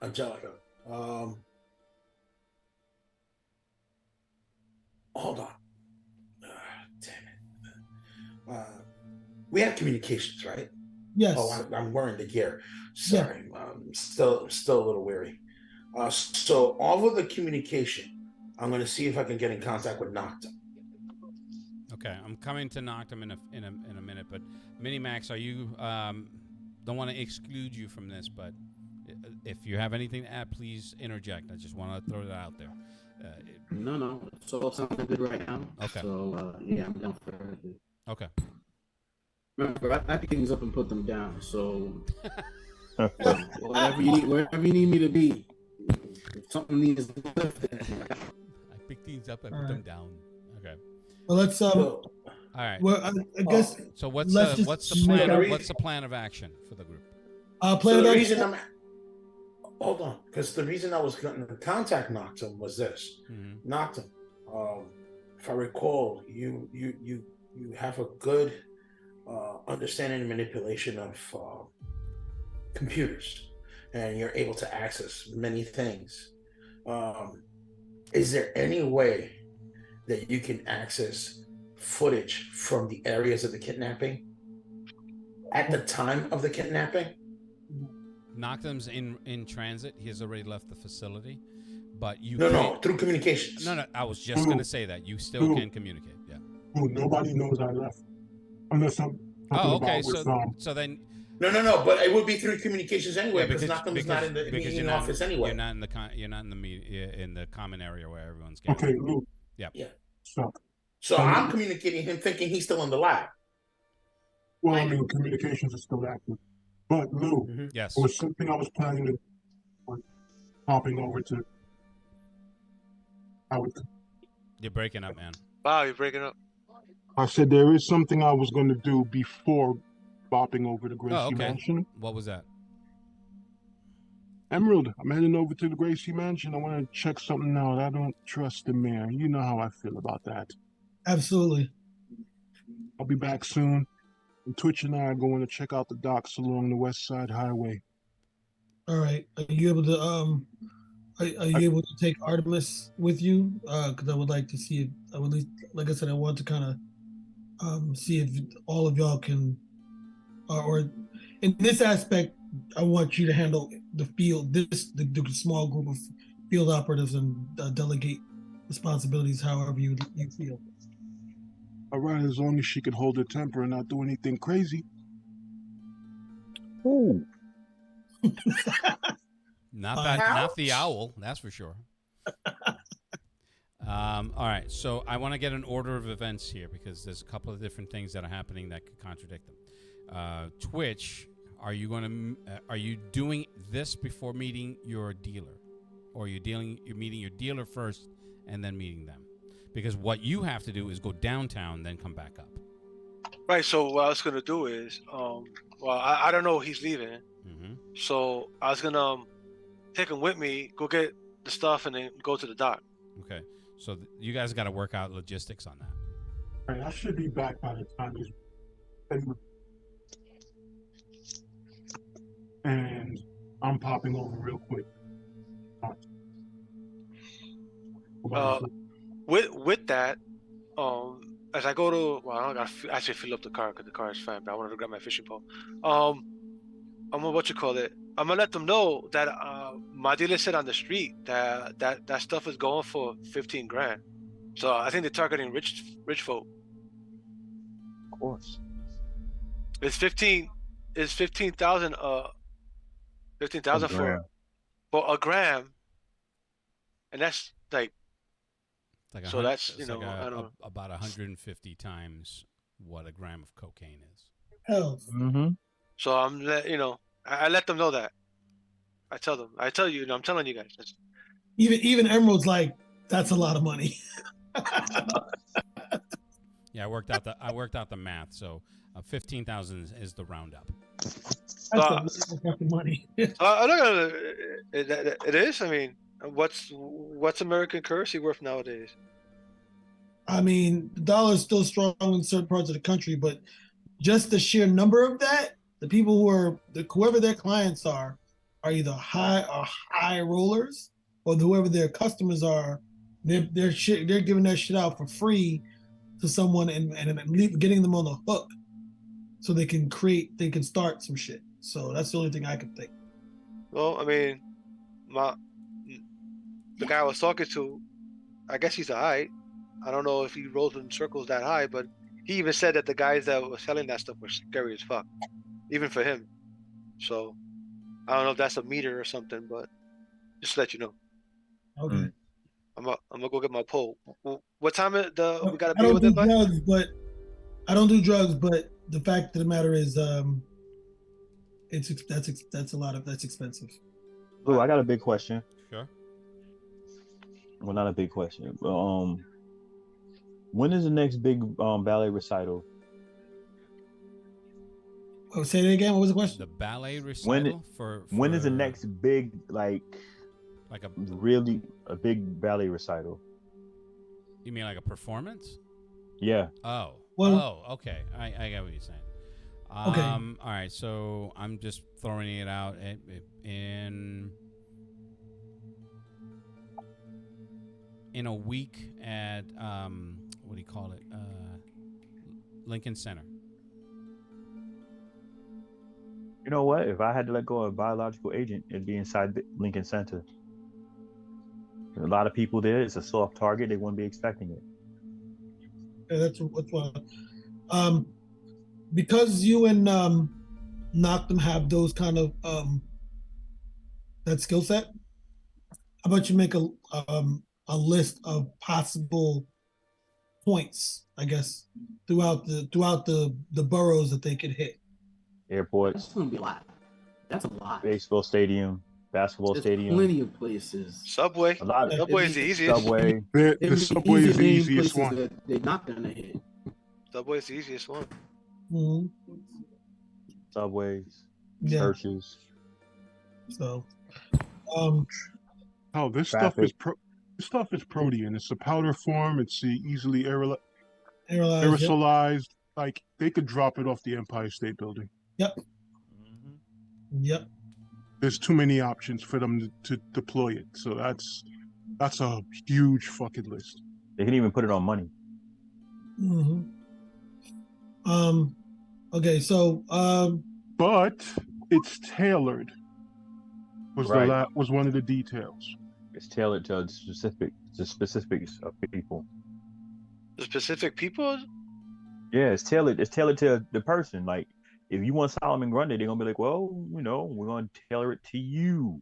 Angelica. Hold on. We have communications, right? Yes. Oh, I'm wearing the gear. Sorry, still a little weary. So all of the communication, I'm going to see if I can get in contact with Nocta. Okay, I'm coming to Noctum in a minute, but Minimax, are you? Don't want to exclude you from this, but if you have anything to add, please interject. I just want to throw that out there. No, it's all sounding good right now. Okay. So yeah, I'm down for it. Okay. Remember, I pick things up and put them down. So wherever you need me to be, if something needs lifted, I pick things up and put them down. Okay. Well, let's All right. Well, I guess. So what's let's the plan? What's the plan of action for the group? So the reason hold on, because the reason I was going to contact Noctum was this. Noctum, if I recall, you have a good understanding and manipulation of computers, and you're able to access many things. Is there any way that you can access footage from the areas of the kidnapping at the time of the kidnapping? Noctum's in transit. He has already left the facility, but you no through communications. No, I was just going to say that you still can communicate. Yeah. Nobody knows I left unless I'm. Oh, okay. So then. No. But it would be through communications anyway, because Noctum's not in the meeting office anyway. You're not in the common area where everyone's gathered. Okay, Luke. Yeah. So I'm communicating him, thinking he's still in the lab. Well, I mean, communications are still active. But Lou, yes, it was something I was planning to hopping over to. You're breaking up, man. Wow, you're breaking up. I said there is something I was going to do before bopping over to Gracie Mansion. What was that? Emerald, I'm heading over to the Gracie Mansion. I want to check something out. I don't trust the mayor. You know how I feel about that. Absolutely. I'll be back soon. And Twitch and I are going to check out the docks along the West Side Highway. All right. Are you able to are you able to take Artemis with you? Because I would like to see if I would, at least, like I said, I want to kind of see if all of y'all can, or in this aspect, I want you to handle the field, the small group of field operatives, and delegate responsibilities however you feel. All right, as long as she can hold her temper and not do anything crazy. Ooh. Not the owl, that's for sure. All right, so I want to get an order of events here because there's a couple of different things that are happening that could contradict them. Twitch, are you doing this before meeting your dealer, or you're meeting your dealer first and then meeting them? Because what you have to do is go downtown, then come back up. Right. So what I was gonna do is, I don't know he's leaving, so I was gonna take him with me, go get the stuff, and then go to the dock. Okay. So you guys got to work out logistics on that. All right, I should be back by the time he's. And I'm popping over real quick. With that, as I go to, I gotta actually fill up the car because the car is fine, but I wanted to grab my fishing pole. I'm gonna I'm gonna let them know that my dealer said on the street that stuff is going for 15 grand. So I think they're targeting rich folk. Of course. It's 15,000 15,000 for a gram, and that's like. So that's I don't know, about 150 times what a gram of cocaine is. Hell. So I let them know that. I tell you, I'm telling you guys. Even Emerald's like, that's a lot of money. Yeah, I worked out the math. So 15,000 is the roundup. That's a lot of money. It is. I mean, what's American currency worth nowadays? I mean, the dollar is still strong in certain parts of the country, but just the sheer number of that, the people whoever their clients are either high rollers, or whoever their customers are, they're giving that shit out for free to someone and getting them on the hook so they can start some shit. So that's the only thing I can think. Well, I mean, the guy I was talking to, I guess he's alright. I don't know if he rolls in circles that high, but he even said that the guys that were selling that stuff were scary as fuck, even for him. So I don't know if that's a meter or something, but just to let you know. Okay. I'm gonna go get my pole. What time we gotta I be don't with do it by? drugs, but the fact of the matter is, that's expensive. Lou, I got a big question. Sure. Well, not a big question. When is the next big ballet recital? Oh, say it again. What was the question? The ballet recital when is the next big like a really a big ballet recital? You mean like a performance? Yeah. Okay. I get what you're saying. Okay. All right. So I'm just throwing it out in a week at what do you call it? Lincoln Center. You know what? If I had to let go of a biological agent, it'd be inside Lincoln Center. A lot of people there. It's a soft target. They wouldn't be expecting it. Yeah, that's why. Because you and Noctum have those kind of that skill set. How about you make a list of possible points, I guess, throughout the boroughs that they could hit. Airports. That's gonna be a lot. That's a lot. Baseball stadium, basketball There's stadium. plenty of places. Subway. A lot of Subway is the easiest. Subway. The subway is the easiest one. That they're not gonna hit. Subway is the easiest one. Mm-hmm. Subways, churches. So, this traffic. stuff is protean. It's a powder form. It's easily aerosolized. Yep. Like they could drop it off the Empire State Building. Yep. Yep. There's too many options for them to deploy it. So that's a huge fucking list. They can even put it on money. Mm-hmm. Okay, so but it's tailored. Was one of the details. It's tailored to the specifics of people. The specific people? Yeah, it's tailored to the person. Like if you want Solomon Grundy, they're gonna be like, well, we're gonna tailor it to you.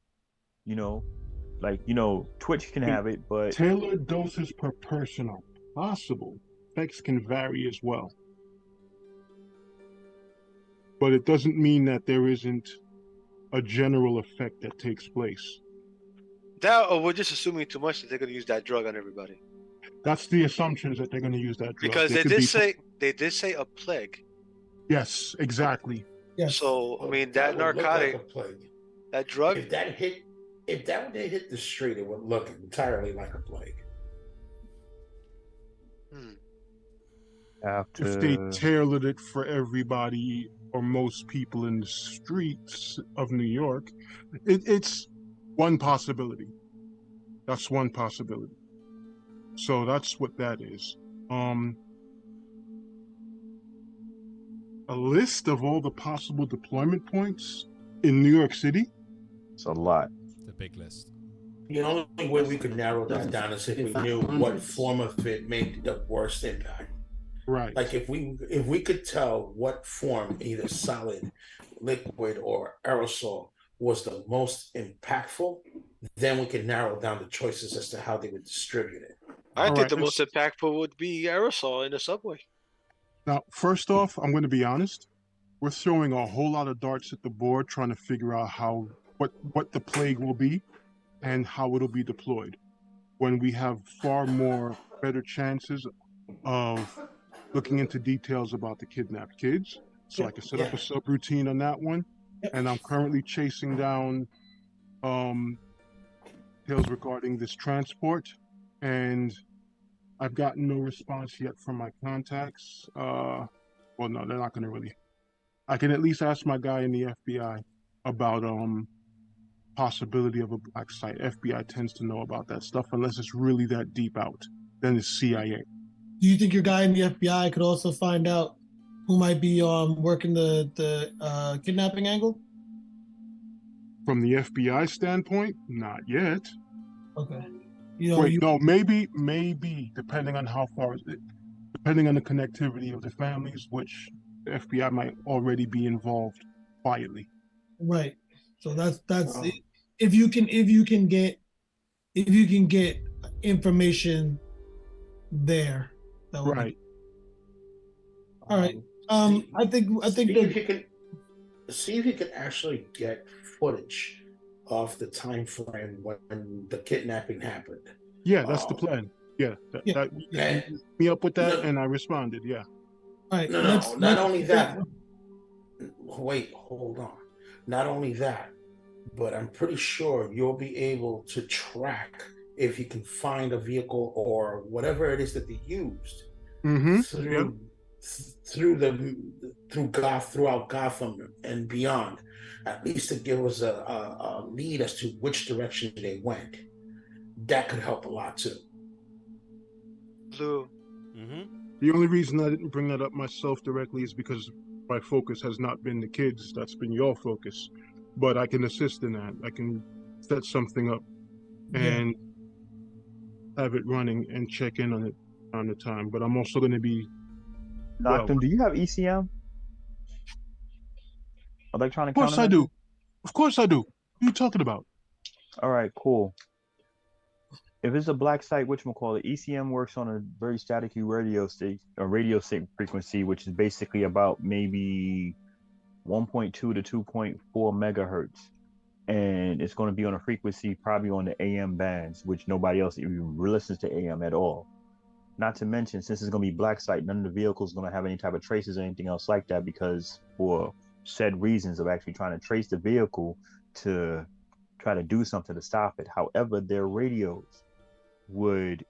Twitch can have it, but tailored doses per person are possible. Effects can vary as well. But it doesn't mean that there isn't a general effect that takes place. That, or we're just assuming too much that they're going to use that drug on everybody. That's the assumption, is that they're going to use that drug. Because they did say a plague. Yes, exactly. Yes. So I mean that narcotic, like a plague. That drug. If that would hit the street, it would look entirely like a plague. If they tailored it for everybody or most people in the streets of New York, it's one possibility. That's one possibility. So that's what that is. A list of all the possible deployment points in New York City? It's a lot. The big list. The only way we could narrow that down is if we knew what form of it made the worst impact. Right. Like if we could tell what form, either solid, liquid, or aerosol, was the most impactful, then we can narrow down the choices as to how they would distribute it. I think the most impactful would be aerosol in the subway. Now, first off, I'm going to be honest. We're throwing a whole lot of darts at the board, trying to figure out what the plague will be and how it'll be deployed, when we have far more better chances of looking into details about the kidnapped kids. So I can set up a subroutine on that one. And I'm currently chasing down details regarding this transport. And I've gotten no response yet from my contacts. Well, no, they're not going to really. I can at least ask my guy in the FBI about possibility of a black site. FBI tends to know about that stuff unless it's really that deep out. Then it's CIA. Do you think your guy in the FBI could also find out who might be working the kidnapping angle? From the FBI standpoint, not yet. Okay. Wait, no, maybe, depending on how far, depending on the connectivity of the families, which the FBI might already be involved quietly. Right. So that's Oh. it. If you can get information there, that would Right. be all right. I think see that, if you can see if you can actually get footage of the time frame when the kidnapping happened. Yeah, that's the plan. Yeah, Yeah. you And me up with that, no, and I responded. Yeah. all right. no, not only that. Wait, hold on. Not only that, but I'm pretty sure you'll be able to track if you can find a vehicle or whatever it is that they used Mm-hmm. through throughout Gotham and beyond, at least to give us a lead as to which direction they went. That could help a lot too. Blue. The only reason I didn't bring that up myself directly is because my focus has not been the kids. That's been your focus. But I can assist in that. I can set something up and have it running and check in on it on the time. But I'm also going to be. Noctum, do you have ECM? Electronic Of course I countermeasure? do. Of course I do. What are you talking about? All right, cool. If it's a black site, whatchamacallit, ECM works on a very staticky radio frequency, which is basically about maybe 1.2 to 2.4 megahertz. And it's going to be on a frequency probably on the AM bands, which nobody else even listens to AM at all. Not to mention, since it's going to be black site, none of the vehicles going to have any type of traces or anything else like that, because for said reasons of actually trying to trace the vehicle to try to do something to stop it. However, their radios would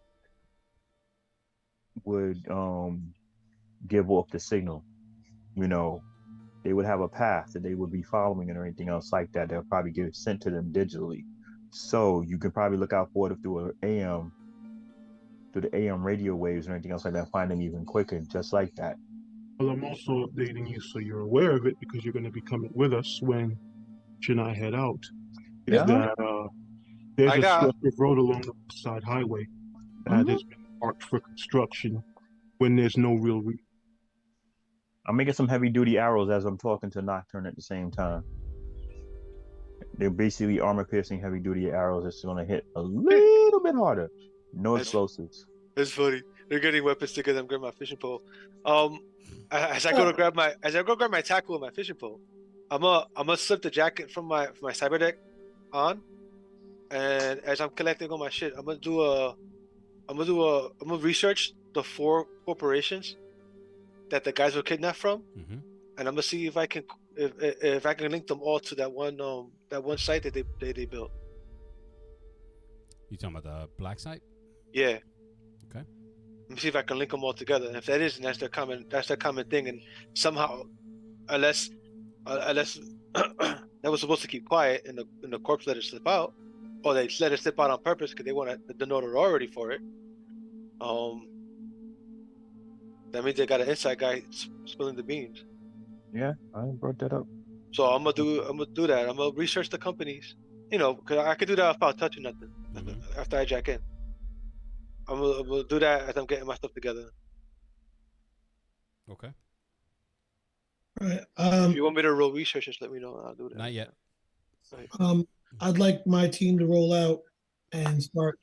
give off the signal. You know, they would have a path that they would be following or anything else like that. They'll probably get sent to them digitally. So you can probably look out for it through the AM radio waves or anything else like that, find them even quicker, just like that. Well, I'm also updating you so you're aware of it because you're going to be coming with us when you and I head out. Is that there's a stretch of road along the side highway that has been marked for construction when there's no real reason. I'm making some heavy duty arrows as I'm talking to Nocturne at the same time. They're basically armor piercing heavy duty arrows that's going to hit a little bit harder. No explosives. It's funny. They're getting weapons together. I'm grabbing my fishing pole. As I go to grab my tackle and my fishing pole, I'm gonna slip the jacket from my cyber deck on, and as I'm collecting all my shit, I'm gonna research the 4 corporations that the guys were kidnapped from, and I'm gonna see if I can link them all to that one site that they built. You talking about the black site? Yeah. Okay. Let me see if I can link them all together. And if that is, and that's their common thing, and somehow, unless that was supposed to keep quiet, and the corpse let it slip out, or they let it slip out on purpose because they want the notoriety for it. That means they got an inside guy spilling the beans. Yeah, I brought that up. So I'm gonna do that. I'm gonna research the companies. You know, because I could do that without touching nothing. After I jack in, I'm gonna do that as I'm getting my stuff together. Okay. All right. If you want me to roll research, just let me know. I'll do that. Not yet. Right. I'd like my team to roll out and start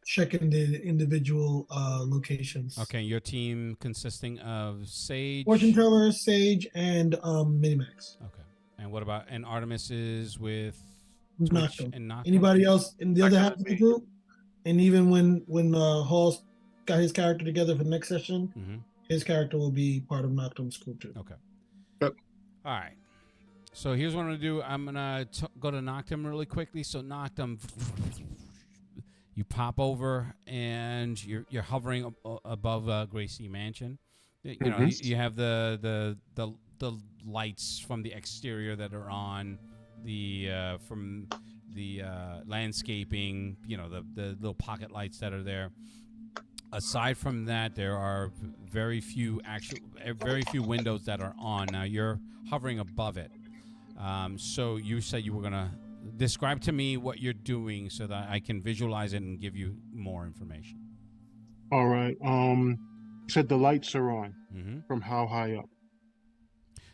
checking the individual locations. Okay, your team consisting of Sage, Fortune Teller, Sage, and Minimax. Okay. And what about Artemis is with Noctum. and Noctum? Anybody else in the other half of the group? And even when Hall's got his character together for the next session, his character will be part of Noctum's group too. Okay. All right. So here's what I'm gonna do. I'm gonna go to Noctum really quickly. So Noctum, you pop over and you're hovering above Gracie Mansion. You know, you have the lights from the exterior that are on, from the landscaping. You know, the little pocket lights that are there. Aside from that, there are very few windows that are on. Now you're hovering above it. So you said you were gonna describe to me what you're doing so that I can visualize it and give you more information. All right. You said the lights are on. Mm-hmm. From how high up?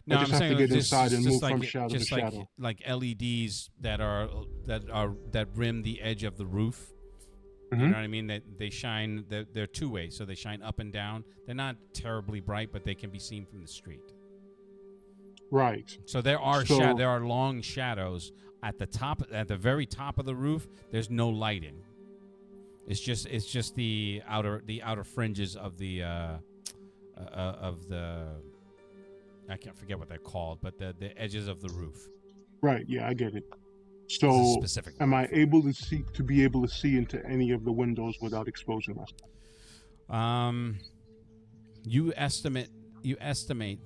No, I just I'm have saying to get just, inside and just move like, from shadow to shadow. like LEDs that rim the edge of the roof. Mm-hmm. You know what I mean? That they shine. They're two-way, so they shine up and down. They're not terribly bright, but they can be seen from the street. Right. So there are long shadows at the very top of the roof. There's no lighting. It's just the outer fringes of the I can't forget what they're called, but the edges of the roof. Right. Yeah, I get it. So, specific am I able to be able to see into any of the windows without exposing myself? You estimate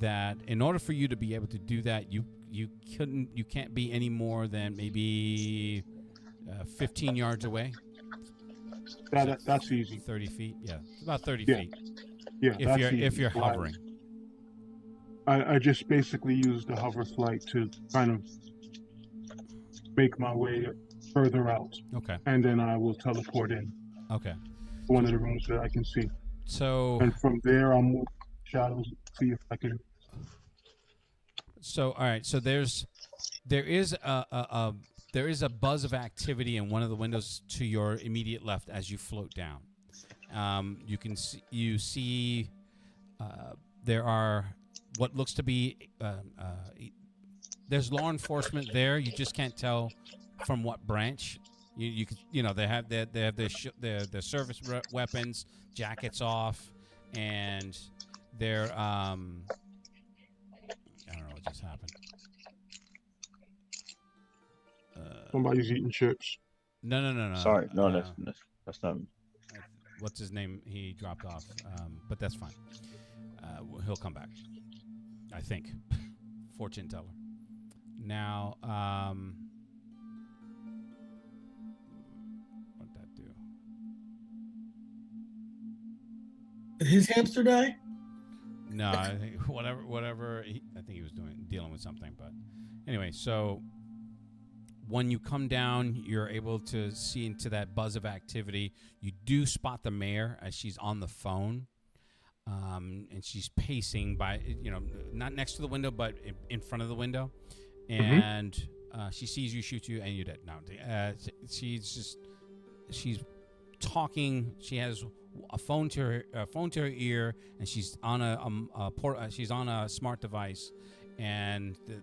that in order for you to be able to do that, you can't be any more than maybe 15 yards away. That's easy. 30 feet, yeah, it's about 30 Yeah. feet. Yeah, If you're hovering. I just basically use the hover flight to kind of make my way further out. Okay. And then I will teleport in. Okay. One of the rooms that I can see. So. And from there, I'll move shadows, see if I can. So all right. So there is a buzz of activity in one of the windows to your immediate left as you float down. You see there are what looks to be there's law enforcement there. You just can't tell from what branch. They have their service weapons, jackets off, and they're I don't know what just happened. Somebody's eating chips. No. Sorry, no, that's not. What's his name? He dropped off, but that's fine. He'll come back, I think. Fortune teller. Now, what'd that do? Did his hamster die? No, I think whatever. I think he was dealing with something. But anyway, so when you come down, you're able to see into that buzz of activity. You do spot the mayor as she's on the phone, and she's pacing by, not next to the window, but in front of the window. And she sees you, shoots you, and you're dead. No, she's talking. She has a phone to her ear, and she's on a smart device, and the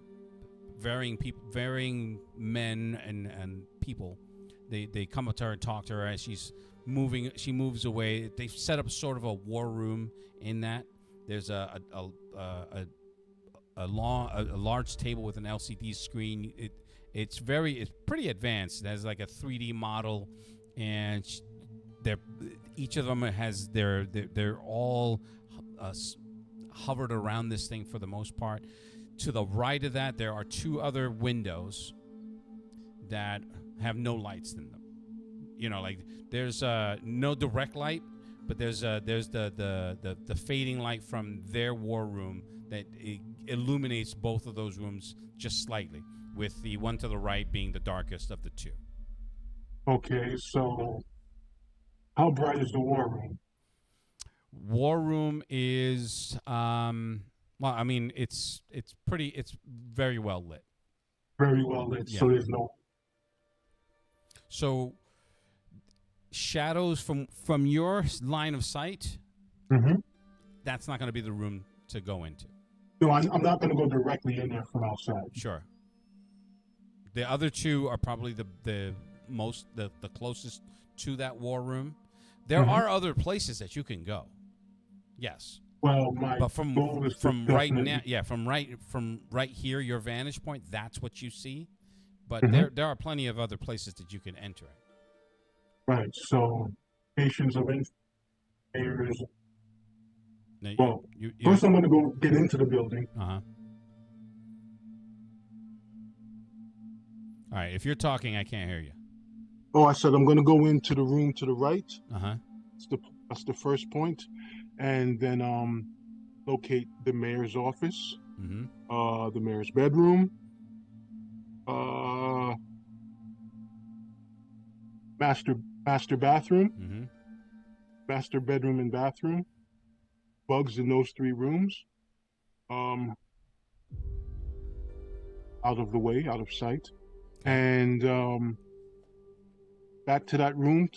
varying men and people, they come up to her and talk to her as she's moving. She moves away. They've set up sort of a war room in that. There's a large table with an LCD screen. It's pretty advanced. It has like a 3D model, and each of them has they're all hovered around this thing for the most part. To the right of that, there are two other windows that have no lights in them. Like there's no direct light, but there's the fading light from their war room that illuminates both of those rooms just slightly, with the one to the right being the darkest of the two. Okay, so how bright is the war room? War room is it's very well lit. Very well lit. Yeah. So there's no. So shadows from your line of sight. Mm-hmm. That's not going to be the room to go into. No, I'm not going to go directly in there from outside. Sure. The other two are probably the closest to that war room. There are other places that you can go. Yes. Well, but from right now, from right here, your vantage point, that's what you see. But there are plenty of other places that you can enter. Right. So, nations of areas. Well, first I'm going to go get into the building. All right. If you're talking, I can't hear you. Oh, I said I'm going to go into the room to the right. That's the first point, and then locate the mayor's office, the mayor's bedroom, master bathroom, master bedroom and bathroom, bugs in those 3 rooms, out of the way, out of sight, and back to that room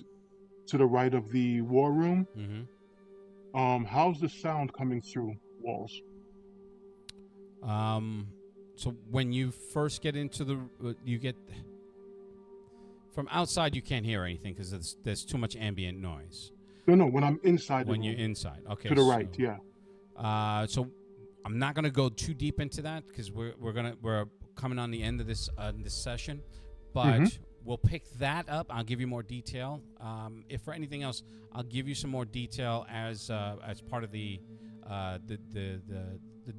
to the right of the war room. How's the sound coming through walls? So when you first get into the, you get from outside, you can't hear anything because there's too much ambient noise. No, when I'm inside. When you're inside, okay. To the right, yeah. So I'm not gonna go too deep into that because we're coming on the end of this session, but we'll pick that up. I'll give you more detail. If for anything else, I'll give you some more detail as part of the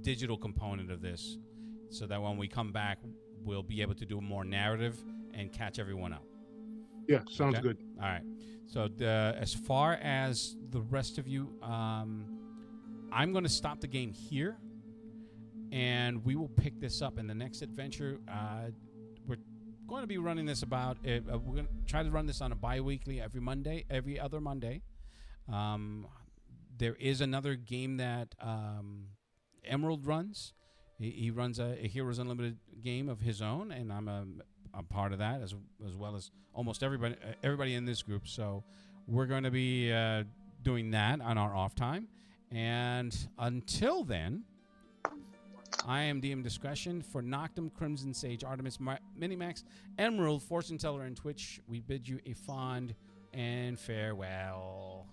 digital component of this, so that when we come back, we'll be able to do more narrative and catch everyone up. Yeah, sounds good. All right. So as far as the rest of you, I'm going to stop the game here, and we will pick this up in the next adventure. We're going to be running this about. We're going to try to run this on a bi-weekly, every other Monday. There is another game that Emerald runs. He runs a Heroes Unlimited game of his own, and I'm a part of that as well as almost everybody in this group. So we're going to be doing that on our off time. And until then, I am DM Discretion for Noctum, Crimson Sage, Artemis, Minimax, Emerald, Fortune Teller, and Twitch. We bid you a fond and farewell.